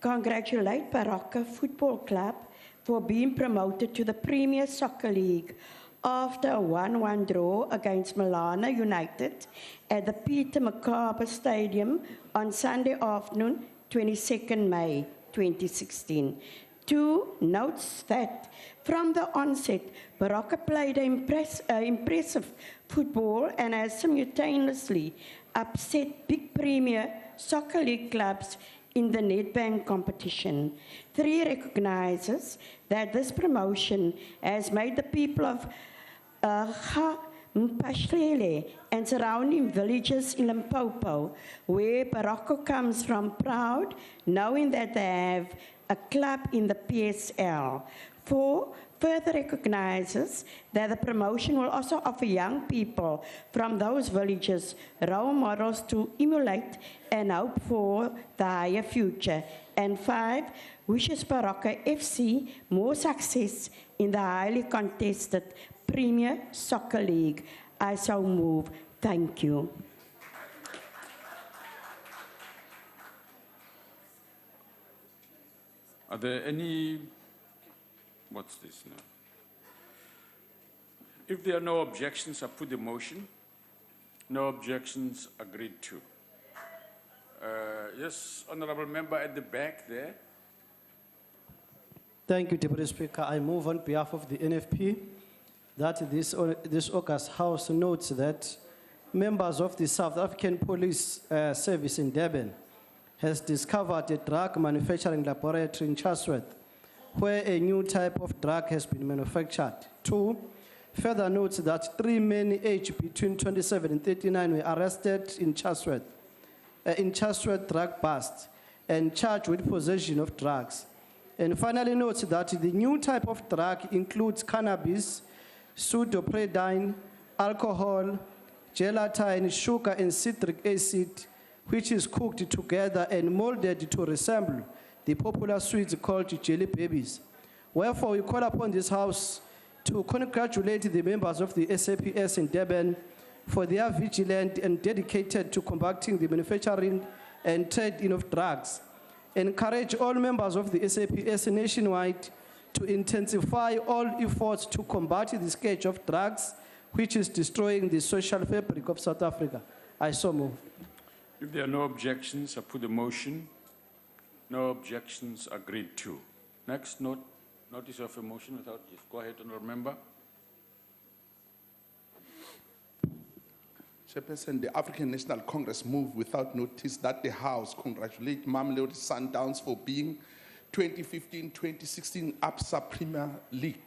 congratulate Baroka Football Club for being promoted to the Premier Soccer League after a 1-1 draw against Milana United at the Peter Macabre Stadium on Sunday afternoon, 22nd May 2016. 2 notes that from the onset, Baroka played impressive football and has simultaneously upset big Premier Soccer League clubs in the Nedbank competition. 3 recognizes that this promotion has made the people of Mpashlele and surrounding villages in Limpopo, where Baroka comes from, proud, knowing that they have a club in the PSL. 4, further recognizes that the promotion will also offer young people from those villages role models to emulate and hope for the higher future. And 5, wishes Baroka FC more success in the highly contested Premier Soccer League. I so move. Thank you. Are there any, what's this now? If there are no objections, I put the motion. No objections, agreed to. Yes, Honourable Member at the back there. Thank you, Deputy Speaker. I move on behalf of the NFP that this August House notes that members of the South African Police Service in Durban has discovered a drug manufacturing laboratory in Chatsworth where a new type of drug has been manufactured. 2, further notes that 3 men aged between 27 and 39 were arrested in Chatsworth drug bust and charged with possession of drugs. And finally notes that the new type of drug includes cannabis, pseudopredine, alcohol, gelatin, sugar, and citric acid, which is cooked together and molded to resemble the popular sweets called jelly babies. Wherefore, we call upon this House to congratulate the members of the SAPS in Durban for their vigilant and dedicated to combating the manufacturing and trade of drugs. Encourage all members of the SAPS nationwide to intensify all efforts to combat the scourge of drugs, which is destroying the social fabric of South Africa. I so move. If there are no objections, I put the motion. No objections, agreed to. Next, notice of a motion without, go ahead, Honourable Member. Chairperson, the African National Congress moved without notice that the House congratulate Mamelodi Sundowns for being 2015-2016 ABSA Premier League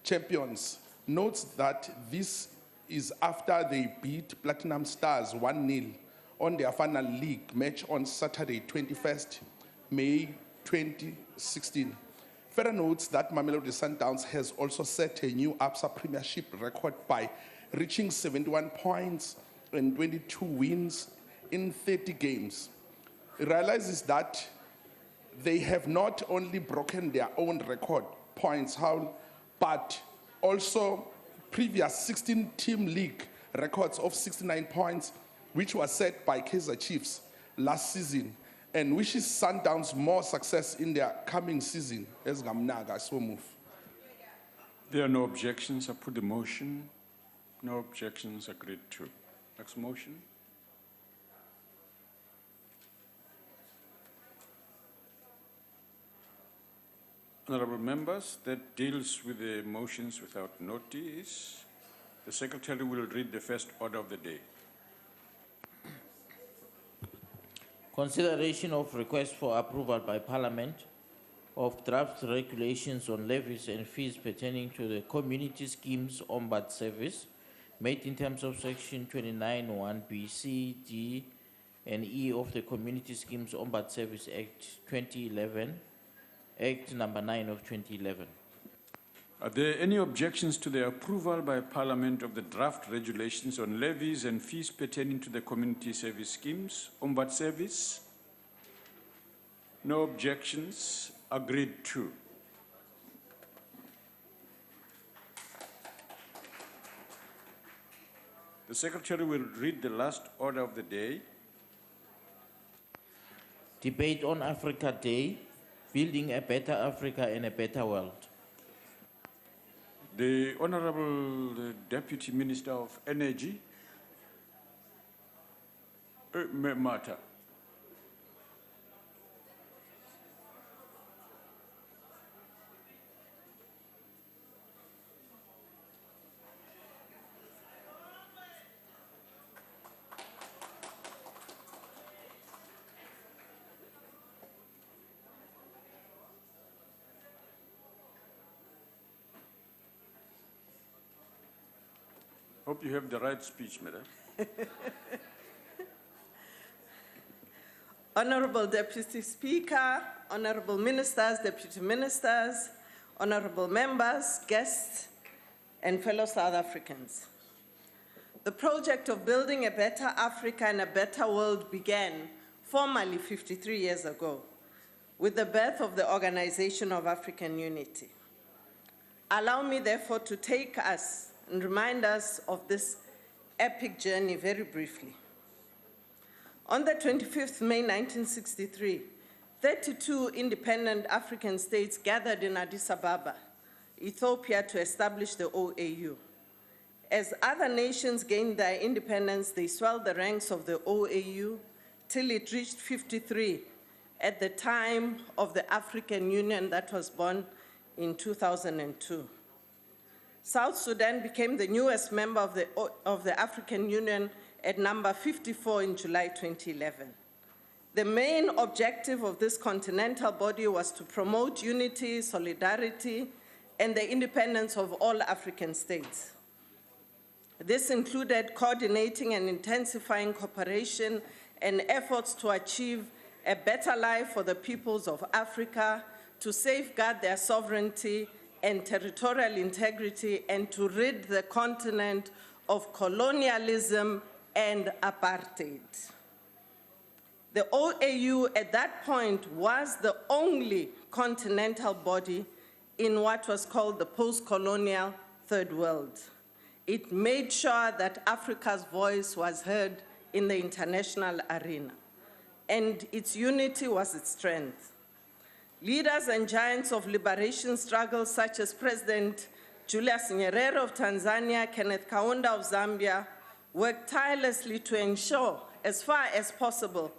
champions notes that this is after they beat Platinum Stars 1-0 on their final league match on Saturday, 21st May 2016. Further notes that Mamelodi Sundowns has also set a new ABSA Premiership record by reaching 71 points and 22 wins in 30 games. It realizes that they have not only broken their own record points, but also previous 16-team league records of 69 points, which was set by Kaizer Chiefs last season, and wishes Sundowns more success in their coming season. As Gamnaga, so move. There are no objections. I put the motion. No objections. Agreed to. Next motion. Honourable members, that deals with the motions without notice. The Secretary will read the first order of the day. Consideration of request for approval by Parliament of draft regulations on levies and fees pertaining to the Community Schemes Ombud Service made in terms of Section 29(1)B, C, D, and E of the Community Schemes Ombud Service Act 2011, Act number 9 of 2011. Are there any objections to the approval by Parliament of the draft regulations on levies and fees pertaining to the Community Service Schemes Ombud Service? No objections. Agreed to. The Secretary will read the last order of the day. Debate on Africa Day, building a better Africa and a better world. The Honourable Deputy Minister of Energy, Mata. Hope you have the right speech, madam. Honorable Deputy Speaker, Honorable Ministers, Deputy Ministers, Honorable Members, guests, and fellow South Africans. The project of building a better Africa and a better world began formally 53 years ago with the birth of the Organization of African Unity. Allow me, therefore, to take us and remind us of this epic journey very briefly. On the 25th May 1963, 32 independent African states gathered in Addis Ababa, Ethiopia, to establish the OAU. As other nations gained their independence, they swelled the ranks of the OAU till it reached 53 at the time of the African Union that was born in 2002. South Sudan became the newest member of the African Union at number 54 in July 2011. The main objective of this continental body was to promote unity, solidarity, and the independence of all African states. This included coordinating and intensifying cooperation and efforts to achieve a better life for the peoples of Africa, to safeguard their sovereignty and territorial integrity, and to rid the continent of colonialism and apartheid. The OAU at that point was the only continental body in what was called the post-colonial Third World. It made sure that Africa's voice was heard in the international arena, and its unity was its strength. Leaders and giants of liberation struggles such as President Julius Nyerere of Tanzania, Kenneth Kaunda of Zambia, worked tirelessly to ensure, as far as possible,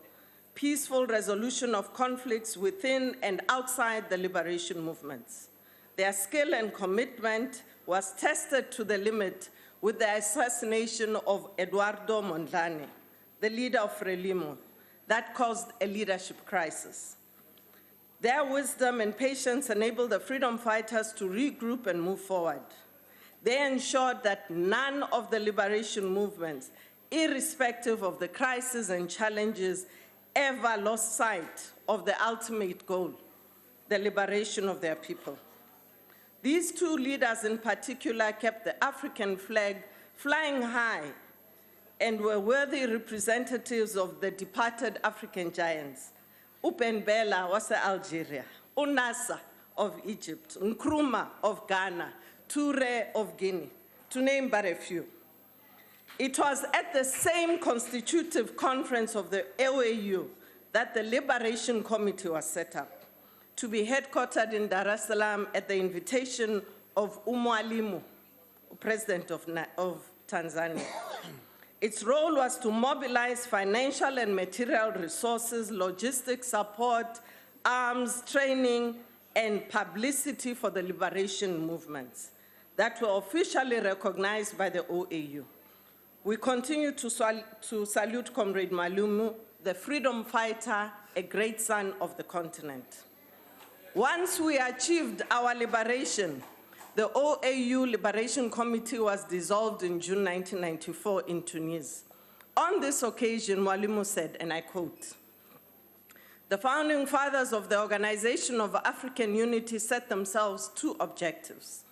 peaceful resolution of conflicts within and outside the liberation movements. Their skill and commitment was tested to the limit with the assassination of Eduardo Mondlane, the leader of Frelimo, that caused a leadership crisis. Their wisdom and patience enabled the freedom fighters to regroup and move forward. They ensured that none of the liberation movements, irrespective of the crises and challenges, ever lost sight of the ultimate goal, the liberation of their people. These two leaders in particular kept the African flag flying high and were worthy representatives of the departed African giants. Ben Bella was Algeria, Unasa of Egypt, Nkrumah of Ghana, Toure of Guinea, to name but a few. It was at the same constitutive conference of the OAU that the Liberation Committee was set up, to be headquartered in Dar es Salaam at the invitation of Mwalimu, President of Tanzania. Its role was to mobilize financial and material resources, logistics support, arms, training, and publicity for the liberation movements that were officially recognized by the OAU. We continue to salute Comrade Malumu, the freedom fighter, a great son of the continent. Once we achieved our liberation, the OAU Liberation Committee was dissolved in June 1994 in Tunis. On this occasion, Mwalimu said, and I quote, "The founding fathers of the Organization of African Unity set themselves two objectives: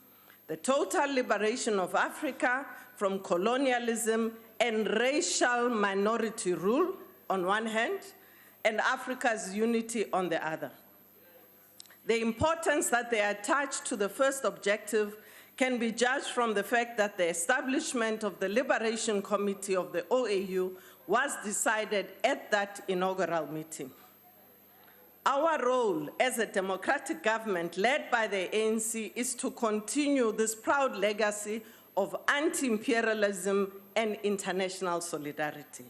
the total liberation of Africa from colonialism and racial minority rule on one hand, and Africa's unity on the other. The importance that they attach to the first objective can be judged from the fact that the establishment of the Liberation Committee of the OAU was decided at that inaugural meeting. Our role as a democratic government led by the ANC is to continue this proud legacy of anti-imperialism and international solidarity.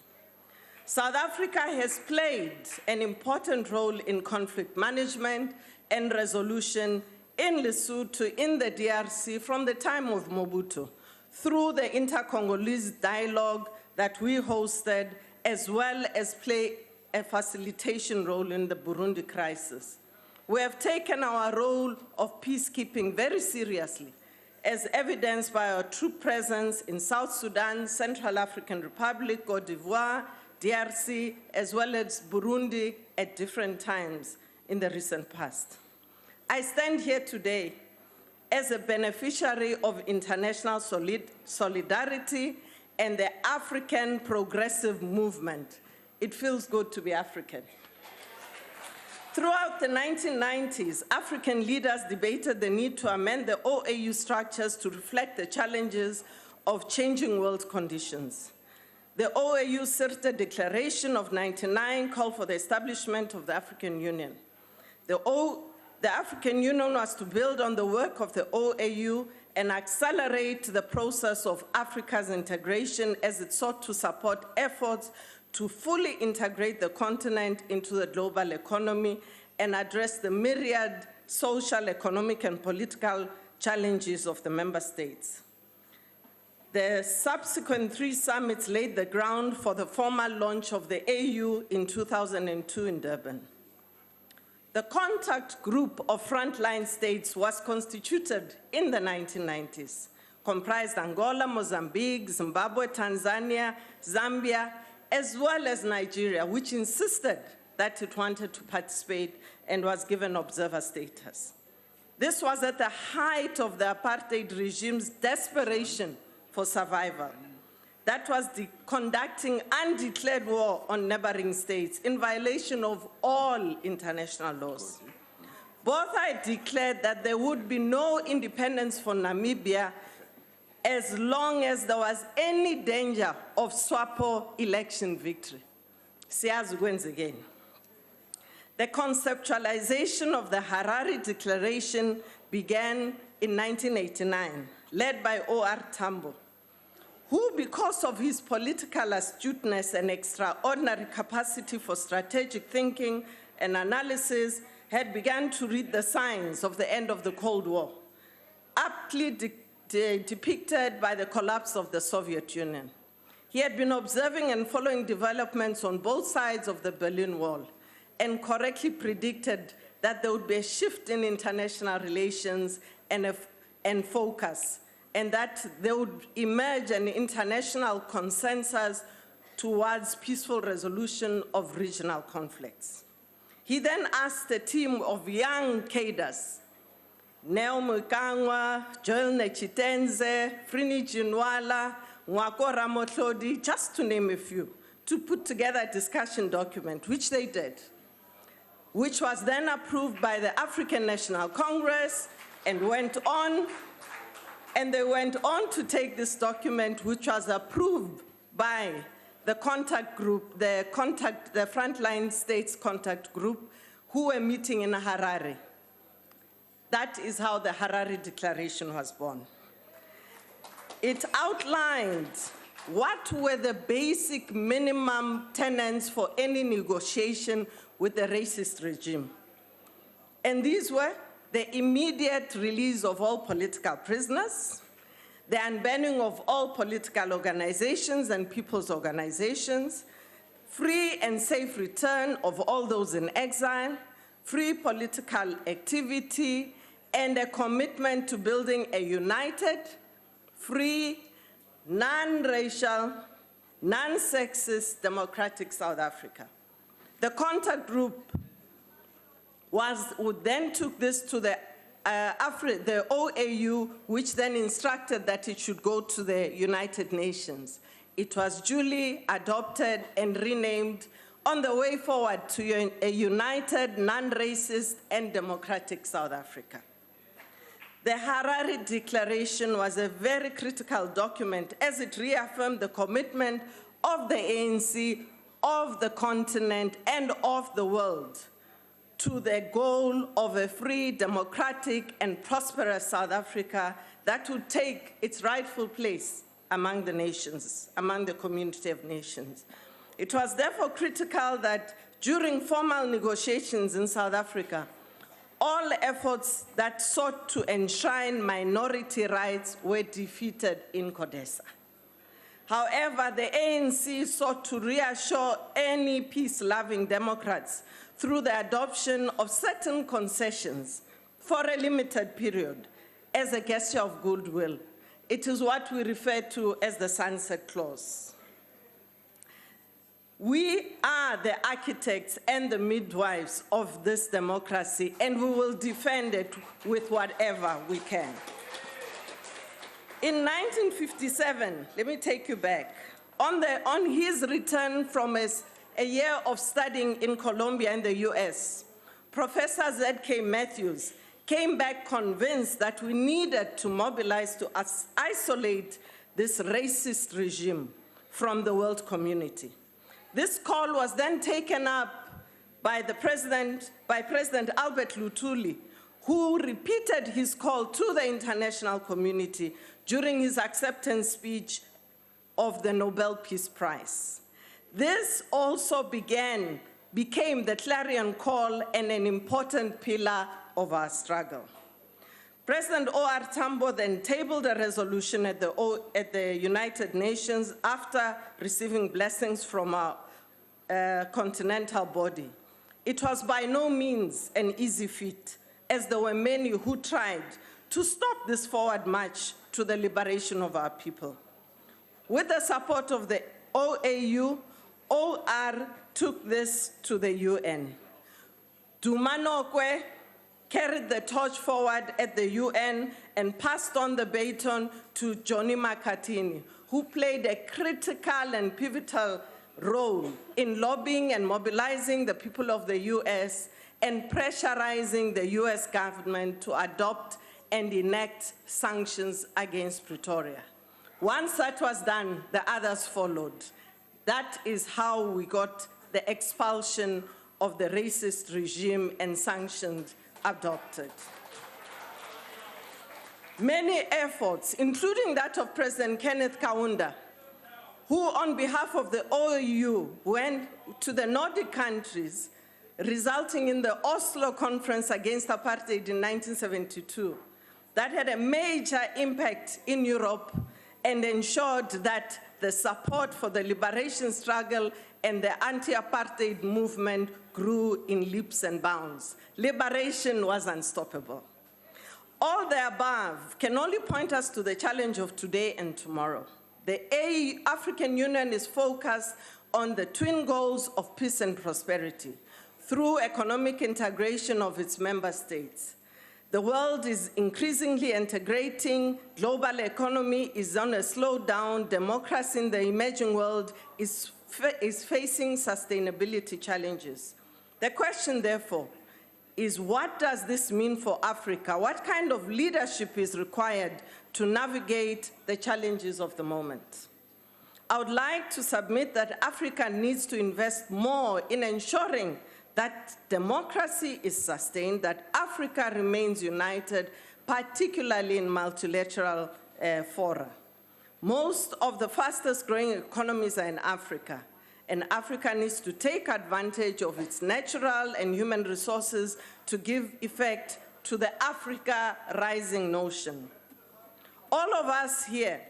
South Africa has played an important role in conflict management and resolution in Lesotho, in the DRC, from the time of Mobutu, through the inter-Congolese dialogue that we hosted, as well as play a facilitation role in the Burundi crisis. We have taken our role of peacekeeping very seriously, as evidenced by our troop presence in South Sudan, Central African Republic, Cote d'Ivoire, DRC, as well as Burundi at different times in the recent past. I stand here today as a beneficiary of international solidarity and the African progressive movement. It feels good to be African. Throughout the 1990s, African leaders debated the need to amend the OAU structures to reflect the challenges of changing world conditions. The OAU Sirte Declaration of '99 called for the establishment of the African Union. The African Union was to build on the work of the OAU and accelerate the process of Africa's integration as it sought to support efforts to fully integrate the continent into the global economy and address the myriad social, economic, and political challenges of the member states. The subsequent 3 summits laid the ground for the formal launch of the AU in 2002 in Durban. The contact group of frontline states was constituted in the 1990s, comprised Angola, Mozambique, Zimbabwe, Tanzania, Zambia, as well as Nigeria, which insisted that it wanted to participate and was given observer status. This was at the height of the apartheid regime's desperation for survival. That was conducting undeclared war on neighboring states in violation of all international laws. Both sides declared that there would be no independence for Namibia as long as there was any danger of SWAPO election victory. Siyazi wins again. The conceptualization of the Harare Declaration began in 1989, led by O.R. Tambo, who, because of his political astuteness and extraordinary capacity for strategic thinking and analysis, had begun to read the signs of the end of the Cold War, aptly depicted by the collapse of the Soviet Union. He had been observing and following developments on both sides of the Berlin Wall, and correctly predicted that there would be a shift in international relations and focus, and that there would emerge an international consensus towards peaceful resolution of regional conflicts. He then asked a team of young cadres, Neo Mukangwa, Joel Nechitenze, Frini Jinwala, Mwako Ramotlodi, just to name a few, to put together a discussion document, which they did, which was then approved by the African National Congress and they went on to take this document, which was approved by the contact group, the Frontline States Contact Group, who were meeting in Harare. That is how the Harare Declaration was born. It outlined what were the basic minimum tenets for any negotiation with the racist regime. And these were the immediate release of all political prisoners, the unbanning of all political organizations and people's organizations, free and safe return of all those in exile, free political activity, and a commitment to building a united, free, non-racial, non-sexist, democratic South Africa. The contact group then took this to the OAU, which then instructed that it should go to the United Nations. It was duly adopted and renamed on the way forward to a united, non-racist, and democratic South Africa. The Harare Declaration was a very critical document as it reaffirmed the commitment of the ANC, of the continent, and of the world to the goal of a free, democratic, and prosperous South Africa that would take its rightful place among the nations, among the community of nations. It was therefore critical that during formal negotiations in South Africa, all efforts that sought to enshrine minority rights were defeated in CODESA. However, the ANC sought to reassure any peace-loving Democrats through the adoption of certain concessions for a limited period as a gesture of goodwill. It is what we refer to as the sunset clause. We are the architects and the midwives of this democracy, and we will defend it with whatever we can. In 1957, let me take you back, on his return from a year of studying in Colombia in the US, Professor Z.K. Matthews came back convinced that we needed to mobilize to isolate this racist regime from the world community. This call was then taken up by President Albert Lutuli, who repeated his call to the international community during his acceptance speech of the Nobel Peace Prize. This also became the clarion call and an important pillar of our struggle. President O.R. Tambo then tabled a resolution at the United Nations after receiving blessings from our continental body. It was by no means an easy feat, as there were many who tried to stop this forward march to the liberation of our people. With the support of the OAU, OR took this to the UN. Dumanokwe carried the torch forward at the UN and passed on the baton to Johnny McCartney, who played a critical and pivotal role in lobbying and mobilizing the people of the US and pressurizing the US government to adopt and enact sanctions against Pretoria. Once that was done, the others followed. That is how we got the expulsion of the racist regime and sanctions adopted. Many efforts, including that of President Kenneth Kaunda, who on behalf of the OAU went to the Nordic countries, resulting in the Oslo Conference Against Apartheid in 1972, that had a major impact in Europe and ensured that the support for the liberation struggle and the anti-apartheid movement grew in leaps and bounds. Liberation was unstoppable. All the above can only point us to the challenge of today and tomorrow. The African Union is focused on the twin goals of peace and prosperity through economic integration of its member states. The world is increasingly integrating, global economy is on a slowdown, democracy in the emerging world is facing sustainability challenges. The question, therefore, is what does this mean for Africa? What kind of leadership is required to navigate the challenges of the moment? I would like to submit that Africa needs to invest more in ensuring that democracy is sustained, that Africa remains united, particularly in multilateral fora. Most of the fastest growing economies are in Africa, and Africa needs to take advantage of its natural and human resources to give effect to the Africa rising notion. All of us here,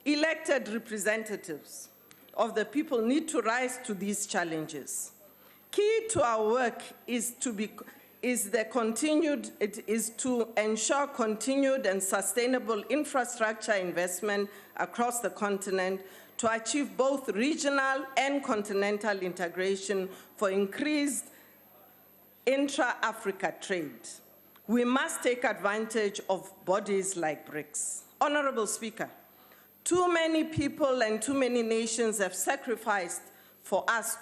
elected representatives of the people, need to rise to these challenges. Key to our work is to ensure continued and sustainable infrastructure investment across the continent to achieve both regional and continental integration for increased intra-Africa trade. We must take advantage of bodies like BRICS. Honorable Speaker, too many people and too many nations have sacrificed for us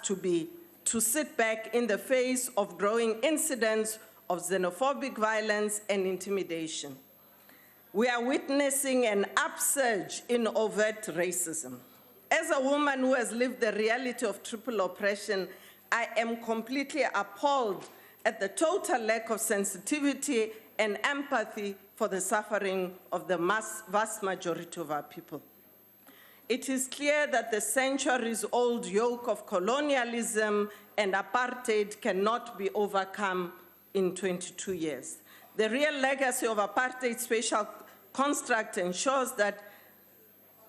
to sit back in the face of growing incidents of xenophobic violence and intimidation. We are witnessing an upsurge in overt racism. As a woman who has lived the reality of triple oppression, I am completely appalled at the total lack of sensitivity and empathy for the suffering of the vast majority of our people. It is clear that the centuries-old yoke of colonialism and apartheid cannot be overcome in 22 years. The real legacy of apartheid's spatial construct ensures that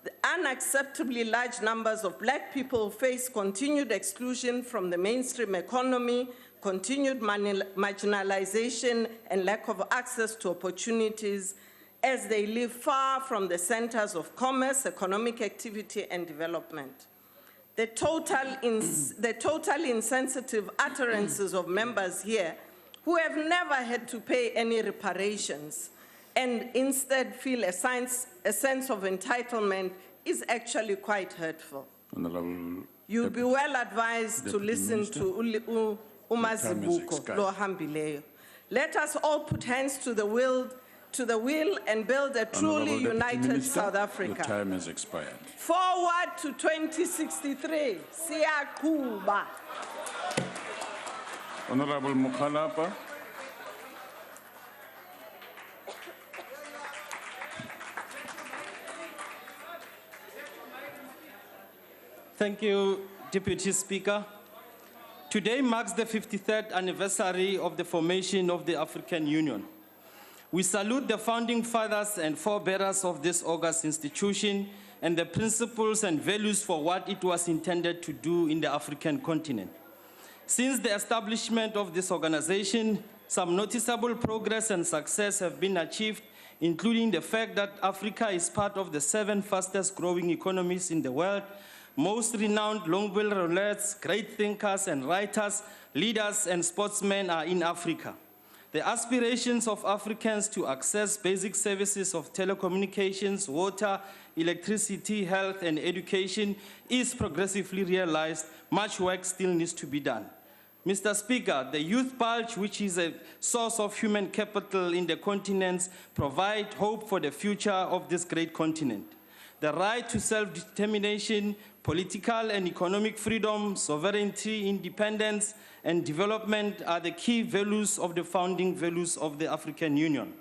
the unacceptably large numbers of Black people face continued exclusion from the mainstream economy, continued marginalization, and lack of access to opportunities as they live far from the centers of commerce, economic activity, and development. The totally insensitive utterances of members here who have never had to pay any reparations and instead feel a sense of entitlement is actually quite hurtful. You'll be well advised to listen to Umazibuko Lohambileyo. Let us all put hands to the wheel and build a truly united South Africa. Your time has expired. Forward to 2063. Siyakuba. Honorable Mukhalapa. Thank you, Deputy Speaker. Today marks the 53rd anniversary of the formation of the African Union. We salute the founding fathers and forebearers of this august institution and the principles and values for what it was intended to do in the African continent. Since the establishment of this organization, some noticeable progress and success have been achieved, including the fact that Africa is part of the 7 fastest growing economies in the world. Most renowned long-bill rouleurs, great thinkers and writers, leaders and sportsmen are in Africa. The aspirations of Africans to access basic services of telecommunications, water, electricity, health, and education is progressively realized. Much work still needs to be done. Mr. Speaker, the youth bulge, which is a source of human capital in the continents, provide hope for the future of this great continent. The right to self-determination, political and economic freedom, sovereignty, independence, and development are the key values of the founding values of the African Union.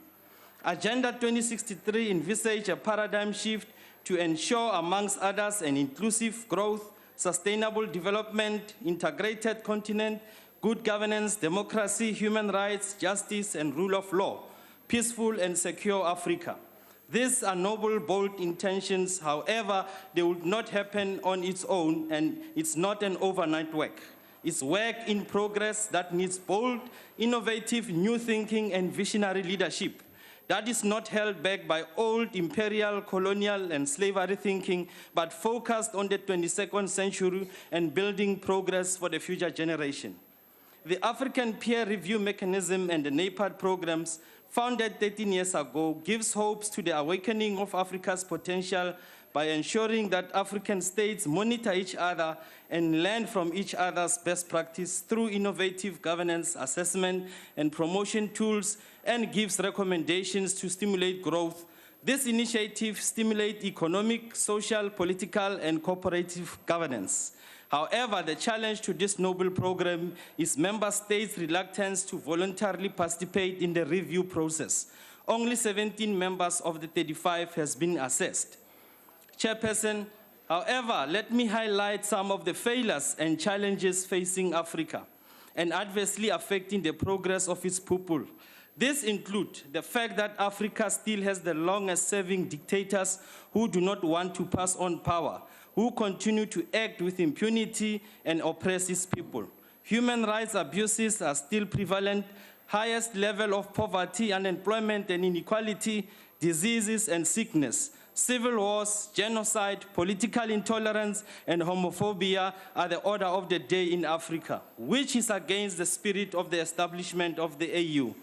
Agenda 2063 envisage a paradigm shift to ensure, amongst others, an inclusive growth, sustainable development, integrated continent, good governance, democracy, human rights, justice, and rule of law, peaceful and secure Africa. These are noble, bold intentions. However, they would not happen on its own, and it's not an overnight work. It's work in progress that needs bold, innovative, new thinking, and visionary leadership that is not held back by old imperial, colonial, and slavery thinking, but focused on the 22nd century and building progress for the future generation. The African Peer Review Mechanism and the NAPAD programs, founded 13 years ago, gives hopes to the awakening of Africa's potential by ensuring that African states monitor each other and learn from each other's best practice through innovative governance, assessment, and promotion tools, and gives recommendations to stimulate growth. This initiative stimulates economic, social, political, and cooperative governance. However, the challenge to this noble program is member states' reluctance to voluntarily participate in the review process. Only 17 members of the 35 has been assessed. Chairperson, however, let me highlight some of the failures and challenges facing Africa and adversely affecting the progress of its people. These include the fact that Africa still has the longest-serving dictators who do not want to pass on power, who continue to act with impunity and oppress its people. Human rights abuses are still prevalent, highest level of poverty, unemployment, and inequality, diseases and sickness. Civil wars, genocide, political intolerance, and homophobia are the order of the day in Africa, which is against the spirit of the establishment of the AU.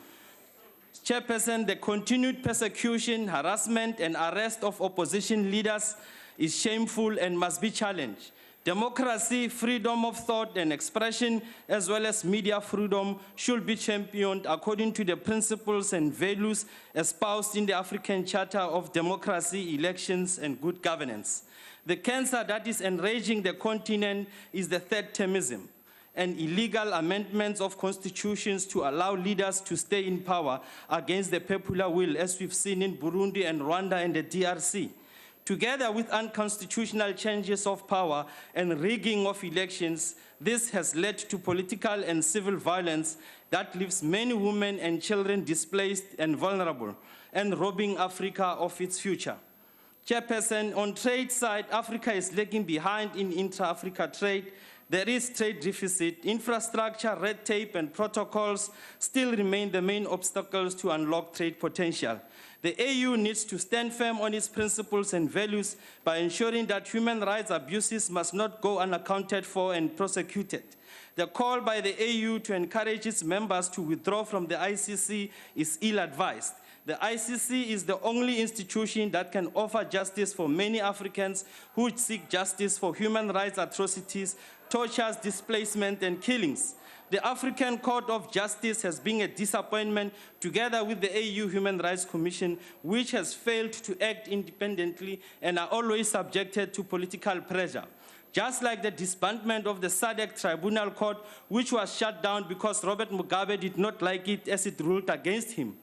Chairperson, the continued persecution, harassment, and arrest of opposition leaders is shameful and must be challenged. Democracy, freedom of thought and expression, as well as media freedom, should be championed according to the principles and values espoused in the African Charter of Democracy, Elections, and Good Governance. The cancer that is enraging the continent is the third termism and illegal amendments of constitutions to allow leaders to stay in power against the popular will, as we've seen in Burundi and Rwanda and the DRC. Together with unconstitutional changes of power and rigging of elections, this has led to political and civil violence that leaves many women and children displaced and vulnerable, and robbing Africa of its future. Chairperson, on trade side, Africa is lagging behind in intra-Africa trade. There is trade deficit. Infrastructure, red tape, and protocols still remain the main obstacles to unlock trade potential. The AU needs to stand firm on its principles and values by ensuring that human rights abuses must not go unaccounted for and prosecuted. The call by the AU to encourage its members to withdraw from the ICC is ill-advised. The ICC is the only institution that can offer justice for many Africans who seek justice for human rights atrocities, tortures, displacement, and killings. The African Court of Justice has been a disappointment, together with the AU Human Rights Commission, which has failed to act independently and are always subjected to political pressure. Just like the disbandment of the SADC Tribunal Court, which was shut down because Robert Mugabe did not like it as it ruled against him.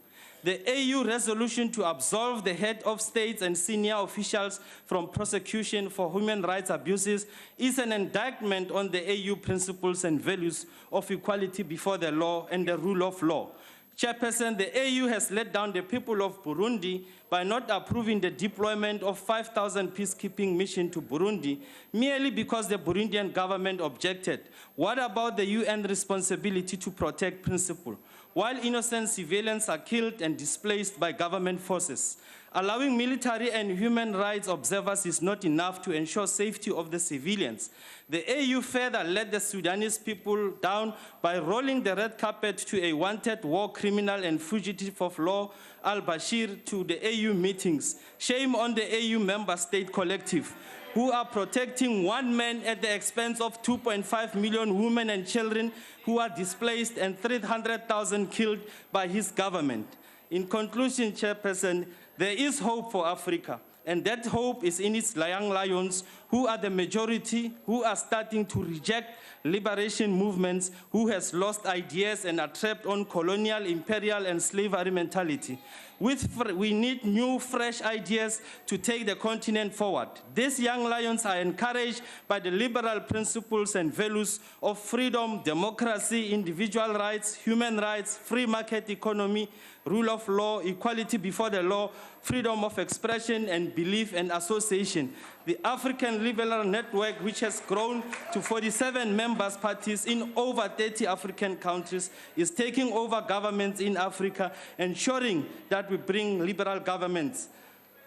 The AU resolution to absolve the head of states and senior officials from prosecution for human rights abuses is an indictment on the AU principles and values of equality before the law and the rule of law. Chairperson, the AU has let down the people of Burundi by not approving the deployment of 5,000 peacekeeping mission to Burundi merely because the Burundian government objected. What about the UN responsibility to protect principle? While innocent civilians are killed and displaced by government forces, allowing military and human rights observers is not enough to ensure safety of the civilians. The AU further let the Sudanese people down by rolling the red carpet to a wanted war criminal and fugitive of law, al-Bashir, to the AU meetings. Shame on the AU member state collective, who are protecting one man at the expense of 2.5 million women and children who are displaced and 300,000 killed by his government. In conclusion, Chairperson, there is hope for Africa, and that hope is in its young lions, who are the majority, who are starting to reject liberation movements, who has lost ideas and are trapped on colonial, imperial, and slavery mentality. We need new, fresh ideas to take the continent forward. These young lions are encouraged by the liberal principles and values of freedom, democracy, individual rights, human rights, free market economy, rule of law, equality before the law, freedom of expression and belief and association. The African Liberal Network, which has grown to 47 members parties in over 30 African countries, is taking over governments in Africa, ensuring that we bring liberal governments.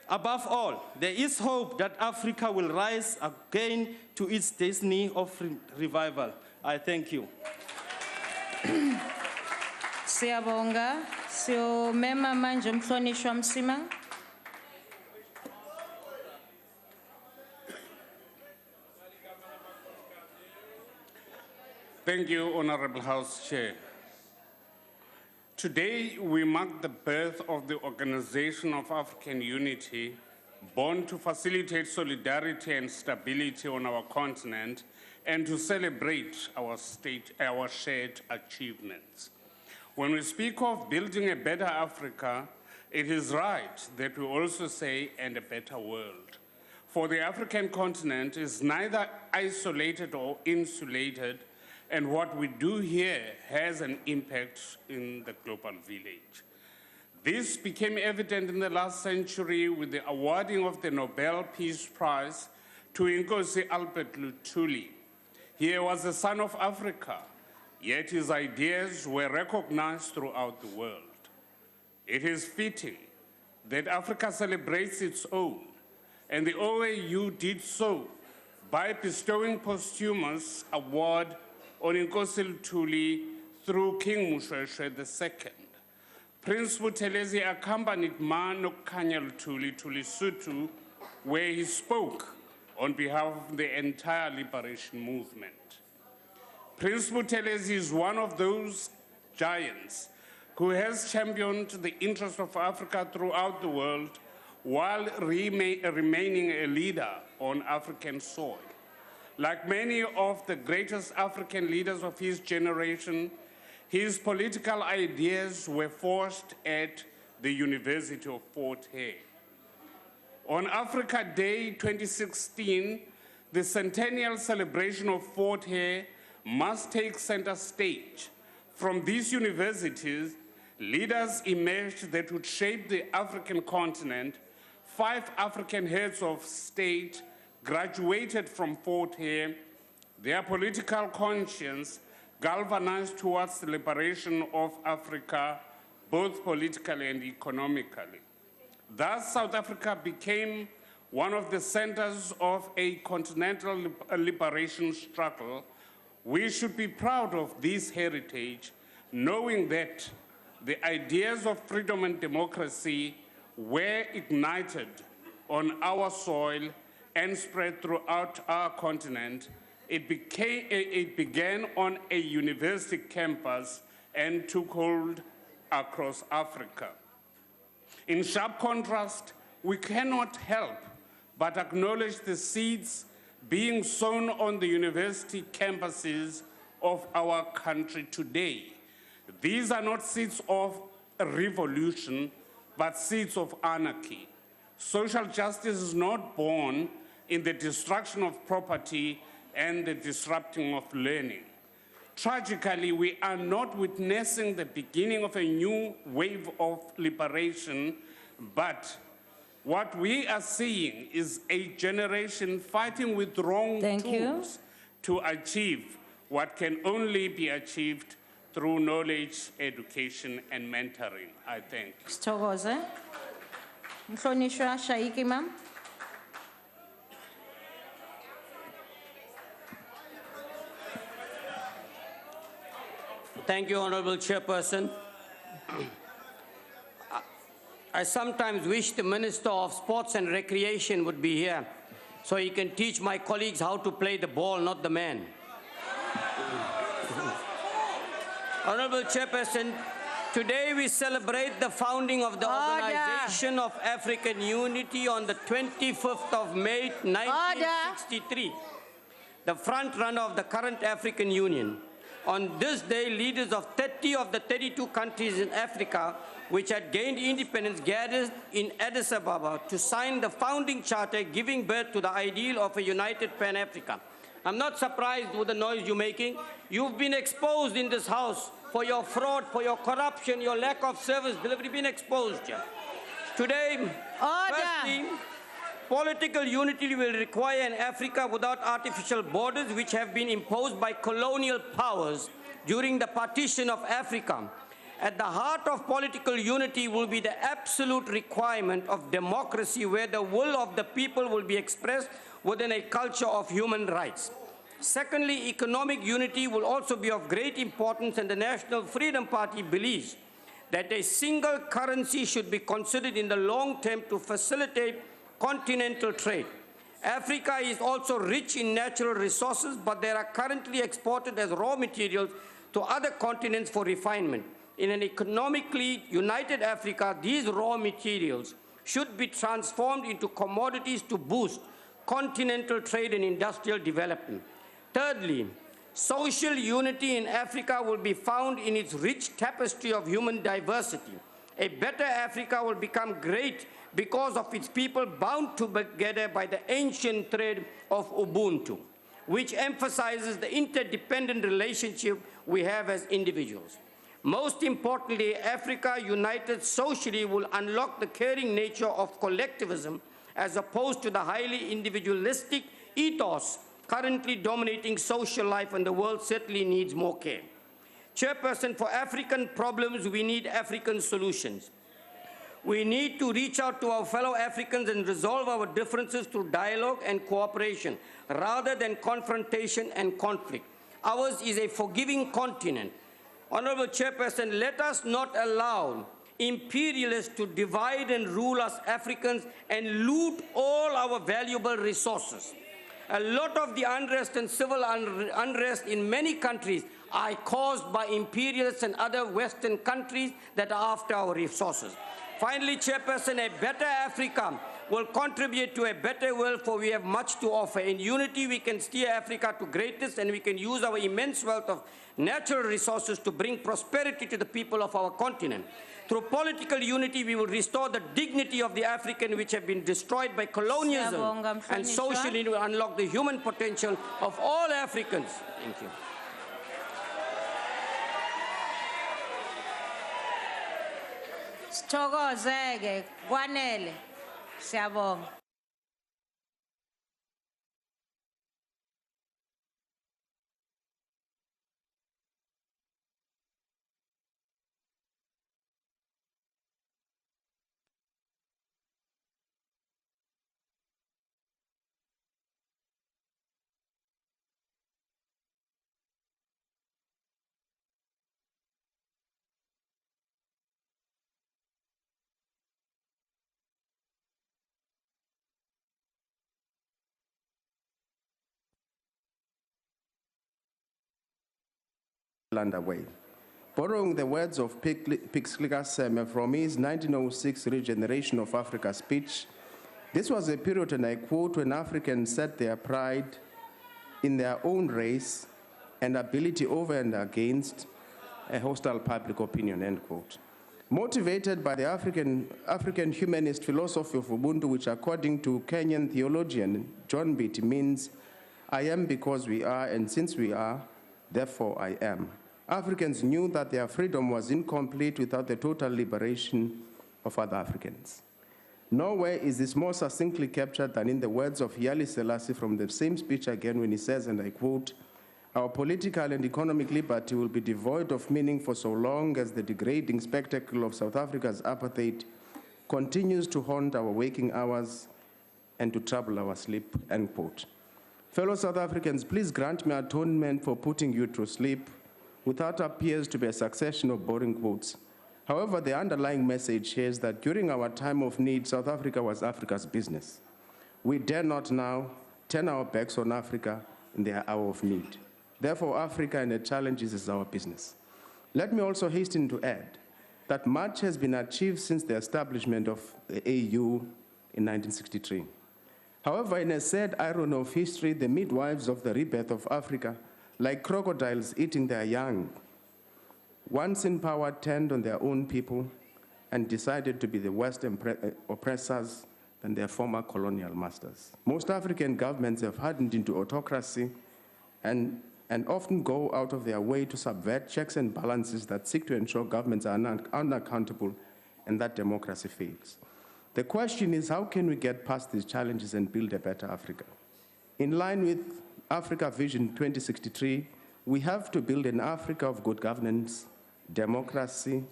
Above all, there is hope that Africa will rise again to its destiny of revival. I thank you. Siyabonga. Siyomema manje umhlonishwa Msimang. Thank you, Honorable House Chair. Today, we mark the birth of the Organization of African Unity, born to facilitate solidarity and stability on our continent and to celebrate our shared achievements. When we speak of building a better Africa, it is right that we also say, and a better world. For the African continent is neither isolated or insulated, and what we do here has an impact in the global village. This became evident in the last century with the awarding of the Nobel Peace Prize to Nkosi Albert Luthuli. He was a son of Africa, yet his ideas were recognized throughout the world. It is fitting that Africa celebrates its own, and the OAU did so by bestowing posthumous award on Nkosi Luthuli through King Moshoeshoe II. Prince Buthelezi accompanied Ma Nokukhanya Luthuli to Lesotho, where he spoke on behalf of the entire liberation movement. Prince Buthelezi is one of those giants who has championed the interests of Africa throughout the world while remaining a leader on African soil. Like many of the greatest African leaders of his generation, his political ideas were forged at the University of Fort Hare. On Africa Day 2016, the centennial celebration of Fort Hare must take center stage. From these universities, leaders emerged that would shape the African continent. 5 African heads of state graduated from Fort Hare, their political conscience galvanized towards the liberation of Africa, both politically and economically. Thus, South Africa became one of the centers of a continental liberation struggle. We should be proud of this heritage, knowing that the ideas of freedom and democracy were ignited on our soil and spread throughout our continent. It began on a university campus and took hold across Africa. In sharp contrast, we cannot help but acknowledge the seeds being sown on the university campuses of our country today. These are not seeds of a revolution, but seeds of anarchy. Social justice is not born in the destruction of property and the disrupting of learning. Tragically, we are not witnessing the beginning of a new wave of liberation, but what we are seeing is a generation fighting with wrong tools to achieve what can only be achieved through knowledge, education, and mentoring. I thank you. Sithokoze. Mhlonishwa Shaiki, ma'am. Thank you, Honorable Chairperson. I sometimes wish the Minister of Sports and Recreation would be here so he can teach my colleagues how to play the ball, not the man. Honorable Chairperson, today we celebrate the founding of the Organization of African Unity on the 25th of May, 1963, the front runner of the current African Union. On this day, leaders of 30 of the 32 countries in Africa which had gained independence gathered in Addis Ababa to sign the founding charter giving birth to the ideal of a united Pan-Africa. I'm not surprised with the noise you're making. You've been exposed in this house for your fraud, for your corruption, your lack of service delivery, been exposed here. Today, firstly, political unity will require an Africa without artificial borders which have been imposed by colonial powers during the partition of Africa. At the heart of political unity will be the absolute requirement of democracy, where the will of the people will be expressed within a culture of human rights. Secondly, economic unity will also be of great importance, and the National Freedom Party believes that a single currency should be considered in the long term to facilitate continental trade. Africa is also rich in natural resources, but they are currently exported as raw materials to other continents for refinement. In an economically united Africa, these raw materials should be transformed into commodities to boost continental trade and industrial development. Thirdly, social unity in Africa will be found in its rich tapestry of human diversity. A better Africa will become great because of its people bound together by the ancient thread of Ubuntu, which emphasizes the interdependent relationship we have as individuals. Most importantly, Africa united socially will unlock the caring nature of collectivism as opposed to the highly individualistic ethos currently dominating social life, and the world certainly needs more care. Chairperson, for African problems, we need African solutions. We need to reach out to our fellow Africans and resolve our differences through dialogue and cooperation rather than confrontation and conflict. Ours is a forgiving continent. Honorable Chairperson, let us not allow imperialists to divide and rule us Africans and loot all our valuable resources. A lot of the unrest and civil unrest in many countries are caused by imperialists and other Western countries that are after our resources. Finally, Chairperson, a better Africa will contribute to a better world, for we have much to offer. In unity, we can steer Africa to greatness, and we can use our immense wealth of natural resources to bring prosperity to the people of our continent. Through political unity, we will restore the dignity of the African, which have been destroyed by colonialism, and socially will unlock the human potential of all Africans. Thank you. Sithokozeke kwanele. Siyabonga. Underway. Borrowing the words of Pixlika Seme from his 1906 Regeneration of Africa speech, this was a period, and I quote, when Africans set their pride in their own race and ability over and against a hostile public opinion, end quote. Motivated by the African humanist philosophy of Ubuntu, which according to Kenyan theologian John Beatty means, I am because we are, and since we are, therefore I am. Africans knew that their freedom was incomplete without the total liberation of other Africans. Nowhere is this more succinctly captured than in the words of Haile Selassie from the same speech again, when he says, and I quote, our political and economic liberty will be devoid of meaning for so long as the degrading spectacle of South Africa's apartheid continues to haunt our waking hours and to trouble our sleep, end quote. Fellow South Africans, please grant me atonement for putting you to sleep with what appears to be a succession of boring quotes. However, the underlying message here is that during our time of need, South Africa was Africa's business. We dare not now turn our backs on Africa in their hour of need. Therefore, Africa and the challenges is our business. Let me also hasten to add that much has been achieved since the establishment of the AU in 1963. However, in a sad irony of history, the midwives of the rebirth of Africa, like crocodiles eating their young, once in power turned on their own people and decided to be the worst oppressors than their former colonial masters. Most African governments have hardened into autocracy and often go out of their way to subvert checks and balances that seek to ensure governments are unaccountable and that democracy fails. The question is, how can we get past these challenges and build a better Africa? In line with Africa Vision 2063, we have to build an Africa of good governance, democracy,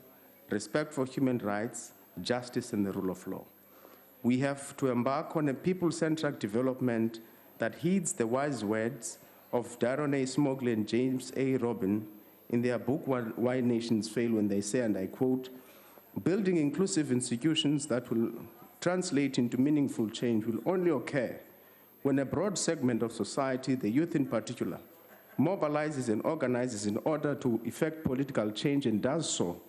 respect for human rights, justice, and the rule of law. We have to embark on a people-centric development that heeds the wise words of Darren A. Smogli and James A. Robin in their book, Why Nations Fail, when they say, and I quote, "Building inclusive institutions that will translate into meaningful change will only occur when a broad segment of society, the youth in particular, mobilizes and organizes in order to effect political change and does so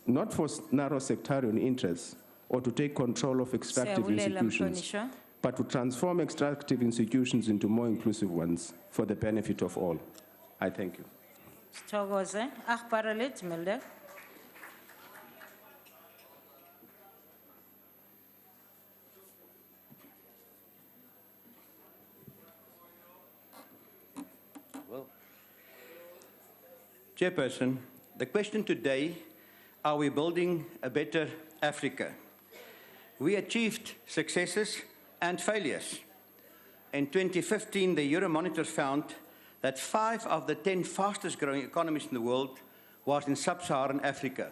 not for narrow sectarian interests or to take control of extractive institutions, but to transform extractive institutions into more inclusive ones for the benefit of all." I thank you. Sithokoze. Akhbaralit Milde. Chairperson, the question today, are we building a better Africa? We achieved successes and failures. In 2015, the Euromonitor found that 5 of the 10 fastest growing economies in the world was in sub-Saharan Africa.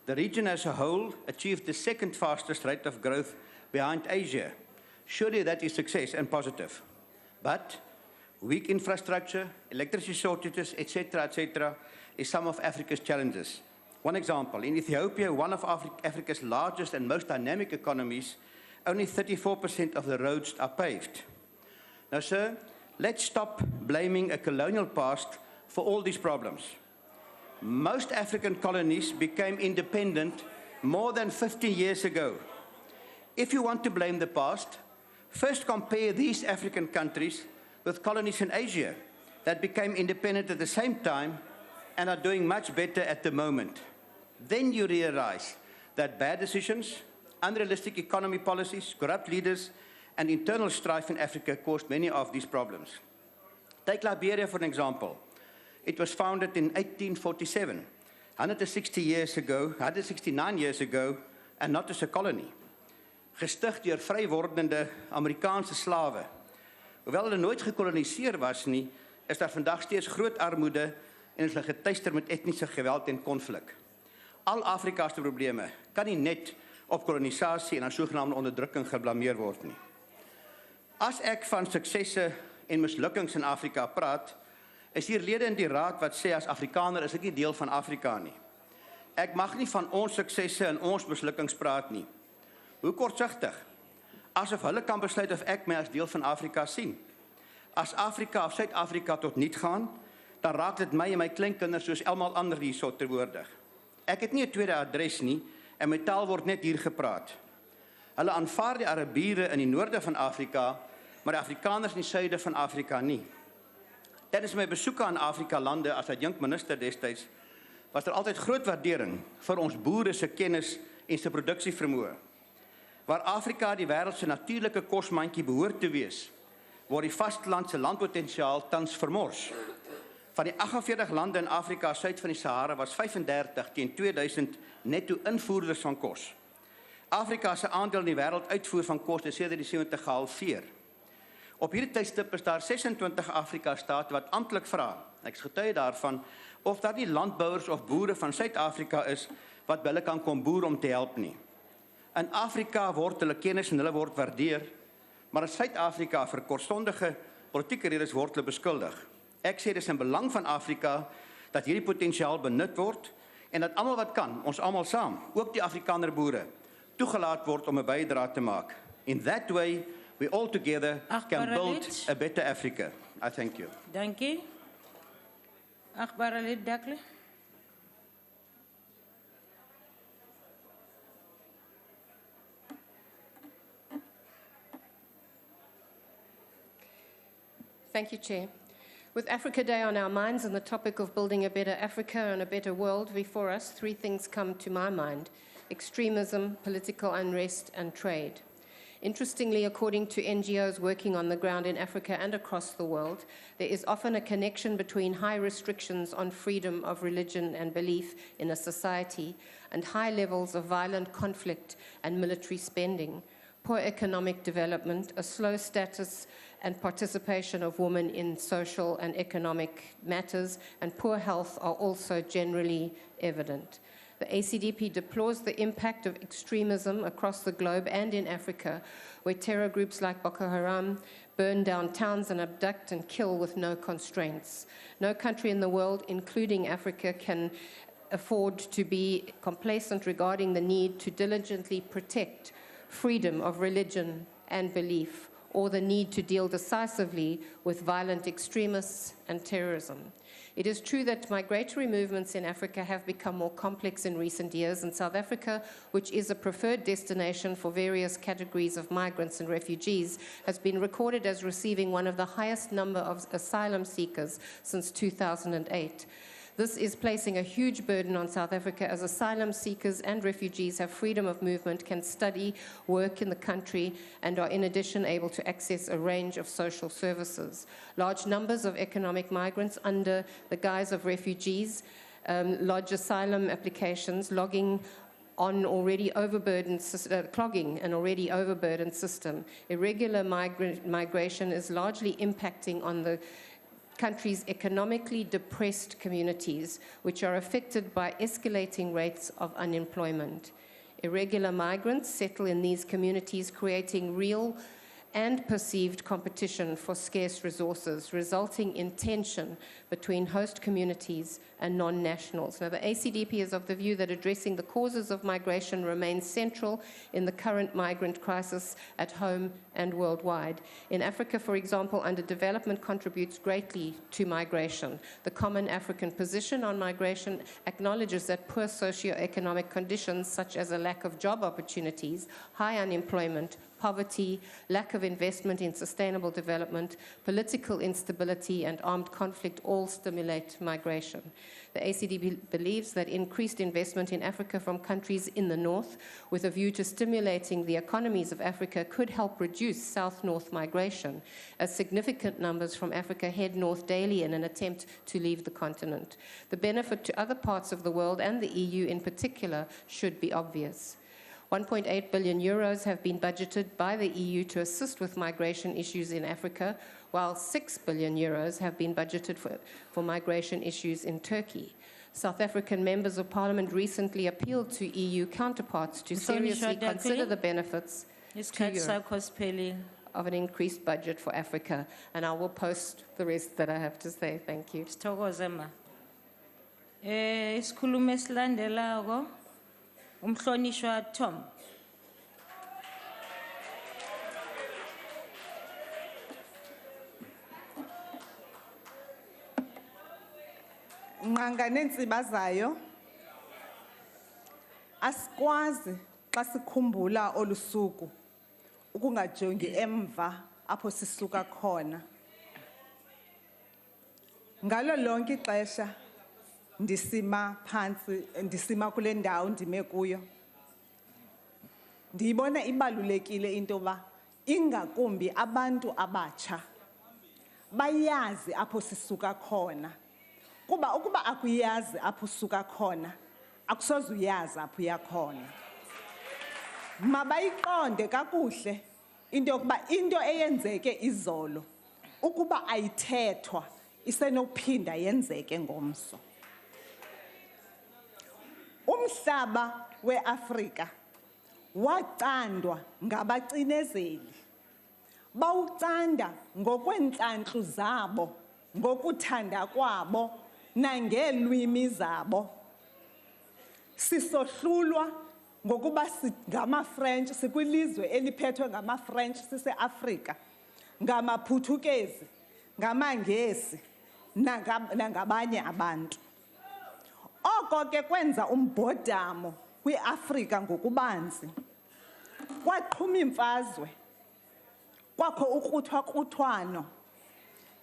The region as a whole achieved the 2nd fastest rate of growth behind Asia. Surely that is success and positive. But weak infrastructure, electricity shortages, etc., is some of Africa's challenges. One example, in Ethiopia, one of Africa's largest and most dynamic economies, only 34% of the roads are paved. Now, sir, let's stop blaming a colonial past for all these problems. Most African colonies became independent more than 50 years ago. If you want to blame the past, first compare these African countries with colonies in Asia that became independent at the same time and are doing much better at the moment. Then you realize that bad decisions, unrealistic economy policies, corrupt leaders, and internal strife in Africa caused many of these problems. Take Liberia for an example. It was founded in 1847, 169 years ago, and not as a colony. Gestig deur vrywordende Amerikaanse slawe. Hoewel hulle nooit gekoloniseer was nie, is daar vandag steeds groot armoede en is hulle getuister met etniese geweld en konflik. Al Afrika's probleme kan nie net op kolonisasie en aan sogenaamde onderdrukking geblameer word nie. As ek van suksesse en mislukkings in Afrika praat, is hier lede in die raad wat sê as Afrikaner is ek nie deel van Afrika nie. Ek mag nie van ons suksesse en ons mislukkings praat nie. Hoe kortsigtig? Asof hulle kan besluit of ek my as deel van Afrika sien. As Afrika of Suid-Afrika tot niet gaan, dan raak dit my en my kleinkinders soos almal ander hierso terwoordig. Ek het nie 'n tweede adres nie en my taal word net hier gepraat. Hulle aanvaar die Arabiere in die noorde van Afrika, maar die Afrikaners in die suide van Afrika nie. Tijdens my besoeke aan Afrika-lande as adjunkminister destyds, was er altyd groot waardering vir ons boere se kennis en se produksievermoë. Waar Afrika die wêreld se natuurlike kosmandjie behoort te wees, word die vasteland se landpotensiaal tans vermors. Van die 48 lande in Afrika suid van die Sahara was 35 teen 2000 netto invoerders van kos. Afrika se aandeel in die wêreld uitvoer van kos het sedert die 70 gehalveer. Op hierdie tydstip is daar 26 Afrika-state wat amptelik vra, ek is getuie daarvan, of daar nie landbouers of boere van Suid-Afrika is wat by hulle kan kom boer om te help nie. In Afrika word hulle kennis en hulle word waardeer, maar in Suid-Afrika vir kortstondige politieke redes word hulle beskuldig. Ek sê dis in belang van Afrika dat hierdie potensiaal benut word en dat almal wat kan, ons almal saam, ook die Afrikaner boere, toegelaat word om 'n bydrae te maak. In that way, we all together can build a better Africa. I thank you. Dankie. Akhbaralit Dakle. Thank you, Chair. With Africa Day on our minds and the topic of building a better Africa and a better world before us, 3 things come to my mind: extremism, political unrest, and trade. Interestingly, according to NGOs working on the ground in Africa and across the world, there is often a connection between high restrictions on freedom of religion and belief in a society and high levels of violent conflict and military spending, poor economic development, a slow status and participation of women in social and economic matters, and poor health are also generally evident. The ACDP deplores the impact of extremism across the globe and in Africa, where terror groups like Boko Haram burn down towns and abduct and kill with no constraints. No country in the world, including Africa, can afford to be complacent regarding the need to diligently protect freedom of religion and belief, or the need to deal decisively with violent extremists and terrorism. It is true that migratory movements in Africa have become more complex in recent years, and South Africa, which is a preferred destination for various categories of migrants and refugees, has been recorded as receiving one of the highest number of asylum seekers since 2008. This is placing a huge burden on South Africa, as asylum seekers and refugees have freedom of movement, can study, work in the country, and are in addition able to access a range of social services. Large numbers of economic migrants under the guise of refugees lodge asylum applications, clogging an already overburdened system. Irregular migration is largely impacting on the country's economically depressed communities, which are affected by escalating rates of unemployment. Irregular migrants settle in these communities, creating real and perceived competition for scarce resources, resulting in tension between host communities and non-nationals. Now, the ACDP is of the view that addressing the causes of migration remains central in the current migrant crisis at home and worldwide. In Africa, for example, underdevelopment contributes greatly to migration. The Common African Position on Migration acknowledges that poor socioeconomic conditions, such as a lack of job opportunities, high unemployment, poverty, lack of investment in sustainable development, political instability, and armed conflict all stimulate migration. The ACDP believes that increased investment in Africa from countries in the north, with a view to stimulating the economies of Africa, could help reduce south-north migration, as significant numbers from Africa head north daily in an attempt to leave the continent. The benefit to other parts of the world, and the EU in particular, should be obvious. 1.8 billion euros have been budgeted by the EU to assist with migration issues in Africa, while 6 billion euros have been budgeted for migration issues in Turkey. South African members of parliament recently appealed to EU counterparts to seriously consider the benefits to Europe of an increased budget for Africa. And I will post the rest that I have to say. Thank you. Isikhulumi esilandelayo umhlonishwa Tom. Ngangane ntsibazayo asikwazi xa sikhumbula olusuku ukungajongi emva apho sisuka khona. Ngalo lonke ixesha ndisima phansi, ndisima kule ndawo ndime kuyo, ndiyibona ibalulekile into yoba ingakumbi abantu abatsha bayazi apho sisuka khona. Kuba ukuba akuyazi apho usuka khona, akusoze uyazi apho uya khona. Mabayiqonde kakuhle into yokuba into eyenzeke izolo, ukuba ayithethwa isenokuphinda yenzeke ngomso. Umhlaba weAfrika wacandwa ngabacinezeli. Bawucanda ngokwentlantlu zabo, ngokuthanda kwabo, nangeelwimi zabo. Sisohlulwa ngokuba ngama-French, sikwilizwe eliphethwe ngama-French siseAfrika, ngamaPhuthukezi, ngamaNgesi, nangabanye abantu. Oko ke kwenza umbhodamo kwiAfrika ngokubanzi. Kwaqhuma imfazwe, kwakho ukruthwa-kruthwano,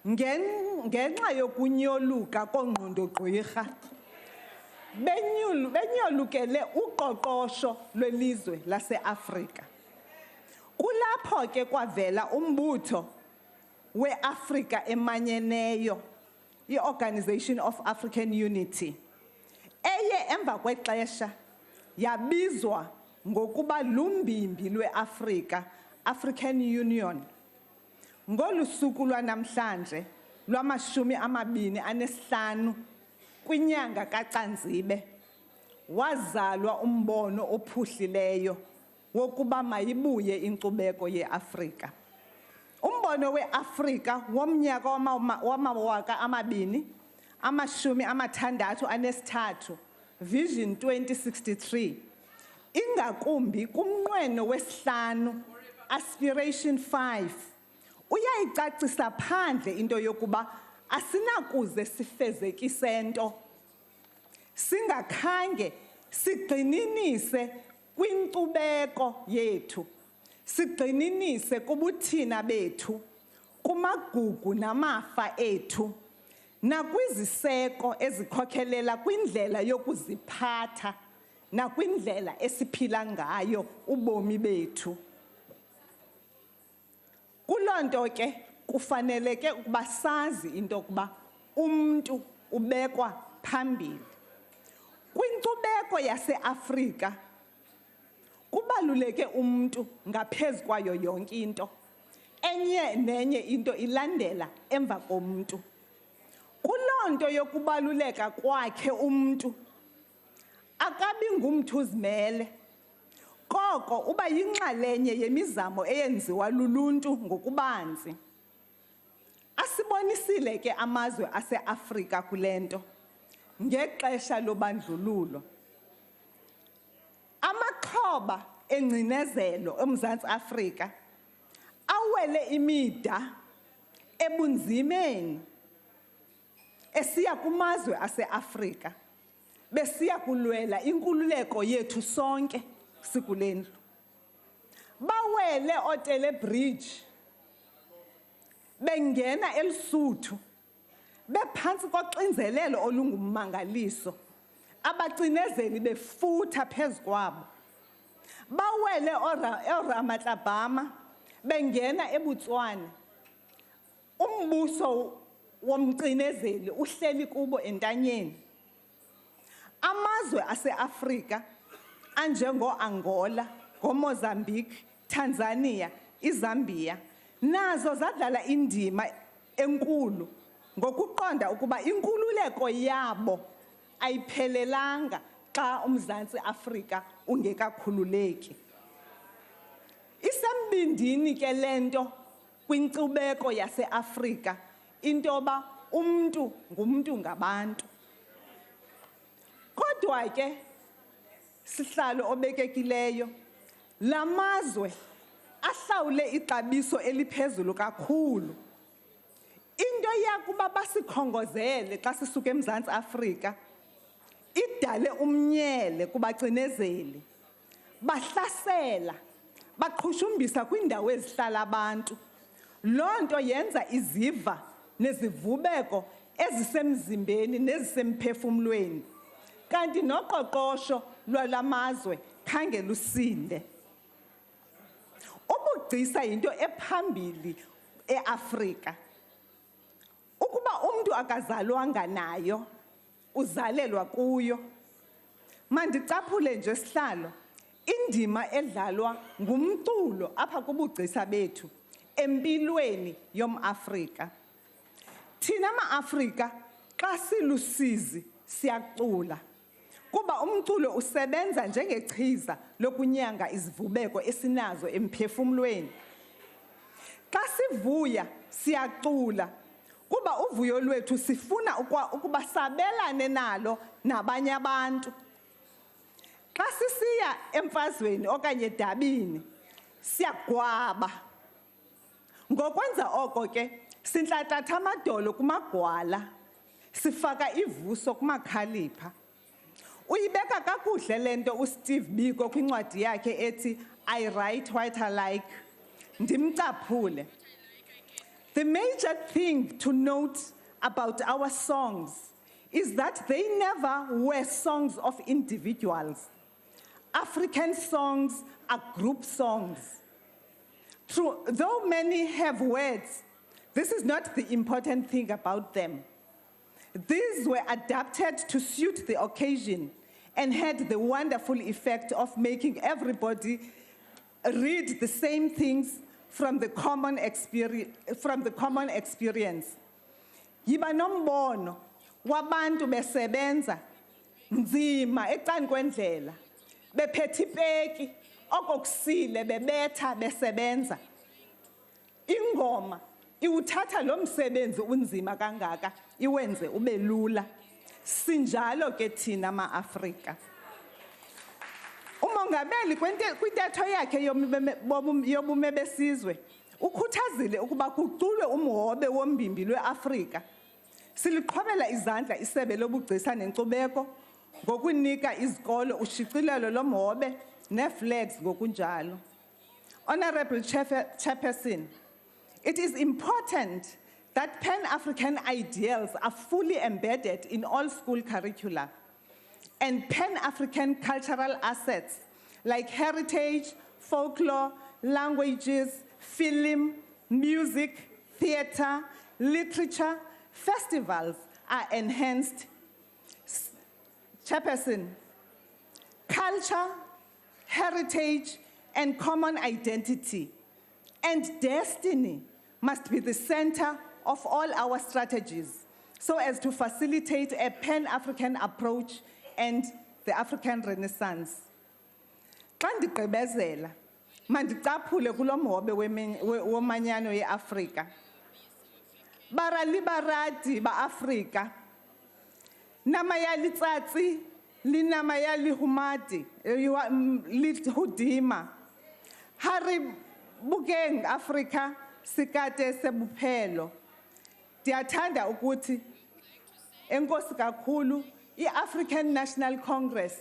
ngenxa yokunyoluka kongqondogqwirha, benyolukele uqoqosho lwelizwe laseAfrika. Kulapho ke kwavela umbutho we-Afrika emanyeneyo, i-Organization of African Unity, eye emva kwexesha yabizwa ngokuba lumbimbi lwe-Afrika, African Union. Ngolu suku lwanamhlanje lwama-25 kwinyanga kaCanzibe, wazalwa umbono ophuhlileyo wokuba mayibuye inkcubeko ye-Afrika. Umbono we-Afrika womnyaka wama-2063, Vision 2063, ingakumbi kumnqweno wesihlanu, Aspiration 5, uyayicacisa phandle into yokuba asinakuze sifezekise nto singakhange sigxininise kwinkcubeko yethu, sigxininise kubuthina bethu, kumagugu namafa ethu, nakwiziseko ezikhokhelela kwindlela yokuziphatha nakwindlela esiphila ngayo ubomi bethu. Kulonto ke kufaneleke ukuba sazi into yokuba umntu ubekwa phambili. Kwinkcubeko yase-Afrika kubaluleke umntu ngaphezu kwayo yonke into. Enye nenye into ilandela emva komntu. Kulonto yokubaluleka kwakhe umntu akabi ngumthuzimele, koko uba yinxalenye yemizamo eyenziwa luluntu ngokubanzi. Asibonisile ke amazwe ase-Afrika kule nto ngexesha lobandlululo. Amaxhoba engcinezelo eMzantsi Afrika awele imida ebunzimeni esiya kumazwe ase-Afrika besiya kulwela inkululeko yethu sonke sikule ndlu. Bawele oTele Bridge, bengena eLesotho, bephantsi koxinzelelo olungummangaliso, abacinezeli befutha phezu kwabo. Bawele eRamatlabhama, bengena eBotswana, umbuso womcinezeli uhleli kubo entanyeni. Amazwe ase-Afrika anjengo-Angola, ngoMozambique, Tanzania, iZambia, nazo zadlala indima enkulu ngokuqonda ukuba inkululeko yabo ayiphelelanga xa uMzantsi Afrika ungekakhululeki. Isembindini ke lento kwinkcubeko yase-Afrika into yoba umntu ngumntu ngabantu. Kodwa ke sihlalo obekekileyo, la mazwe ahlawule ixabiso eliphezulu kakhulu. Into yakuba basikhongozele xa sisuka eMzantsi Afrika idale umnyele kubacinezeli, bahlasela, baqhushumbisa kwiindawo ezihlala abantu. Loo nto yenza iziva nezivubeko ezisemzimbeni nezisemphefumlweni, kanti noqoqosho lwalamazwe khange lusinde. Ubugcisa yinto ephambili eAfrika. Ukuba umntu akazalwanga nayo, uzalelwa kuyo. Mandicaphule nje sihlalo, indima edlalwa ngumculo apha kubugcisa bethu empilweni yomAfrika. Thina ma-Afrika xa silusizi siyacula, kuba umculo usebenza njengechiza lokunyanga izivubeko esinazo emphefumlweni. Xa sivuya siyacula, kuba uvuyo lwethu sifuna ukuba sabelane nalo nabanye abantu. Xa sisiya emfazweni okanye edabini, siyagwaba. Ngokwenza oko ke, sintlatatha amadolo kumagwala, sifaka ivuso kumakhalipha. Uyibeka kakuhle lento uSteve Biko kwincwadi yakhe ethi I Write What I Like. Ndimcaphule. The major thing to note about our songs is that they never were songs of individuals. African songs are group songs. Though many have words, this is not the important thing about them. These were adapted to suit the occasion and had the wonderful effect of making everybody read the same things from the common experience. Yiba nombono wabantu besebenza nzima ecani kwendlela bephethe ipeki okokusile bebetha besebenza. Ingoma iwuthatha lo msebenzi unzima kangaka iwenze ube lula. Sinjalo ke thina ma-Afrika. Umongameli kwintetho yakhe yobume besizwe ukhuthazile ukuba kuculwe umhobe wombimbi lweAfrika. Siliqhobela izandla isebe lobugcisa nenkcubeko ngokunika izikolo ushicilelo lomhobe ne-flags ngokunjalo. Honorable Chairperson, it is important that Pan-African ideals are fully embedded in all school curricula, and Pan-African cultural assets like heritage, folklore, languages, film, music, theater, literature, festivals are enhanced. Chairperson, culture, heritage, and common identity and destiny must be the center of all our strategies so as to facilitate a Pan-African approach and the African Renaissance. Xa ndigqibezela, mandicaphule kulo mhobe womanyano ye-Afrika. Baralibaradi ba-Afrika, namayalitsatsi linamayalihumati lihudima. Hari bukeng Afrika sikate sebuphelo. Diyathanda ukuthi enkosi kakhulu i-African National Congress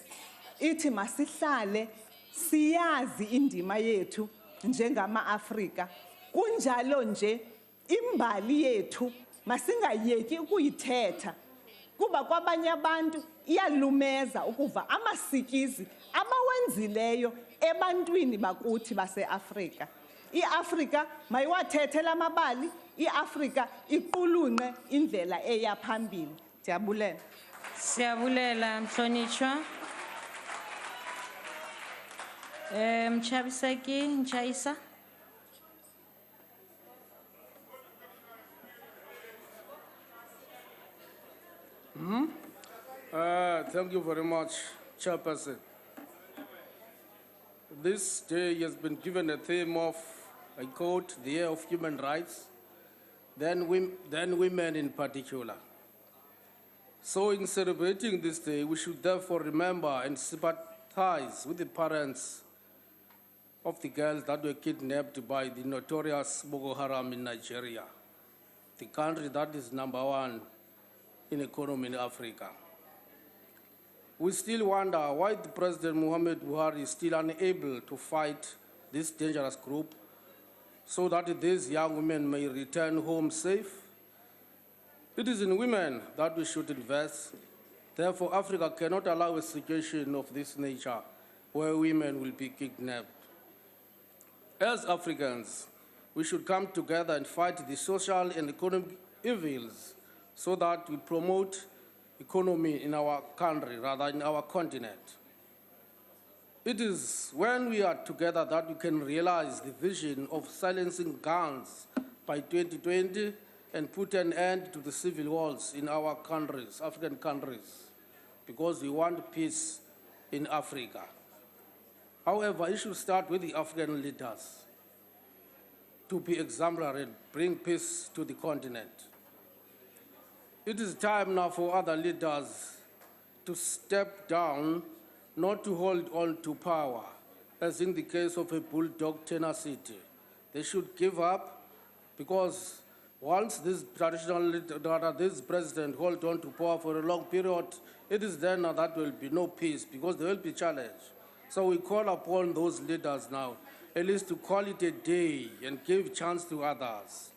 ithi masihlale siyazi indima yethu njengama-Afrika. Kunjalo nje imbali yethu masingayeki ukuyithetha kuba kwabanye abantu iyalumeza ukuva amasikizi abawenzileyo ebantwini bakuthi base-Afrika. I-Afrika mayiwathethe la mabali, i-Afrika iqulunqe indlela eya phambili. Ndiyabulela. Siyabulela mhlonishwa. Mchabiseki Nchaisa. Thank you very much, Chairperson. This day has been given a theme of, I quote, the year of human rights, then women in particular. So in celebrating this day, we should therefore remember and sympathize with the parents of the girls that were kidnapped by the notorious Boko Haram in Nigeria, the country that is #1 in economy in Africa. We still wonder why the President Muhammad Buhari is still unable to fight this dangerous group so that these young women may return home safe. It is in women that we should invest. Therefore, Africa cannot allow a situation of this nature where women will be kidnapped. As Africans, we should come together and fight the social and economic evils so that we promote economy in our country, rather in our continent. It is when we are together that we can realize the vision of silencing guns by 2020 and put an end to the civil wars in our countries, African countries, because we want peace in Africa. However, it should start with the African leaders to be exemplary and bring peace to the continent. It is time now for other leaders to step down, not to hold on to power, as in the case of a bulldog tenacity. They should give up, because once this traditional leader, this president hold on to power for a long period, it is then that there will be no peace, because there will be challenge. So we call upon those leaders now, at least to call it a day and give chance to others.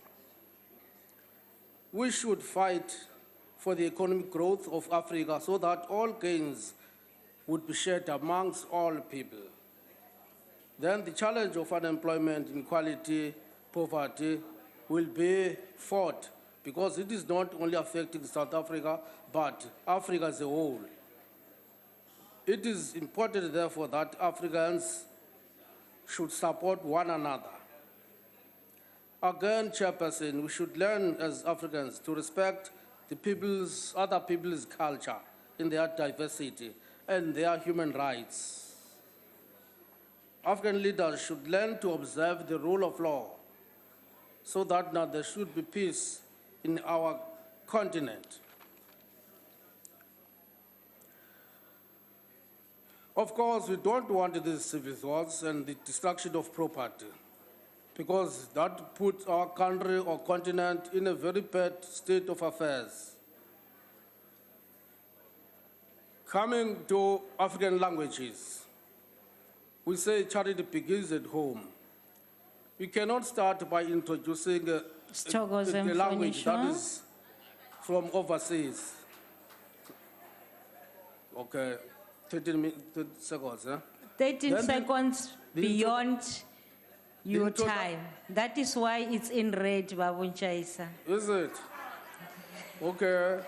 We should fight for the economic growth of Africa so that all gains would be shared amongst all people. then the challenge of unemployment, inequality, poverty will be fought, because it is not only affecting South Africa, but Africa as a whole. It is important, therefore, that Africans should support one another. Again, Chairperson, we should learn as Africans to respect other people's culture in their diversity and their human rights. African leaders should learn to observe the rule of law so that now there should be peace in our continent. Of course, we don't want these civil wars and the destruction of property, because that puts our country or continent in a very bad state of affairs. Coming to African languages, we say charity begins at home. We cannot start by introducing a language that is from overseas. Okay, 30 seconds. 13 seconds beyond your time. That is why it's in red, Babu Chaisa. Is it? Okay.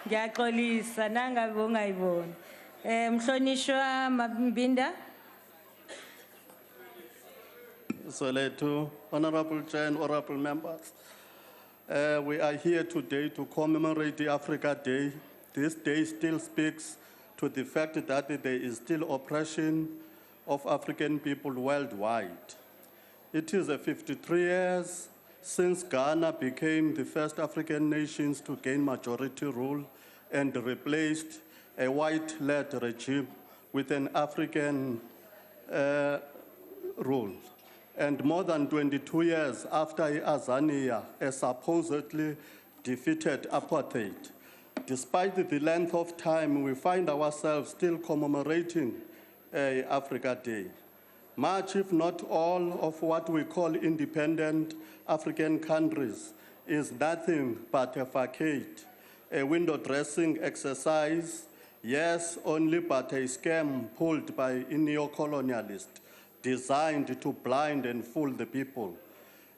Ngiyaxolisa nangabe ungayiboni. Mhlonishwa Mabinda. Soleto, Honorable Chair and Honorable Members. We are here today to commemorate the Africa Day. This day still speaks to the fact that there is still oppression of African people worldwide. It is 53 years since Ghana became the first African nations to gain majority rule and replaced a white-led regime with an African rule. And more than 22 years after Azania supposedly defeated apartheid. Despite the length of time, we find ourselves still commemorating Africa Day. Much, if not all, of what we call independent African countries is nothing but a facade, a window dressing exercise, yes, only but a scam pulled by a neo-colonialist, designed to blind and fool the people.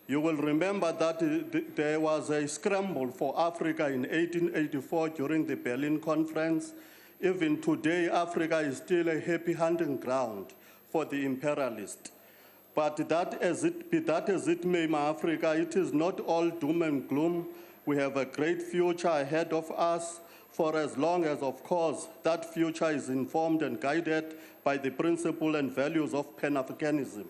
You will remember that there was a scramble for Africa in 1884 during the Berlin Conference. Even today, Africa is still a happy hunting ground for the imperialist. But that as it may, my Africa, it is not all doom and gloom. We have a great future ahead of us, for as long as, of course, that future is informed and guided by the principle and values of Pan-Africanism.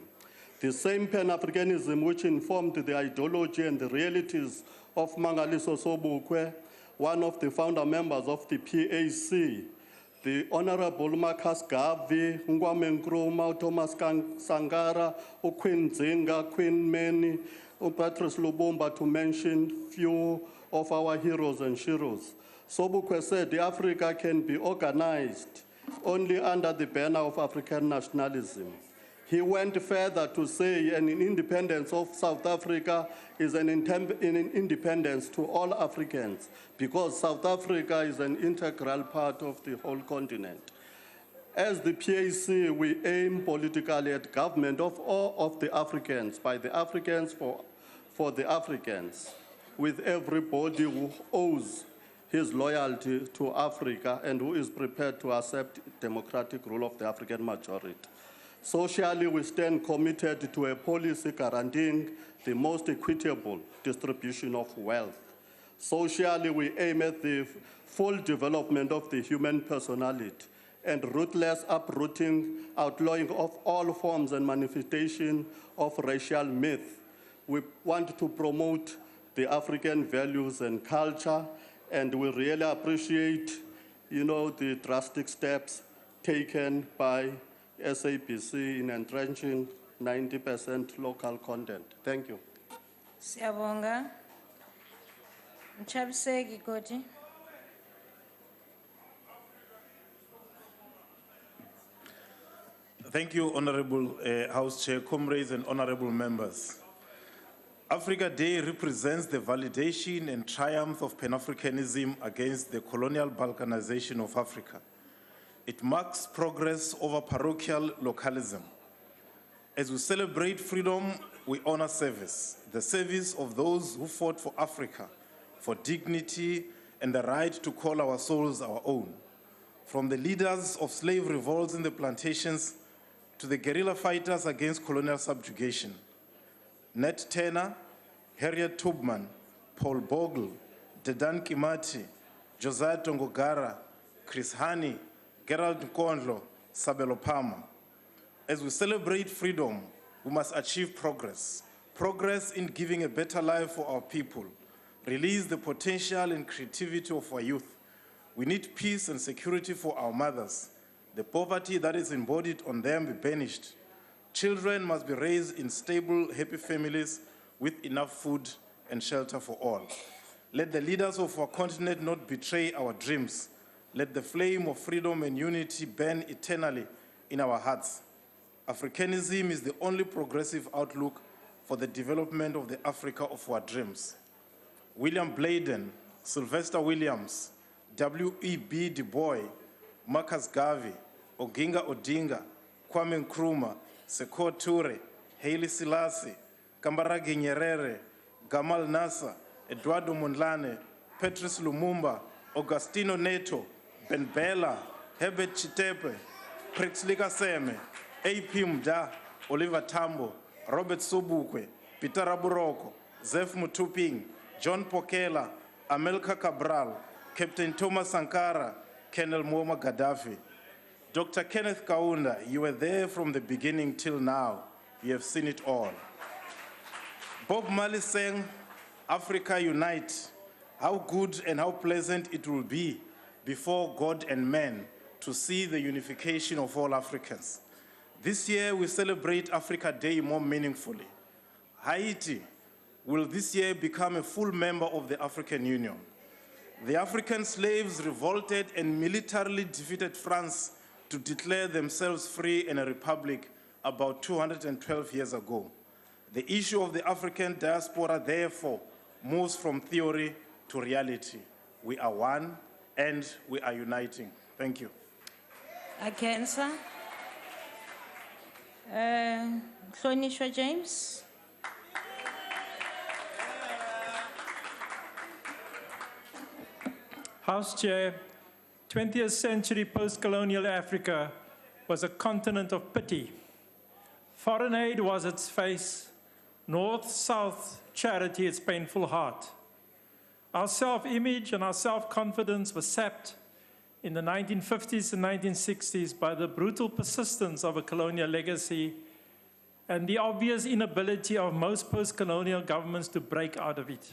The same Pan-Africanism which informed the ideology and the realities of Mangaliso Sobukwe, one of the founder members of the PAC, the Honorable Marcus Garvey, Ngwame Nkrumah, Thomas Sangara, Queen Zinga, Queen Meni, Patrice Lubumba, to mention few of our heroes and sheroes. Sobukwe said Africa can be organized only under the banner of African nationalism. He went further to say an independence of South Africa is an independence to all Africans, because South Africa is an integral part of the whole continent. As the PAC, we aim politically at government of all of the Africans, by the Africans, for the Africans, with everybody who owes his loyalty to Africa and who is prepared to accept democratic rule of the African majority. Socially, we stand committed to a policy guaranteeing the most equitable distribution of wealth. Socially, we aim at the full development of the human personality and ruthless uprooting, outlawing of all forms and manifestation of racial myth. We want to promote the African values and culture, and we really appreciate, the drastic steps taken by SABC in entrenching 90% local content. Thank you. Siyabonga. Mchabiseki Koti. Thank you, Honorable House Chair, comrades and honorable members. Africa Day represents the validation and triumph of Pan-Africanism against the colonial balkanization of Africa. It marks progress over parochial localism. As we celebrate freedom, we honor service, the service of those who fought for Africa, for dignity and the right to call our souls our own. From the leaders of slave revolts in the plantations to the guerrilla fighters against colonial subjugation. Nat Turner, Harriet Tubman, Paul Bogle, Dedan Kimati, Josiah Tongogara, Chris Hani, Gerald Nkondlo, Sabelo Palmer. As we celebrate freedom, we must achieve progress. Progress in giving a better life for our people. Release the potential and creativity of our youth. We need peace and security for our mothers. The poverty that is embodied on them be banished. Children must be raised in stable, happy families with enough food and shelter for all. Let the leaders of our continent not betray our dreams. Let the flame of freedom and unity burn eternally in our hearts. Africanism is the only progressive outlook for the development of the Africa of our dreams. William Bladen, Sylvester Williams, W.E.B. Du Bois, Marcus Garvey, Oginga Odinga, Kwame Nkrumah, Sekou Toure, Haile Selassie, Kambarage Nyerere, Gamal Nasser, Eduardo Mondlane, Patrice Lumumba, Augustino Neto, Ben Bella, Herbert Chitepe, Prixley Kaseme, A.P. Mda, Oliver Tambo, Robert Sobukwe, Peter Aburoko, Zef Mutuping, John Pokela, Amelka Cabral, Captain Thomas Sankara, Colonel Muammar Gaddafi. Dr. Kenneth Kaunda, you were there from the beginning till now. You have seen it all. Bob Marley sang, Africa Unite. How good and how pleasant it will be before God and man to see the unification of all Africans. This year we celebrate Africa Day more meaningfully. Haiti will this year become a full member of the African Union. The African slaves revolted and militarily defeated France to declare themselves free and a republic about 212 years ago. The issue of the African diaspora, therefore, moves from theory to reality. We are one and we are uniting. Thank you. Akensa. Hlonishwa James. House Chair, 20th century post-colonial Africa was a continent of pity. Foreign aid was its face, north-south charity its painful heart. Our self-image and our self-confidence were sapped in the 1950s and 1960s by the brutal persistence of a colonial legacy and the obvious inability of most post-colonial governments to break out of it.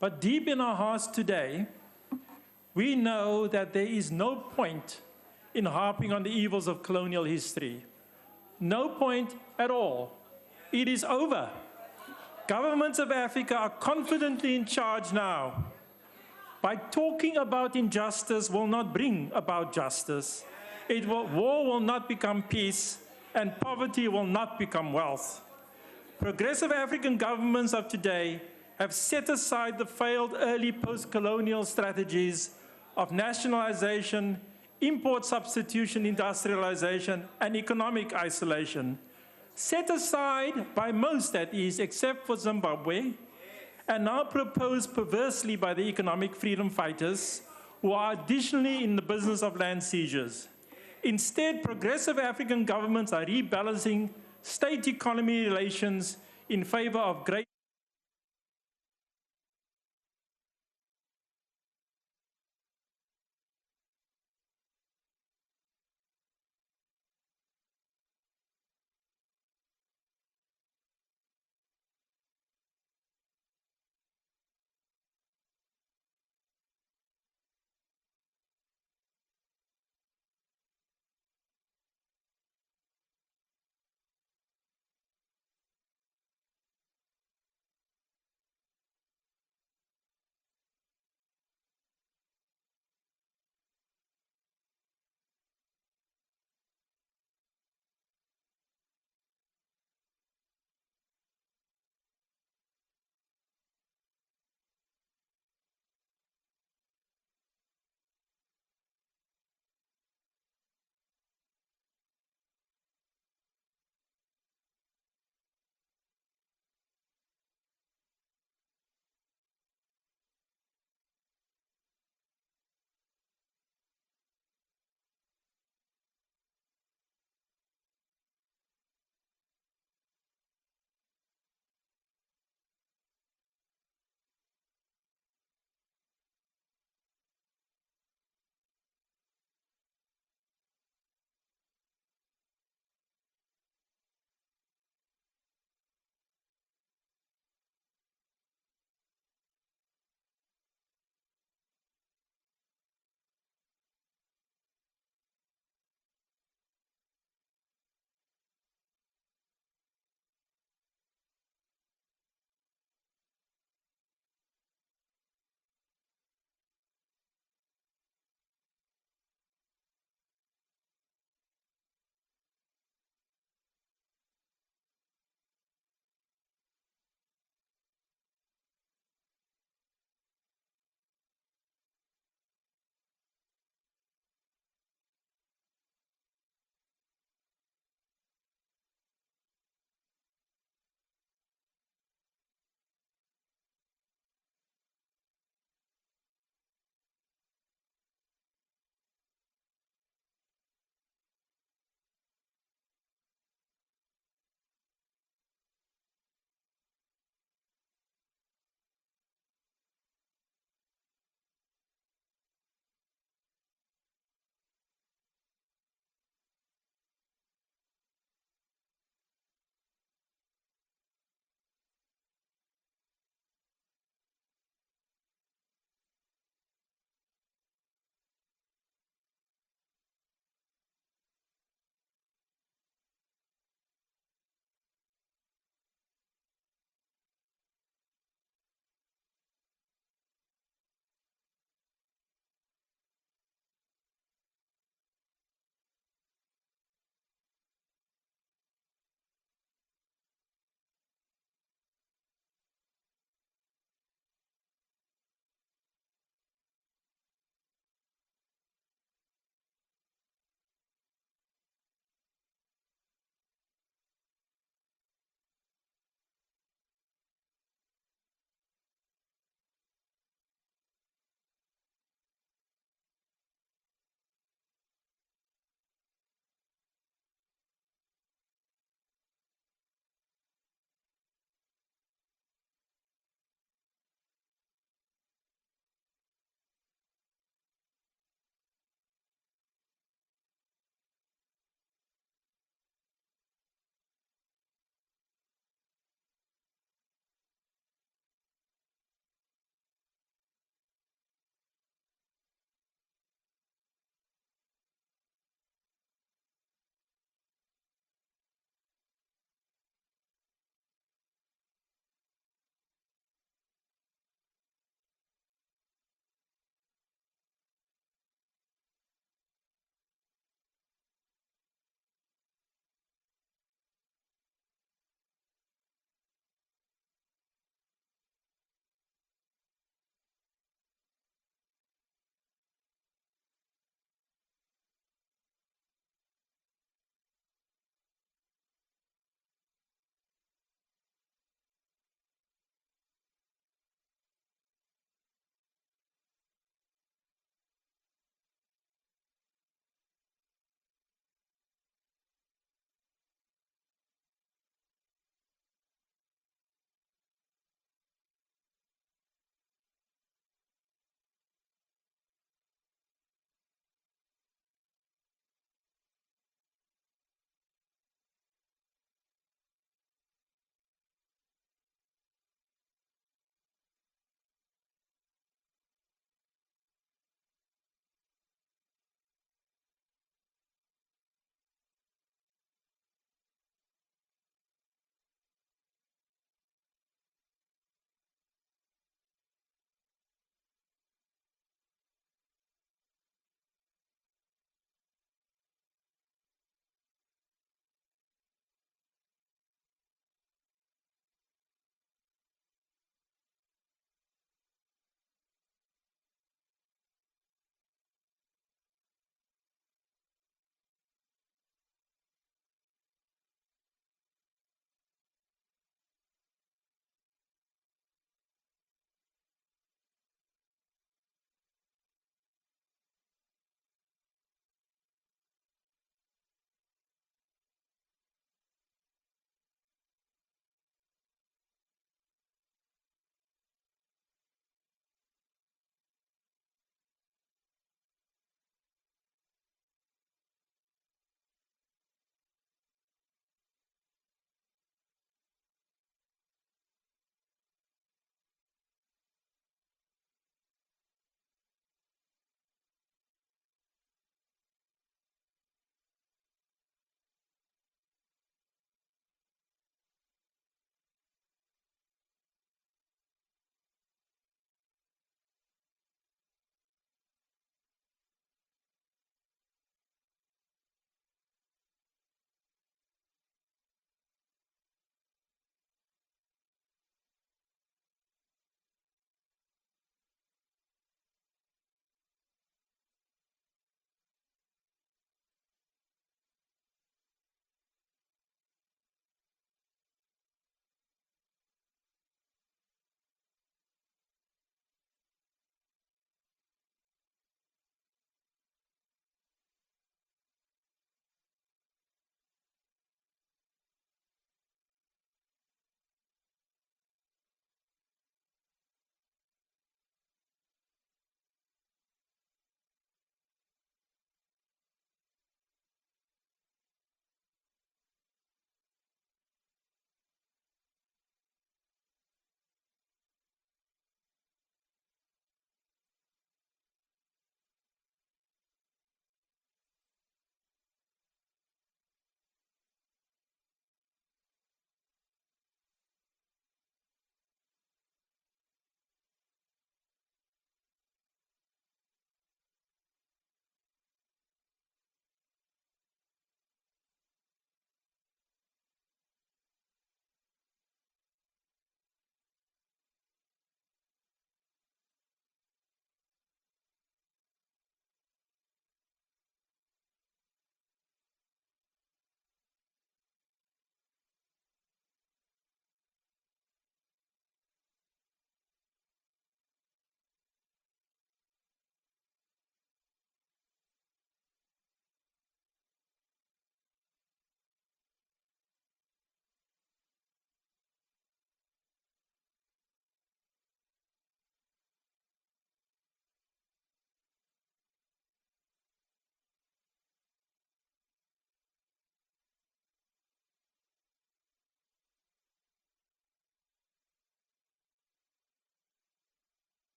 But deep in our hearts today, we know that there is no point in harping on the evils of colonial history. No point at all. It is over. Governments of Africa are confidently in charge now. By talking about injustice will not bring about justice. War will not become peace, and poverty will not become wealth. Progressive African governments of today have set aside the failed early post-colonial strategies of nationalization, import substitution, industrialization, and economic isolation, set aside by most, that is, except for Zimbabwe, and now proposed perversely by the economic freedom fighters, who are additionally in the business of land seizures. Instead, progressive African governments are rebalancing state-economy relations in favor of great